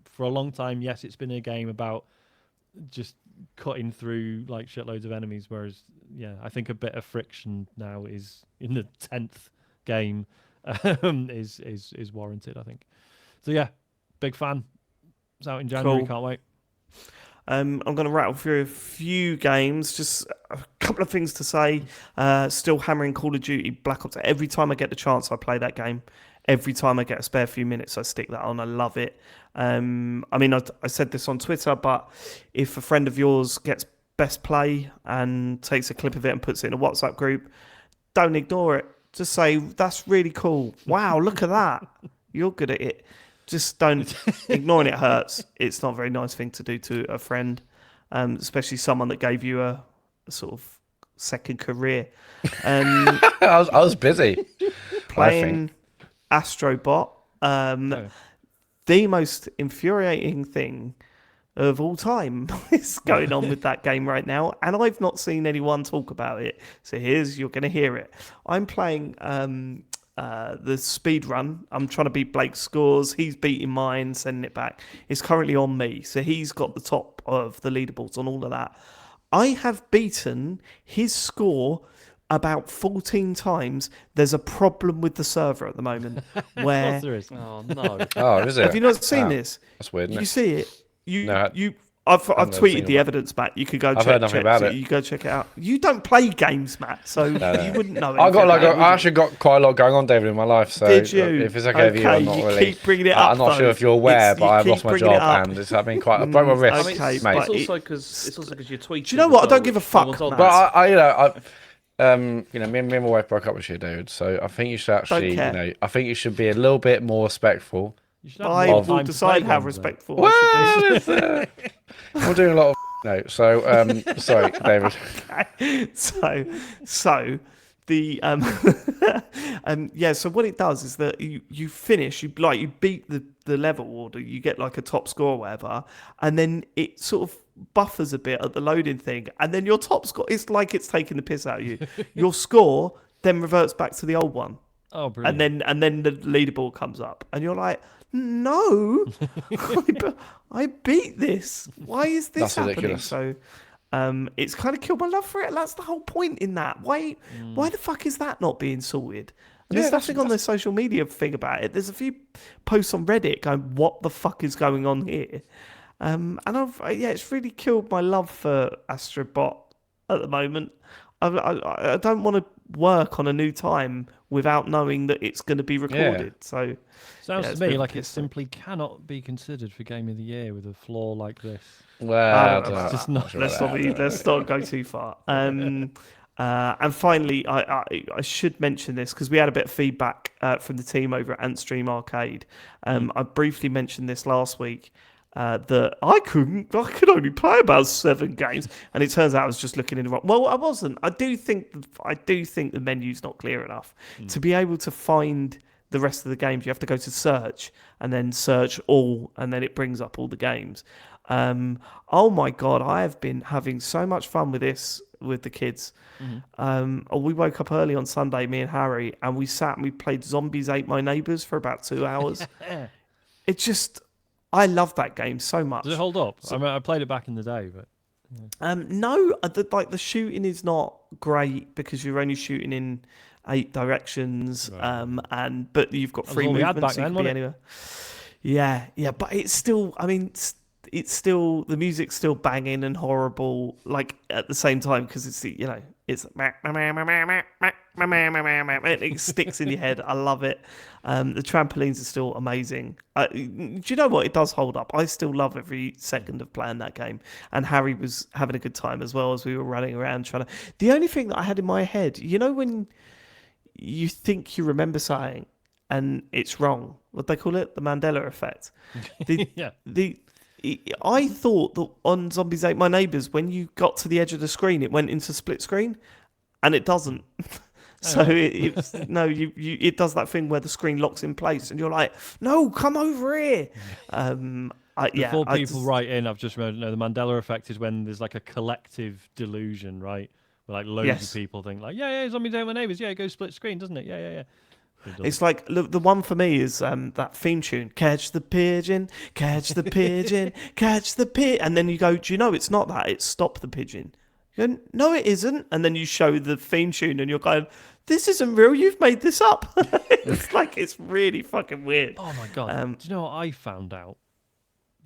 for a long time, yes, it's been a game about just cutting through like shitloads of enemies. Whereas, I think a bit of friction now is in the 10th game is warranted. I think. So yeah, big fan. It's out in January. Cool. Can't wait. I'm going to rattle through a few games, just a couple of things to say. Still hammering Call of Duty Black Ops. Every time I get the chance, I play that game. Every time I get a spare few minutes, I stick that on. I love it. I mean, I said this on Twitter, but if a friend of yours gets best play and takes a clip of it and puts it in a WhatsApp group, don't ignore it. Just say, that's really cool. Wow, look at that. You're good at it. Just don't. Ignoring it hurts. It's not a very nice thing to do to a friend, especially someone that gave you a sort of second career. I was busy playing Astrobot. The most infuriating thing of all time is going on with that game right now, and I've not seen anyone talk about it. So you're going to hear it. I'm playing the speed run. I'm trying to beat Blake's scores. He's beating mine, sending it back. It's currently on me, so he's got the top of the leaderboards on all of that. I have beaten his score about 14 times. There's a problem with the server at the moment where Oh no! Oh, is it? have you not seen this? That's weird. Isn't You it? see it? No, I've never tweeted seen the it. evidence, Matt. You could go I've check heard nothing about so it. you go check it out. You don't play games, Matt, so you wouldn't know. I got anything about it, I actually got quite a lot going on, David, in my life. So Did you? if it's okay with you, I'm not you really. keep bringing it up. I'm not though. sure if you're aware, It's- but you I've keep lost my bringing it job, up. and it's having quite. I broke my wrist, okay, mate. but It's also because you're tweeting. Do you know what? I don't give a fuck, Someone's on Matt. that. But me and my wife broke up this year, David. So I think you should actually, care. I think you should be a little bit more respectful. You should have I more will time to decide play how games, though. respectful Well, I should be. I'm doing a lot of no. So sorry, David. So the so what it does is that you finish, you beat the level order, you get like a top score or whatever, and then it sort of buffers a bit at the loading thing, and then your top score, it's like it's taking the piss out of you. Your score then reverts back to the old one. Oh, brilliant. And then the leaderboard comes up, and you're like, no, I beat this. Why is this That's happening? ridiculous. So it's kind of killed my love for it. That's the whole point in that. Why the fuck is that not being sorted? And there's nothing on the social media thing about it. There's a few posts on Reddit going, what the fuck is going on here? And it's really killed my love for Astrobot at the moment. I don't want to work on a new time without knowing that it's going to be recorded. So Sounds it's to a me bit like it pissed. simply cannot be considered for Game of the Year with a flaw like this. Well, it's just not- let's not go too far. And finally, I should mention this because we had a bit of feedback from the team over at Antstream Arcade. I briefly mentioned this last week. That I could only play about 7 games, and it turns out I was just looking in the wrong. Well, I wasn't. I do think the menu's not clear enough to be able to find the rest of the games. You have to go to search and then search all, and then it brings up all the games. Oh my god, I have been having so much fun with this with the kids. We woke up early on Sunday, me and Harry, and we sat and we played Zombies Ate My Neighbours for about 2 hours. It just. I love that game so much. Does it hold up? I mean, I played it back in the day, but No, the shooting is not great because you're only shooting in 8 directions, but you've got free all we had movement, back so you then, can be wasn't anywhere. Yeah, but it's still. I mean, it's still the music's still banging and horrible, like at the same time because it's it sticks in your head. I love it. The trampolines are still amazing. Do you know what? It does hold up. I still love every second of playing that game. And Harry was having a good time as well as we were running around trying to. The only thing that I had in my head, when you think you remember something and it's wrong, what they call it, the Mandela effect. I thought that on Zombies Ate My Neighbours, when you got to the edge of the screen, it went into split screen, and it doesn't. So it does that thing where the screen locks in place, and you're like, "No, come over here." Before people write in, I've just remembered, the Mandela effect is when there's like a collective delusion, right? Where like loads of people think like, yeah, zombies ate my neighbours. Yeah, it goes split screen, doesn't it? Yeah. It's like the one for me is that theme tune, catch the pigeon, catch the pigeon, catch the pigeon. And then you go, do you know it's not that, it's stop the pigeon. You go, no, it isn't. And then you show the theme tune and you're going, this isn't real, you've made this up. It's like, it's really fucking weird. Oh my God. Do you know what I found out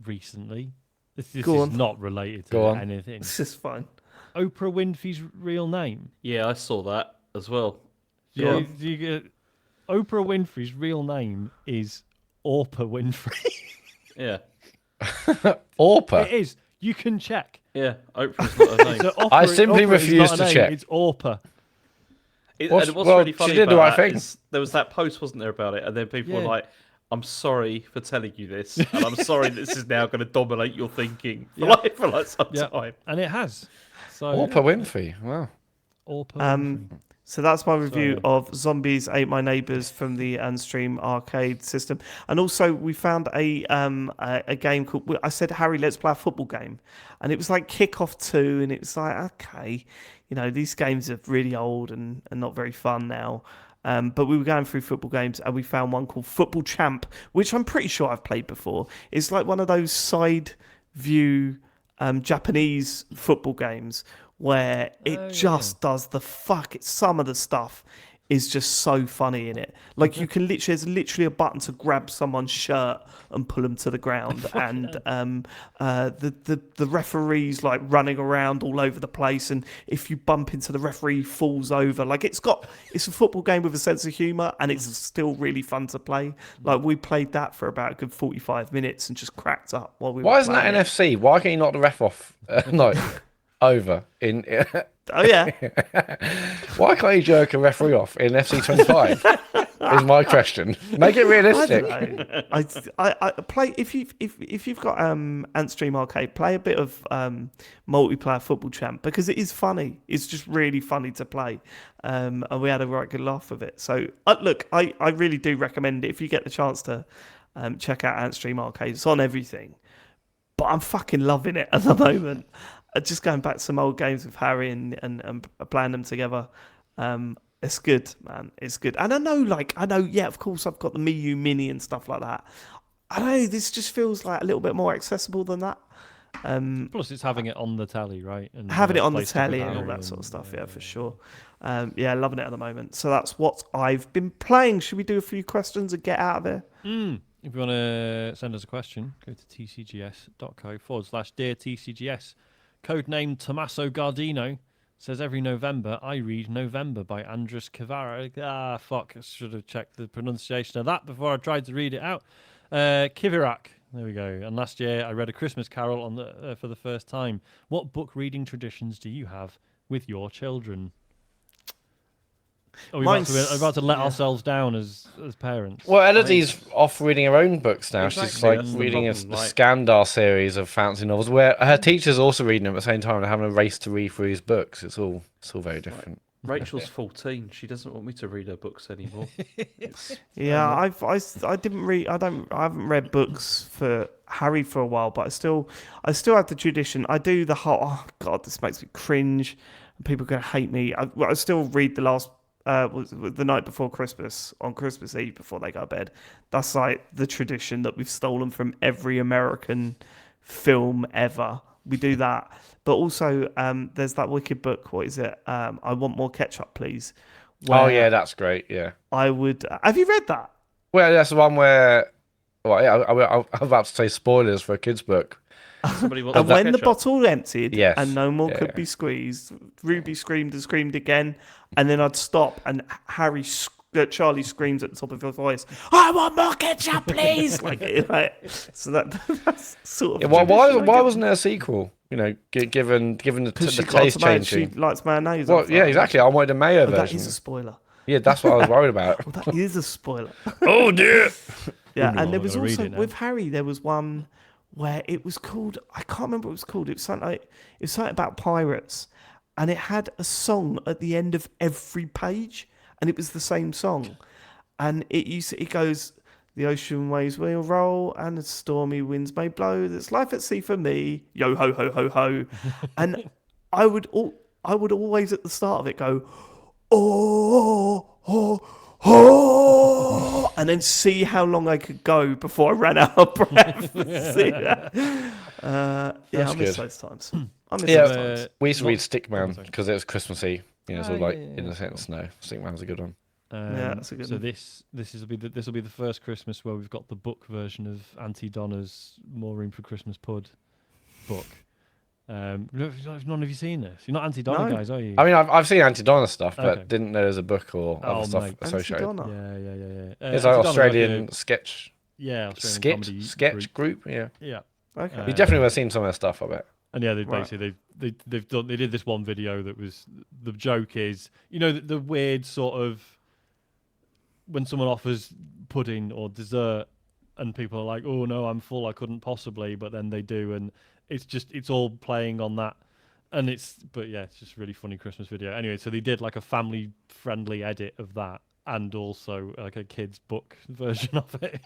recently? This is not related to anything. This is fine. Oprah Winfrey's real name. Yeah, I saw that as well. Yeah. Oprah Winfrey's real name is Orpah Winfrey. Yeah. Orpah? It is. You can check. Yeah, Oprah's not her name. So I simply refuse to check. It's Orpah. And what's really funny she did the about right that thing. is there was that post, wasn't there, about it? And then people were like, I'm sorry for telling you this, and I'm sorry this is now going to dominate your thinking for like some time. And it has. So, Orpah Winfrey. Wow. Orpah Winfrey. So that's my review of Zombies Ate My Neighbours from the Antstream arcade system. And also we found a game called, I said, Harry, let's play a football game. And it was like Kickoff 2, and it was like, okay, these games are really old and not very fun now. But we were going through football games and we found one called Football Champ, which I'm pretty sure I've played before. It's like one of those side view Japanese football games where it just does the fuck. Some of the stuff is just so funny in it. Like you can there's literally a button to grab someone's shirt and pull them to the ground, and the referee's like running around all over the place, and if you bump into the referee, he falls over. Like it's a football game with a sense of humour, and it's still really fun to play. Like we played that for about a good 45 minutes and just cracked up while we. Why isn't that NFC? Why can't you knock the ref off? No. Over in oh yeah. Why can't you jerk a referee off in FC 25? Is my question. Make it realistic. I play if you've got Antstream Arcade, play a bit of multiplayer Football Champ because it is funny. It's just really funny to play, and we had a right good laugh with it. So look, I really do recommend it if you get the chance to check out Antstream Arcade. It's on everything, but I'm fucking loving it at the moment. Just going back to some old games with Harry and playing them together. It's good, man. It's good. And I know, yeah, of course, I've got the Miu Mini and stuff like that. I know, this just feels like a little bit more accessible than that. Plus, it's having it on the telly, right? And having it on the telly and all that sort of stuff, yeah, for sure. Yeah, loving it at the moment. So that's what I've been playing. Should we do a few questions and get out of there? If you want to send us a question, go to tcgs.co/Dear TCGS. Codenamed Tommaso Gardino says every November I read November by Andres Kivara. Fuck, I should have checked the pronunciation of that before I tried to read it out. Kivirak, there we go. And last year I read A Christmas Carol for the first time. What book reading traditions do you have with your children? Are we about to let ourselves down as parents? Well, Elodie's off reading her own books now. Exactly. She's like reading a Skandar series of fantasy novels where her teacher's also reading them at the same time and having a race to read through his books. It's all very different. Rachel's 14. She doesn't want me to read her books anymore. Yeah, I didn't read. I haven't read books for Harry for a while, but I still have the tradition. I do the whole. Oh God, this makes me cringe. People are gonna hate me. I still read the last. Was the night before Christmas, on Christmas Eve before they go to bed. That's like the tradition that we've stolen from every American film ever. We do that. But also, there's that wicked book. What is it? I Want More Ketchup, Please. Oh, yeah, that's great. Yeah. I would... have you read that? Well, that's the one where... Well, yeah, I'm about to say spoilers for a kid's book. And when the bottle emptied and no more could be squeezed, Ruby screamed and screamed again, and then I'd stop, and Charlie screams at the top of his voice, "I want more ketchup, please!" So that's sort of. Yeah, why wasn't there a sequel? Given the taste change. She likes mayonnaise. Well, yeah, exactly. I wanted a mayo version. That is a spoiler. Yeah, that's what I was worried about. That is a spoiler. Oh dear. Yeah, and there was also with Harry. There was one where it was called, I can't remember what it was called. It was something about pirates, and it had a song at the end of every page, and it was the same song, and it goes, The ocean waves will roll and the stormy winds may blow. That's life at sea for me. Yo ho ho ho ho. And I would always at the start of it go, oh, oh, oh, and then see how long I could go before I ran out of breath. See that? I miss those times. I miss those times. We used to read Stickman because it was Christmassy. So in a sense, no, Stickman's a good one. That's a good one. This will be the first Christmas where we've got the book version of Auntie Donna's More Room for Christmas Pud book. None of you seen this? You're not Auntie Donna guys, are you? I mean, I've seen Auntie Donna stuff, but didn't know there was a book or other stuff mate. associated. Yeah. It's like Australian sketch. Yeah, sketch group. Yeah. Okay. You definitely would have seen some of their stuff, I bet. And yeah, basically they did this one video that was, the joke is, the weird sort of when someone offers pudding or dessert and people are like, oh no, I'm full, I couldn't possibly, but then they do, and it's all playing on that, and it's just a really funny Christmas video. Anyway, so they did like a family friendly edit of that and also like a kid's book version of it.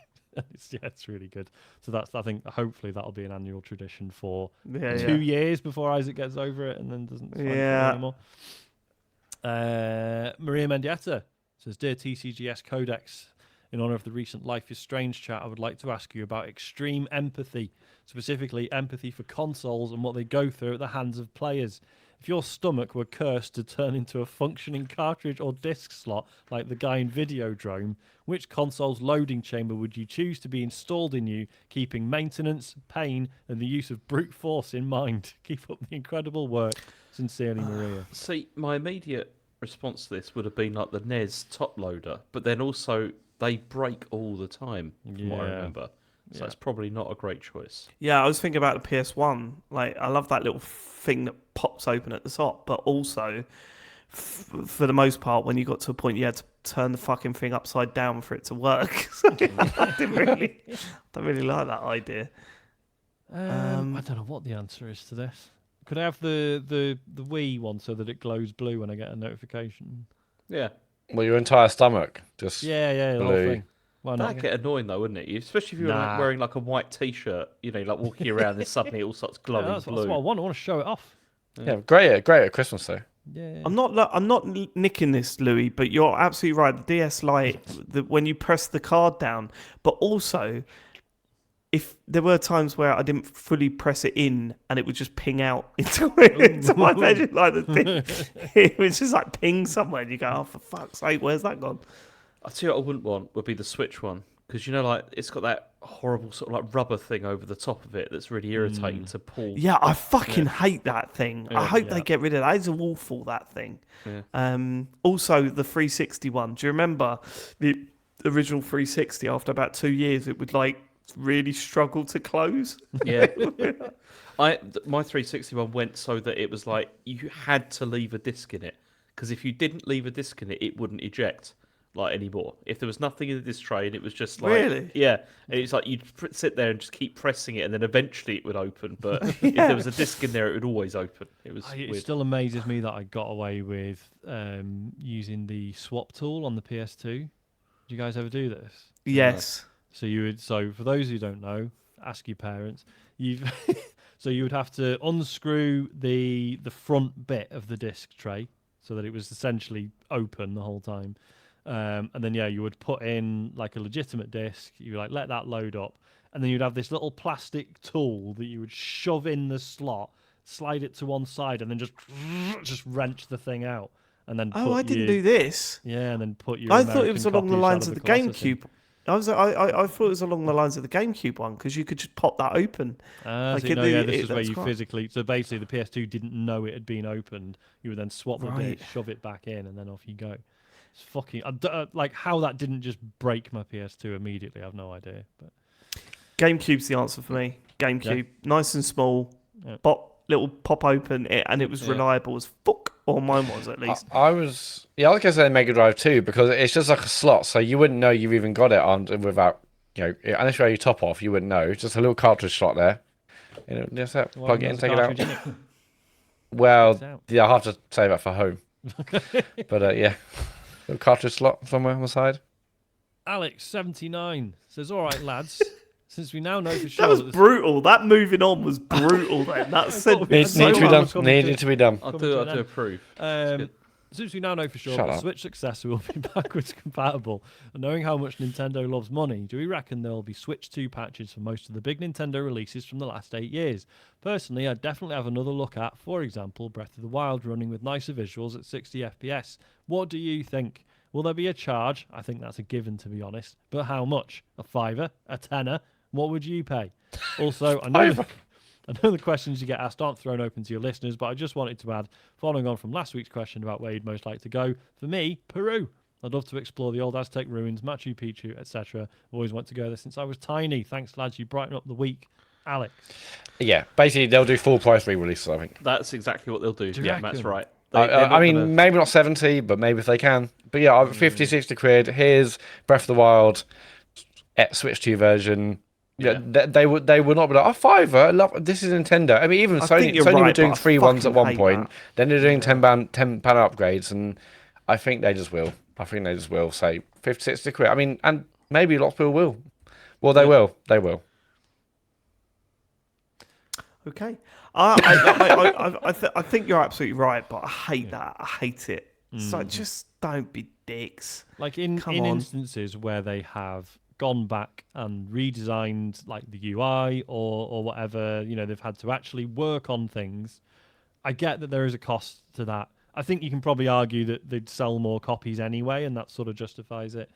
It's really good. So I think hopefully that'll be an annual tradition for 2 years before Isaac gets over it and then doesn't find it anymore. Maria Mendieta says, Dear TCGS Codex, in honour of the recent Life is Strange chat, I would like to ask you about extreme empathy, specifically empathy for consoles and what they go through at the hands of players. If your stomach were cursed to turn into a functioning cartridge or disc slot like the guy in Videodrome, which console's loading chamber would you choose to be installed in you, keeping maintenance, pain, and the use of brute force in mind? Keep up the incredible work. Sincerely, Maria. See, my immediate response to this would have been like the NES top loader, but then also they break all the time, from what I remember. So that's probably not a great choice. Yeah, I was thinking about the PS1. Like, I love that little thing that pops open at the top, but also, for the most part, when you got to a point, you had to turn the fucking thing upside down for it to work. So I don't really like that idea. I don't know what the answer is to this. Could I have the Wii one so that it glows blue when I get a notification? Yeah. Well, your entire stomach just the whole blue. thing. Why not? That'd get annoying though, wouldn't it? Especially if you were like wearing like a white T-shirt, like walking around and suddenly it all starts glowing that's blue. That's what I want. I want to show it off. Yeah, great at Christmas though. Yeah. I'm not nicking this, Louis, but you're absolutely right. The DS Lite, when you press the card down, but also, if there were times where I didn't fully press it in and it would just ping out into my bedroom, like the thing, it was just like ping somewhere, and you go, oh, for fuck's sake, where's that gone? I'll tell you what I wouldn't want would be the Switch one, because like it's got that horrible sort of like rubber thing over the top of it that's really irritating to pull. Yeah, I fucking hate that thing. I hope they get rid of that. It's awful, that thing. Yeah. Also, the 360 one. Do you remember the original 360? After about 2 years, it would like really struggle to close. Yeah. My 360 one went so that it was like you had to leave a disc in it, because if you didn't leave a disc in it, it wouldn't eject anymore. If there was nothing in the disc tray and it was just like really, and it's like you'd sit there and just keep pressing it, and then eventually it would open. But if there was a disc in there, it would always open. It was. It weird. still amazes me that I got away with using the swap tool on the PS2. Did you guys ever do this? yes. So for those who don't know, ask your parents. So you would have to unscrew the front bit of the disc tray so that it was essentially open the whole time. And then you would put in like a legitimate disc. You would let that load up, and then you'd have this little plastic tool that you would shove in the slot, slide it to one side, and then just wrench the thing out. And then I didn't do this. Yeah, and then put your. I thought it was along the copies lines out of the Colossus in. GameCube. I thought it was along the lines of the GameCube one, because you could just pop that open. This is where you physically. So basically, the PS2 didn't know it had been opened. You would then swap the disc, shove it back in, and then off you go. It's fucking how that didn't just break my PS2 immediately. I have no idea. But GameCube's the answer for me. GameCube, nice and small, little pop open, and it was reliable as fuck. Or mine was, at least. I was going to say Mega Drive too, because it's just like a slot, so you wouldn't know you've even got it on without, unless you had your top off, you wouldn't know. It's just a little cartridge slot there. Just plug it in, take it out. Well, I'll have to save that for home. But little cartridge slot somewhere on the side. Alex79 says, "All right, lads. Since we now know for sure That was that brutal. That moving on was brutal. Then that said Needs so to be much. done. Needed to be done. I Coming do to an end. approve. Since we now know for sure Shut that up. Switch successor will be backwards compatible, and knowing how much Nintendo loves money, do we reckon there will be Switch 2 patches for most of the big Nintendo releases from the last 8 years? Personally, I'd definitely have another look at, for example, Breath of the Wild running with nicer visuals at 60 FPS. What do you think? Will there be a charge? I think that's a given, to be honest. But how much? A fiver? A tenner? What would you pay? Also, I know the questions you get asked aren't thrown open to your listeners, but I just wanted to add, following on from last week's question about where you'd most like to go, for me, Peru. I'd love to explore the old Aztec ruins, Machu Picchu, etc. Always wanted to go there since I was tiny. Thanks, lads. You brighten up the week. Alex. Yeah, basically they'll do full price re-releases, I think. That's exactly what they'll do. Do you Yeah, reckon? Matt's right. I mean, maybe not 70, but maybe if they can. But yeah, 50, 60 quid. Here's Breath of the Wild, Switch 2 version. Yeah, they would not be like, oh, fiver. This is Nintendo. I mean, even Sony were right, doing but I 3 ones at fucking one hate point. that. Then they're doing £10 upgrades, and I think they just will. Say 50, 60 quid. I mean, and maybe lots of people will. Well, they will. They will. Okay. I think you're absolutely right, but I hate that. I hate it. So just don't be dicks. Like in Come on. instances where they have gone back and redesigned like the UI or whatever, they've had to actually work on things. I get that there is a cost to that. I think you can probably argue that they'd sell more copies anyway, and that sort of justifies it.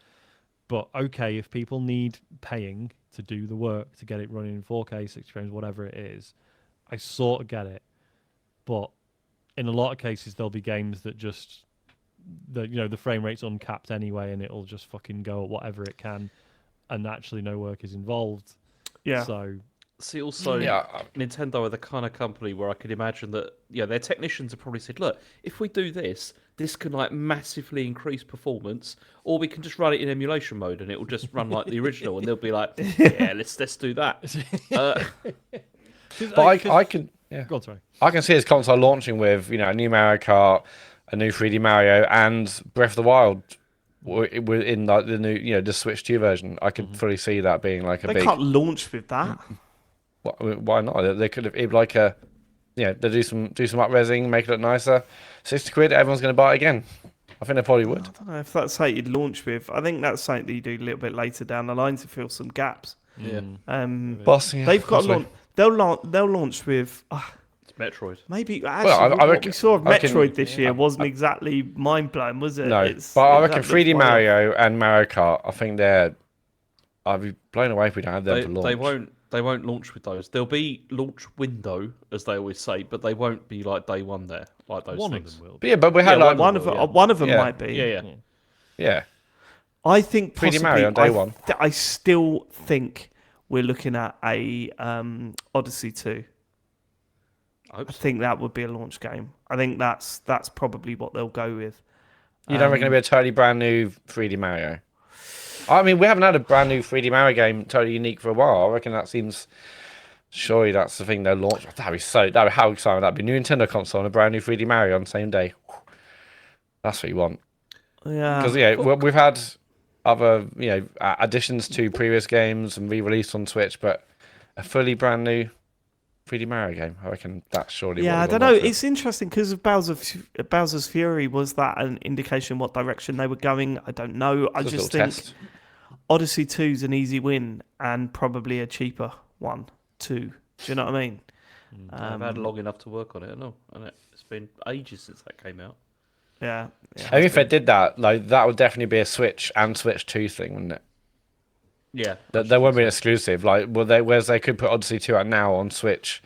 But okay, if people need paying to do the work to get it running in 4K, 60 frames, whatever it is, I sort of get it. But in a lot of cases, there'll be games that just the frame rate's uncapped anyway, and it'll just fucking go at whatever it can, and actually no work is involved. Yeah. So See, also, Nintendo are the kind of company where I could imagine that, their technicians have probably said, look, if we do this can like massively increase performance, or we can just run it in emulation mode and it will just run like the original, and they'll be like, yeah, let's do that. But I can, yeah. Go on, sorry. I can see his console launching with, a new Mario Kart, a new 3D Mario, and Breath of the Wild in like the new, the Switch 2 version. I could fully see that being like a They big. can't launch with that. Why not? They could have it'd be like a, they do some up-resing, make it look nicer. 60 quid, everyone's going to buy it again. I think they probably would. I don't know if that's something you'd launch with. I think that's something that you do a little bit later down the line to fill some gaps. Yeah. They've got launch. They'll launch with. It's Metroid. Maybe actually, what we saw of Metroid this year wasn't exactly mind blowing, was it? No, but I reckon 3D Mario and Mario Kart. I think I'd be blown away if we don't have them for launch. They won't launch with those. There'll be launch window, as they always say, but they won't be like day one there, like those One things. of them will. But yeah, but we had like one of them might be. Yeah. I think 3D possibly. Mario on day one. I still think we're looking at a Odyssey 2. I think that would be a launch game. I think that's probably what they'll go with. You don't reckon it'll be a totally brand new 3D Mario? I mean, we haven't had a brand new 3D Mario game totally unique for a while. I reckon that seems. Surely that's the thing they'll launch. That'd be how exciting that'd be. New Nintendo console and a brand new 3D Mario on the same day. That's what you want. Yeah. Because we've had other additions to previous games and re-released on Switch, but a fully brand new 3D Mario game. I reckon that's surely. Yeah, what I don't know. It's interesting because of Bowser's Fury. Was that an indication what direction they were going? I don't know. I just think Odyssey 2 is an easy win and probably a cheaper one too. Do you know what I mean? I've had long enough to work on it. No, and it's been ages since that came out. Yeah. I mean, if they did that, like that would definitely be a Switch and Switch 2 thing, wouldn't it? Yeah, there won't be an exclusive. Like, whereas they could put Odyssey 2 out now on Switch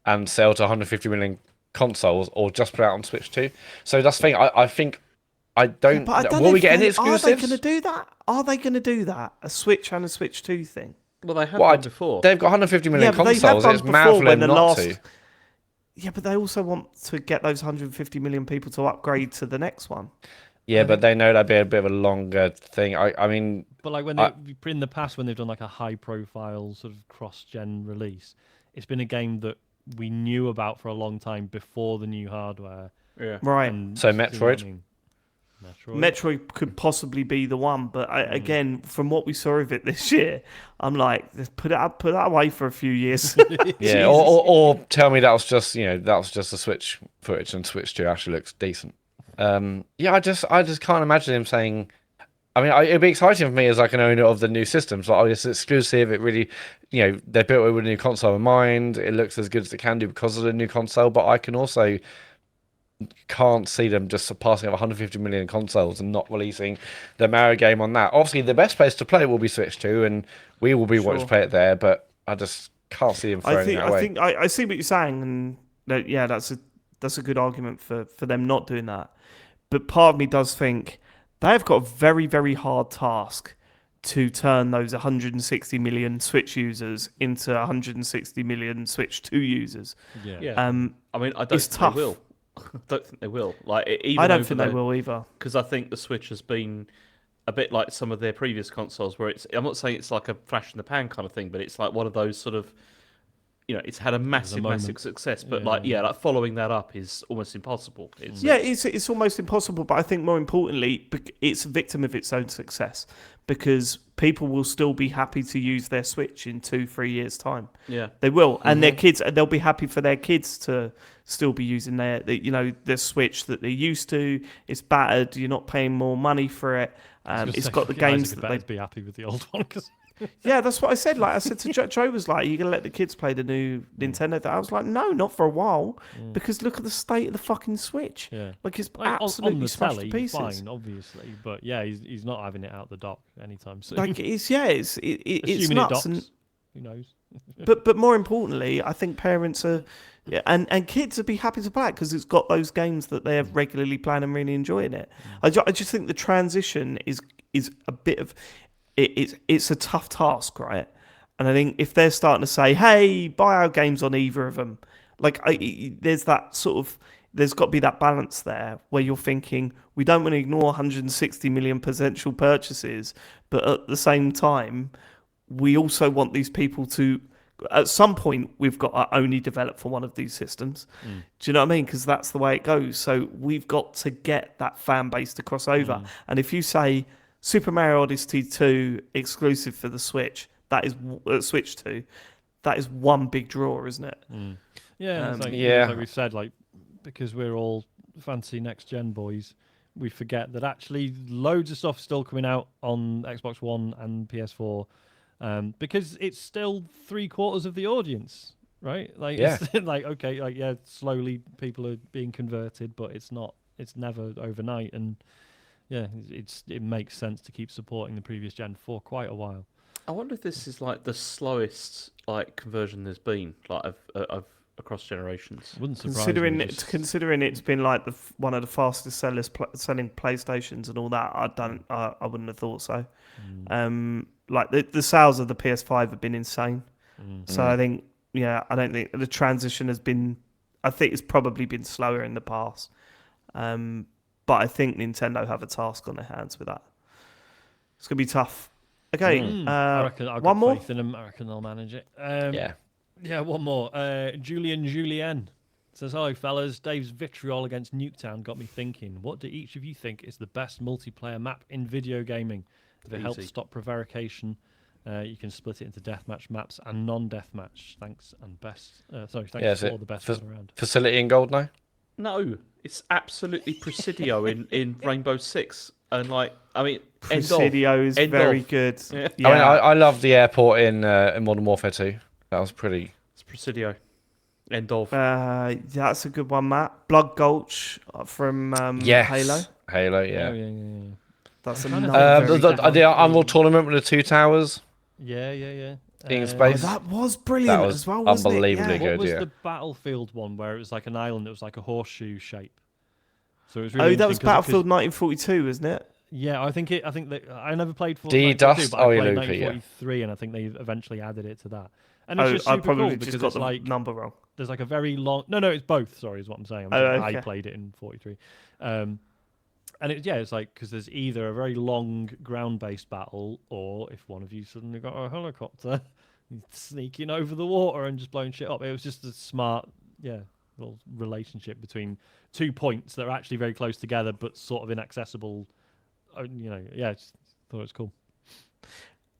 and sell to 150 million consoles, or just put it out on Switch 2. So that's the thing. I think I don't. But I don't will know we if get any exclusives? Are they going to do that? Are they going to do that? A Switch and a Switch 2 thing? Well, they have done before. They've got 150 million but they have consoles. done It's before mad for when them the not last- to. Yeah, but they also want to get those 150 million people to upgrade to the next one. Yeah, but they know that'd be a bit of a longer thing. I mean, but like when they in the past when they've done like a high-profile sort of cross-gen release, it's been a game that we knew about for a long time before the new hardware. Yeah, right. And, So you know Metroid? what I mean? Metroid could possibly be the one, but again, from what we saw of it this year, I'm like, let's put that away for a few years. Yeah, or tell me that was just the Switch footage and Switch 2 actually looks decent. Yeah, I just can't imagine him saying. I mean, it'd be exciting for me as like an owner of the new systems. Like, it's exclusive. It really, they built it with a new console in mind. It looks as good as it can do because of the new console. But I can also can't see them just surpassing 150 million consoles and not releasing the Mario game on that. Obviously, the best place to play will be Switch 2, and we will be wanting to play it there. But I just can't see them throwing it away. I see what you're saying, and yeah, that's a good argument for them not doing that. But part of me does think they've got a very, very hard task to turn those 160 million Switch users into 160 million Switch 2 users. Yeah. I mean, I don't think tough. they will. I don't think they will. I don't think they will either. Because I think the Switch has been a bit like some of their previous consoles, where I'm not saying it's like a flash in the pan kind of thing, but it's like one of those sort of, it's had a massive success, but following that up is almost impossible. It's almost impossible, but I think more importantly, it's a victim of its own success, because people will still be happy to use their Switch in 2-3 years' time. Yeah, they will, and their kids, they'll be happy for their kids to still be using their Switch that they're used to. It's battered. You're not paying more money for it. It's got the games that they'd be happy with the old one. Yeah, that's what I said. Like I said to Joe, was like, "Are you gonna let the kids play the new Nintendo?" I was like, "No, not for a while, because look at the state of the fucking Switch. Yeah. Like it's absolutely on the smashed telly, to pieces. fine, obviously, but yeah, he's not having it out the dock anytime soon. Like it's Assuming nuts. it docks, who knows? but more importantly, I think parents are and kids would be happy to play it because it's got those games that they have regularly playing and really enjoying it. I just think the transition is a bit of. It's a tough task, right? And I think if they're starting to say, "Hey, buy our games on either of them," there's that sort of, there's got to be that balance there where you're thinking we don't want to ignore 160 million potential purchases, but at the same time, we also want these people to. At some point, we've got to only develop for one of these systems. Do you know what I mean? Because that's the way it goes. So we've got to get that fan base to cross over. And if you say Super Mario Odyssey 2 exclusive for the Switch, that is Switch 2. That is one big draw, isn't it? Yeah, like we said, because we're all fancy next gen boys, we forget that actually loads of stuff still coming out on Xbox One and PS4, because it's still 3/4 of the audience, right? Slowly people are being converted, but it's never overnight, and it makes sense to keep supporting the previous gen for quite a while. I wonder if this is the slowest conversion there's been of across generations. Wouldn't surprise me. Considering it's been one of the fastest selling PlayStations and all that, I wouldn't have thought so. The sales of the PS5 have been insane. So I think I don't think the transition has been. I think it's probably been slower in the past. But I think Nintendo have a task on their hands with that. It's going to be tough. Okay, I reckon I've got one more. faith in them. I reckon they'll manage it. Yeah, one more. Julien says, "Hello, fellas. Dave's vitriol against Nuketown got me thinking. What do each of you think is the best multiplayer map in video gaming? If it helps stop prevarication, you can split it into deathmatch maps and non-deathmatch. Thanks and best. Thanks for all the best around. Facility in Gold now? No, it's absolutely Presidio in Rainbow Six, and Presidio is very good. Yeah. I mean, I love the airport in Modern Warfare 2. That was pretty. It's Presidio. End of. That's a good one, Matt. Blood Gulch from Halo. Halo, yeah. Yeah. That's another the Unreal Tournament with the 2 towers. Yeah. In space. That was brilliant as well, wasn't unbelievably it? good. What was the Battlefield one where it was like an island that was like a horseshoe shape? So it was really that was Battlefield 1942, wasn't it? Yeah, I think that I never played for D-Dust. but I played 1943, and I think they eventually added it to that. And it's just super I probably cool just got the number wrong. There's a very long. No, it's both. Sorry, is what I'm saying. I played it in 43. And it's because there's either a very long ground-based battle, or if one of you suddenly got a helicopter, sneaking over the water and just blowing shit up. It was just a smart, little relationship between 2 points that are actually very close together, but sort of inaccessible. Yeah, just thought it was cool.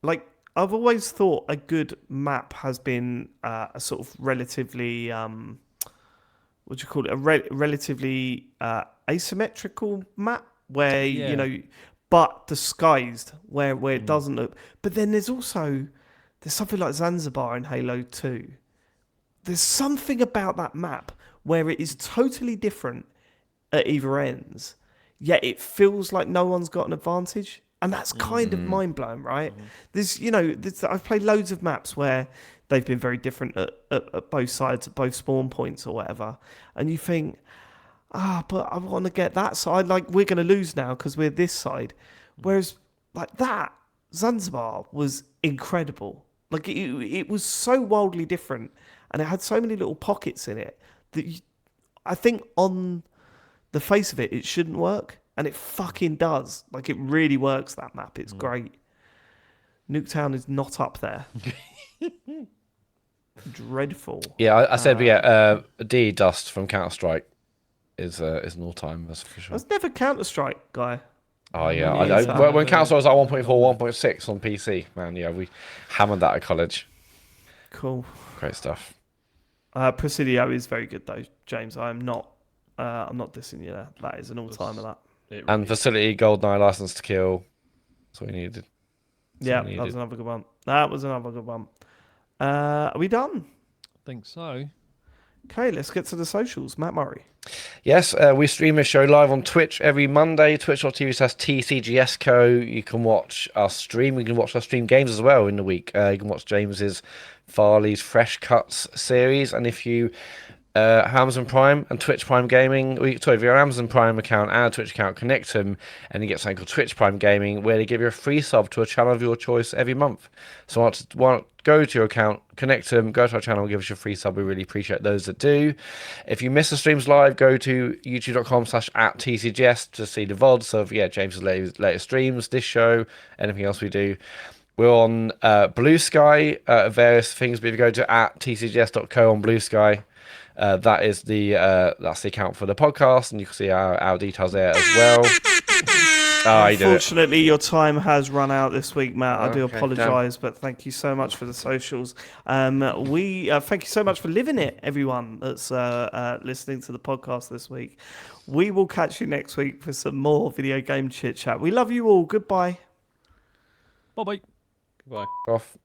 Like, I've always thought a good map has been a sort of relatively, what do you call it? Relatively asymmetrical map where, but disguised where it doesn't look. But then there's something like Zanzibar in Halo 2. There's something about that map where it is totally different at either ends, yet it feels like no one's got an advantage. And that's kind of mind-blowing, right? I've played loads of maps where they've been very different at both sides, at both spawn points or whatever. And you think, but I want to get that side. Like, we're going to lose now because we're this side. Whereas, like that, Zanzibar was incredible. Like, it was so wildly different. And it had so many little pockets in it that I think on the face of it, it shouldn't work. And it fucking does. Like, it really works, that map. It's great. Nuketown is not up there. Dreadful. Yeah, I said, D Dust from Counter-Strike is an all-time, that's for sure. I was never Counter-Strike guy. Oh, yeah. When Counter-Strike was like 1.4, 1.6 on PC, man, yeah, we hammered that at college. Cool. Great stuff. Presidio is very good, though, James. I'm not dissing you there. That is an all-timer, that. Really And Facility, GoldenEye, License to Kill. That's what we needed. That was another good one. Are we done? I think so. Okay, let's get to the socials. Matt Murray. Yes, we stream this show live on Twitch every Monday, twitch.tv/TCGSco. You can watch our stream. You can watch our stream games as well in the week. You can watch James's Farley's Fresh Cuts series. And if you have Amazon Prime and Twitch Prime Gaming, if you have your Amazon Prime account and a Twitch account, connect them, and you get something called Twitch Prime Gaming, where they give you a free sub to a channel of your choice every month. So go to your account, connect them, go to our channel, give us your free sub. We really appreciate those that do. If you miss the streams live, go to youtube.com/@TCGS to see the VODs of James's latest streams, this show, anything else we do. We're on Blue Sky, various things, but if you go to @TCGS.co on Blue Sky, that's the account for the podcast, and you can see our details there as well. Unfortunately, your time has run out this week, Matt. I do Okay, apologise, but thank you so much for the socials. We thank you so much for living it, everyone that's listening to the podcast this week. We will catch you next week for some more video game chit chat. We love you all. Goodbye. Bye-bye. Goodbye. Off.